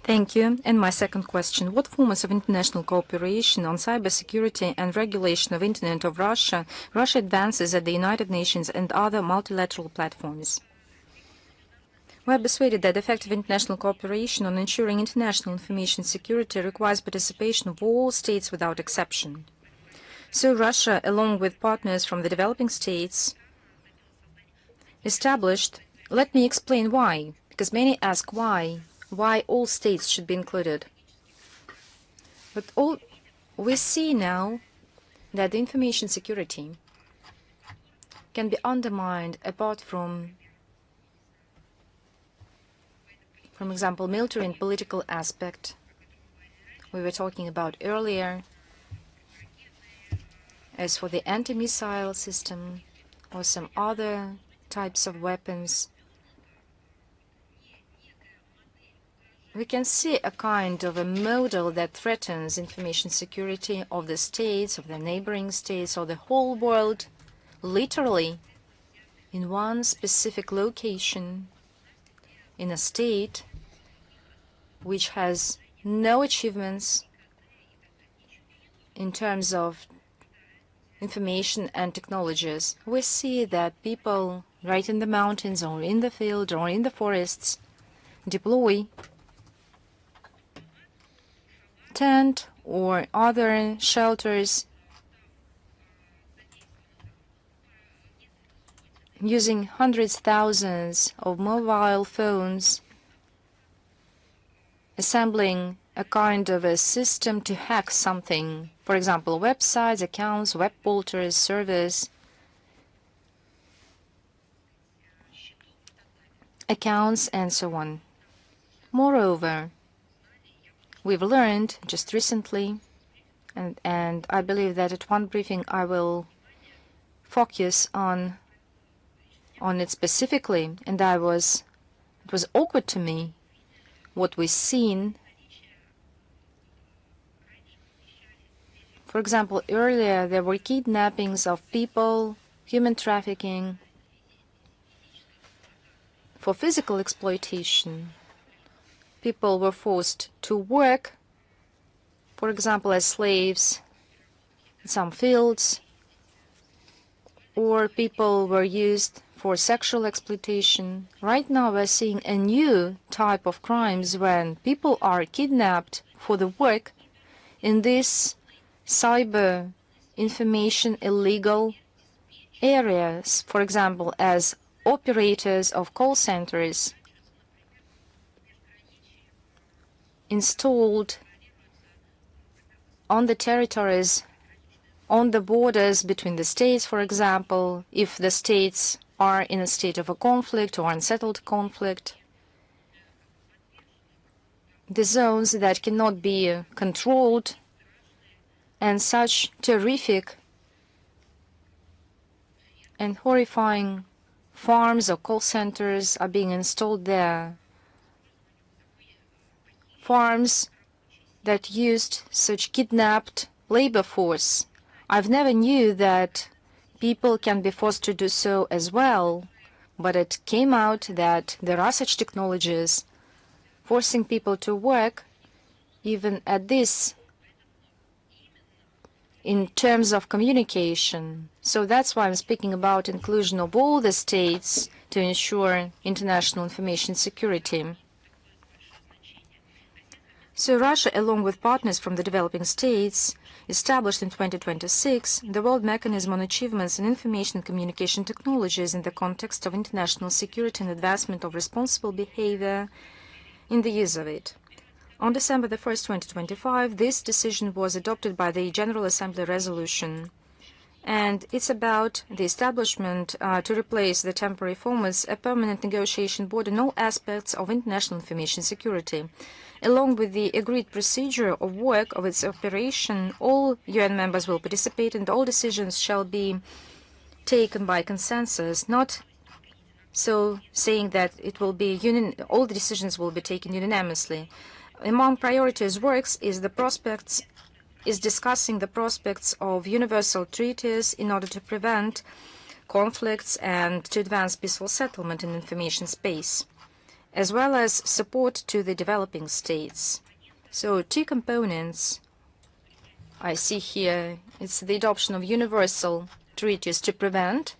Thank you. And my second question, what forms of international cooperation on cybersecurity and regulation of Internet of Russia advances at the United Nations and other multilateral platforms? We are persuaded that effective international cooperation on ensuring international information security requires participation of all states without exception. So Russia, along with partners from the developing states, established, let me explain why, because many ask why all states should be included. But we see now that the information security can be undermined apart from example, military and political aspect we were talking about earlier. As for the anti-missile system or some other types of weapons, we can see a kind of a model that threatens information security of the states, of the neighboring states, or the whole world, literally in one specific location, in a state which has no achievements in terms of information and technologies. We see that people right in the mountains or in the field or in the forests deploy tent or other shelters using hundreds, thousands of mobile phones, assembling a kind of a system to hack something, for example, websites, accounts, web portals, servers. accounts, and so on. Moreover, we've learned just recently, and I believe that at one briefing I will focus on it specifically, and it was awkward to me what we've seen. For example, earlier there were kidnappings of people, human trafficking for physical exploitation. People were forced to work, for example, as slaves in some fields, or people were used for sexual exploitation. Right now we're seeing a new type of crimes when people are kidnapped for the work in these cyber information illegal areas, for example, as operators of call centers installed on the territories, on the borders between the states, for example, if the states are in a state of a conflict or unsettled conflict, the zones that cannot be controlled, and such terrific and horrifying farms or call centers are being installed there. Farms that used such kidnapped labor force. I've never knew that people can be forced to do so as well, but it came out that there are such technologies forcing people to work even at this in terms of communication. So that's why I'm speaking about inclusion of all the states to ensure international information security. So Russia, along with partners from the developing states, established in 2026 the World Mechanism on Achievements in Information and Communication Technologies in the context of international security and advancement of responsible behavior in the use of it. On December 1st, 2025, this decision was adopted by the General Assembly resolution, and it's about the establishment to replace the temporary formats, a permanent negotiation board in all aspects of international information security. Along with the agreed procedure of work of its operation, all UN members will participate and all decisions shall be taken by consensus, not so saying that it will be all the decisions will be taken unanimously. Among priorities works is discussing the prospects of universal treaties in order to prevent conflicts and to advance peaceful settlement in information space, as well as support to the developing states. So two components I see here. It's the adoption of universal treaties to prevent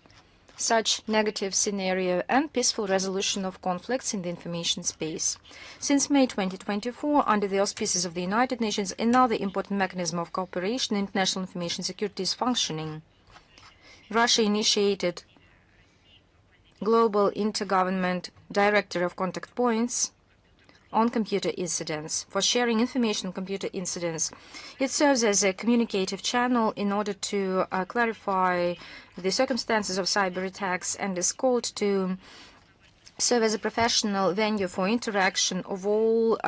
such negative scenario and peaceful resolution of conflicts in the information space. Since May 2024, under the auspices of the United Nations, another important mechanism of cooperation in international information security is functioning. Russia initiated Global Intergovernment Director of Contact Points on computer incidents for sharing information on computer incidents. It serves as a communicative channel in order to clarify the circumstances of cyber attacks and is called to serve as a professional venue for interaction of all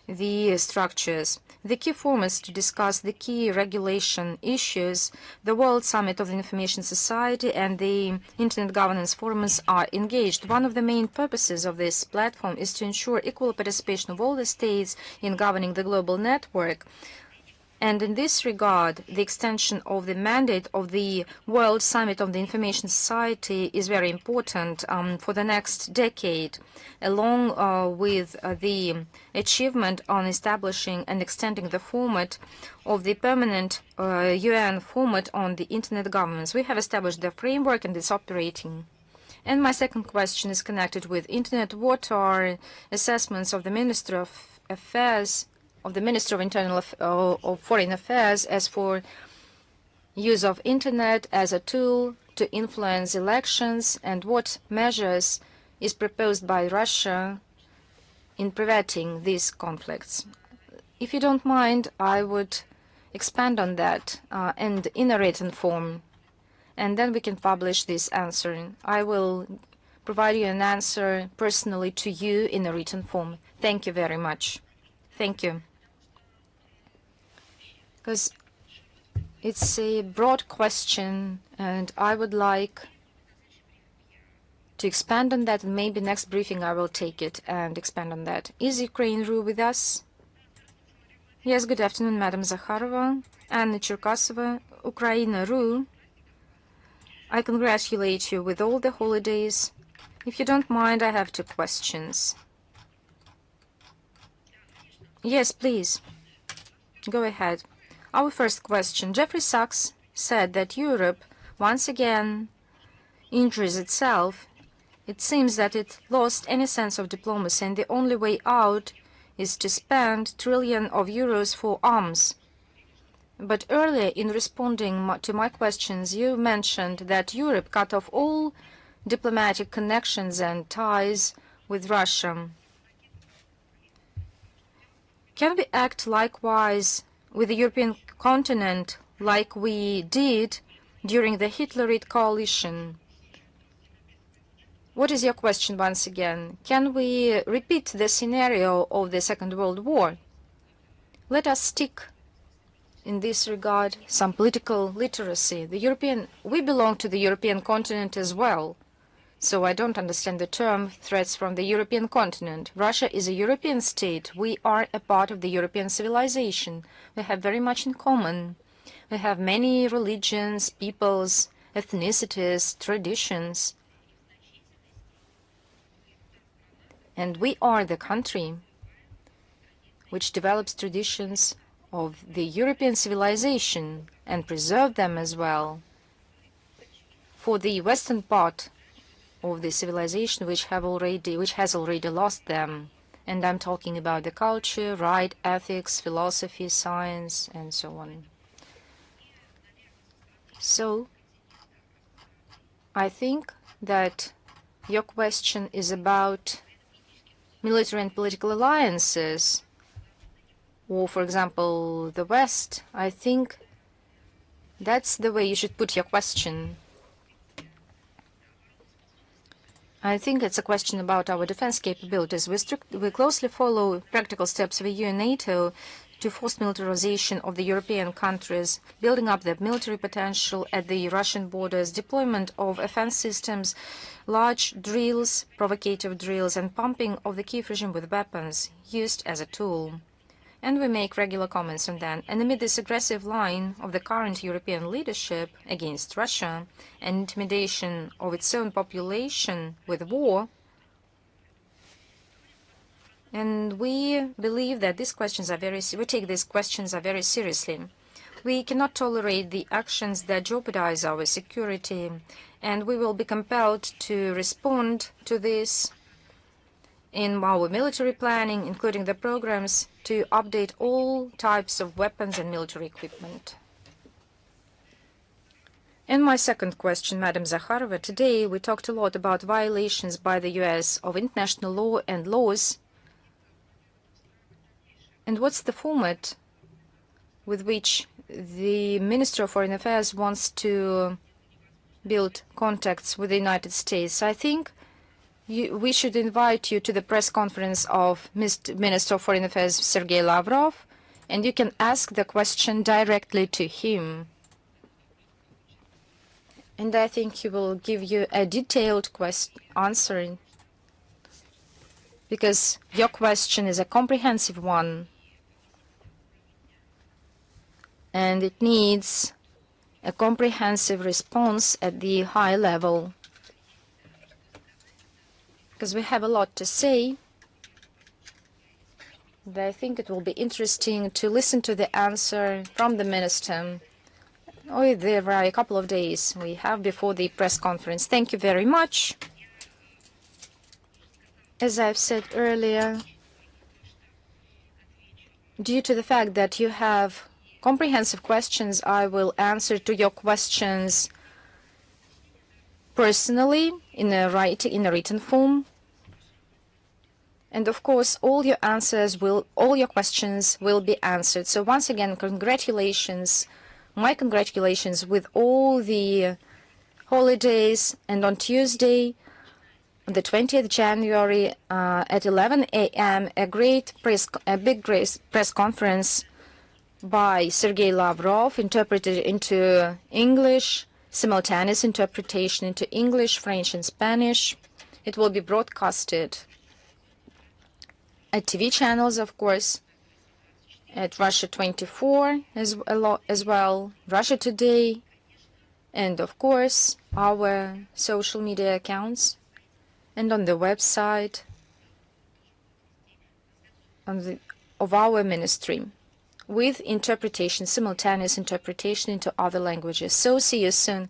the structures. The key formats to discuss the key regulation issues, the World Summit of the Information Society and the Internet Governance Forums are engaged. One of the main purposes of this platform is to ensure equal participation of all the states in governing the global network. And in this regard, the extension of the mandate of the World Summit of the Information Society is very important for the next decade, along with the achievement on establishing and extending the format of the permanent UN format on the Internet governance. We have established the framework and it's operating. And my second question is connected with Internet. What are assessments of the Minister of Affairs of Foreign Affairs as for use of Internet as a tool to influence elections, and what measures is proposed by Russia in preventing these conflicts? If you don't mind, I would expand on that and in a written form, and then we can publish this answer. I will provide you an answer personally to you in a written form. Thank you very much. Thank you. Because it's a broad question, and I would like to expand on that, and maybe next briefing I will take it and expand on that. Is Ukraine-Ru with us? Yes, good afternoon, Madam Zakharova. Anna Cherkasova, Ukraine-Ru. I congratulate you with all the holidays. If you don't mind, I have 2 questions. Yes, please. Go ahead. Our first question. Jeffrey Sachs said that Europe once again injures itself. It seems that it lost any sense of diplomacy, and the only way out is to spend trillions of euros for arms. But earlier, in responding to my questions, you mentioned that Europe cut off all diplomatic connections and ties with Russia. Can we act likewise with the European continent like we did during the Hitlerite coalition? What is your question once again? Can we repeat the scenario of the Second World War? Let us stick in this regard some political literacy. We belong to the European continent as well. So I don't understand the term threats from the European continent. Russia is a European state. We are a part of the European civilization. We have very much in common. We have many religions, peoples, ethnicities, traditions. And we are the country which develops traditions of the European civilization and preserve them as well. For the western part of the civilization which has already lost them, and I'm talking about the culture, right, ethics, philosophy, science, and so on. So I think that your question is about military and political alliances, or, for example, the West. I think that's the way you should put your question. I think it's a question about our defense capabilities. We closely follow practical steps of EU and NATO to force militarization of the European countries, building up the military potential at the Russian borders, deployment of offense systems, large drills, provocative drills, and pumping of the Kiev regime with weapons used as a tool. And we make regular comments on that. And amid this aggressive line of the current European leadership against Russia and intimidation of its own population with war, and we believe that these questions are we take these questions very seriously. We cannot tolerate the actions that jeopardize our security, and we will be compelled to respond to this in our military planning, including the programs to update all types of weapons and military equipment. And my second question, Madam Zakharova, today we talked a lot about violations by the US of international law and laws. And what's the format with which the Minister of Foreign Affairs wants to build contacts with the United States? I think we should invite you to the press conference of Minister of Foreign Affairs Sergei Lavrov, and you can ask the question directly to him. And I think he will give you a detailed answer, because your question is a comprehensive one, and it needs a comprehensive response at the high level. Because we have a lot to say, and I think it will be interesting to listen to the answer from the minister. Oh, there are a couple of days we have before the press conference. Thank you very much. As I've said earlier, due to the fact that you have comprehensive questions, I will answer to your questions personally in a written form. And of course, all your questions will be answered. So once again, congratulations, my congratulations with all the holidays. And on Tuesday, On the 20th January at 11 a.m., a big press conference by Sergei Lavrov, interpreted into English, simultaneous interpretation into English, French, and Spanish. It will be broadcasted at TV channels, of course, at Russia 24 as well, Russia Today, and of course our social media accounts, and on the website of our ministry, with interpretation, simultaneous interpretation into other languages. So see you soon.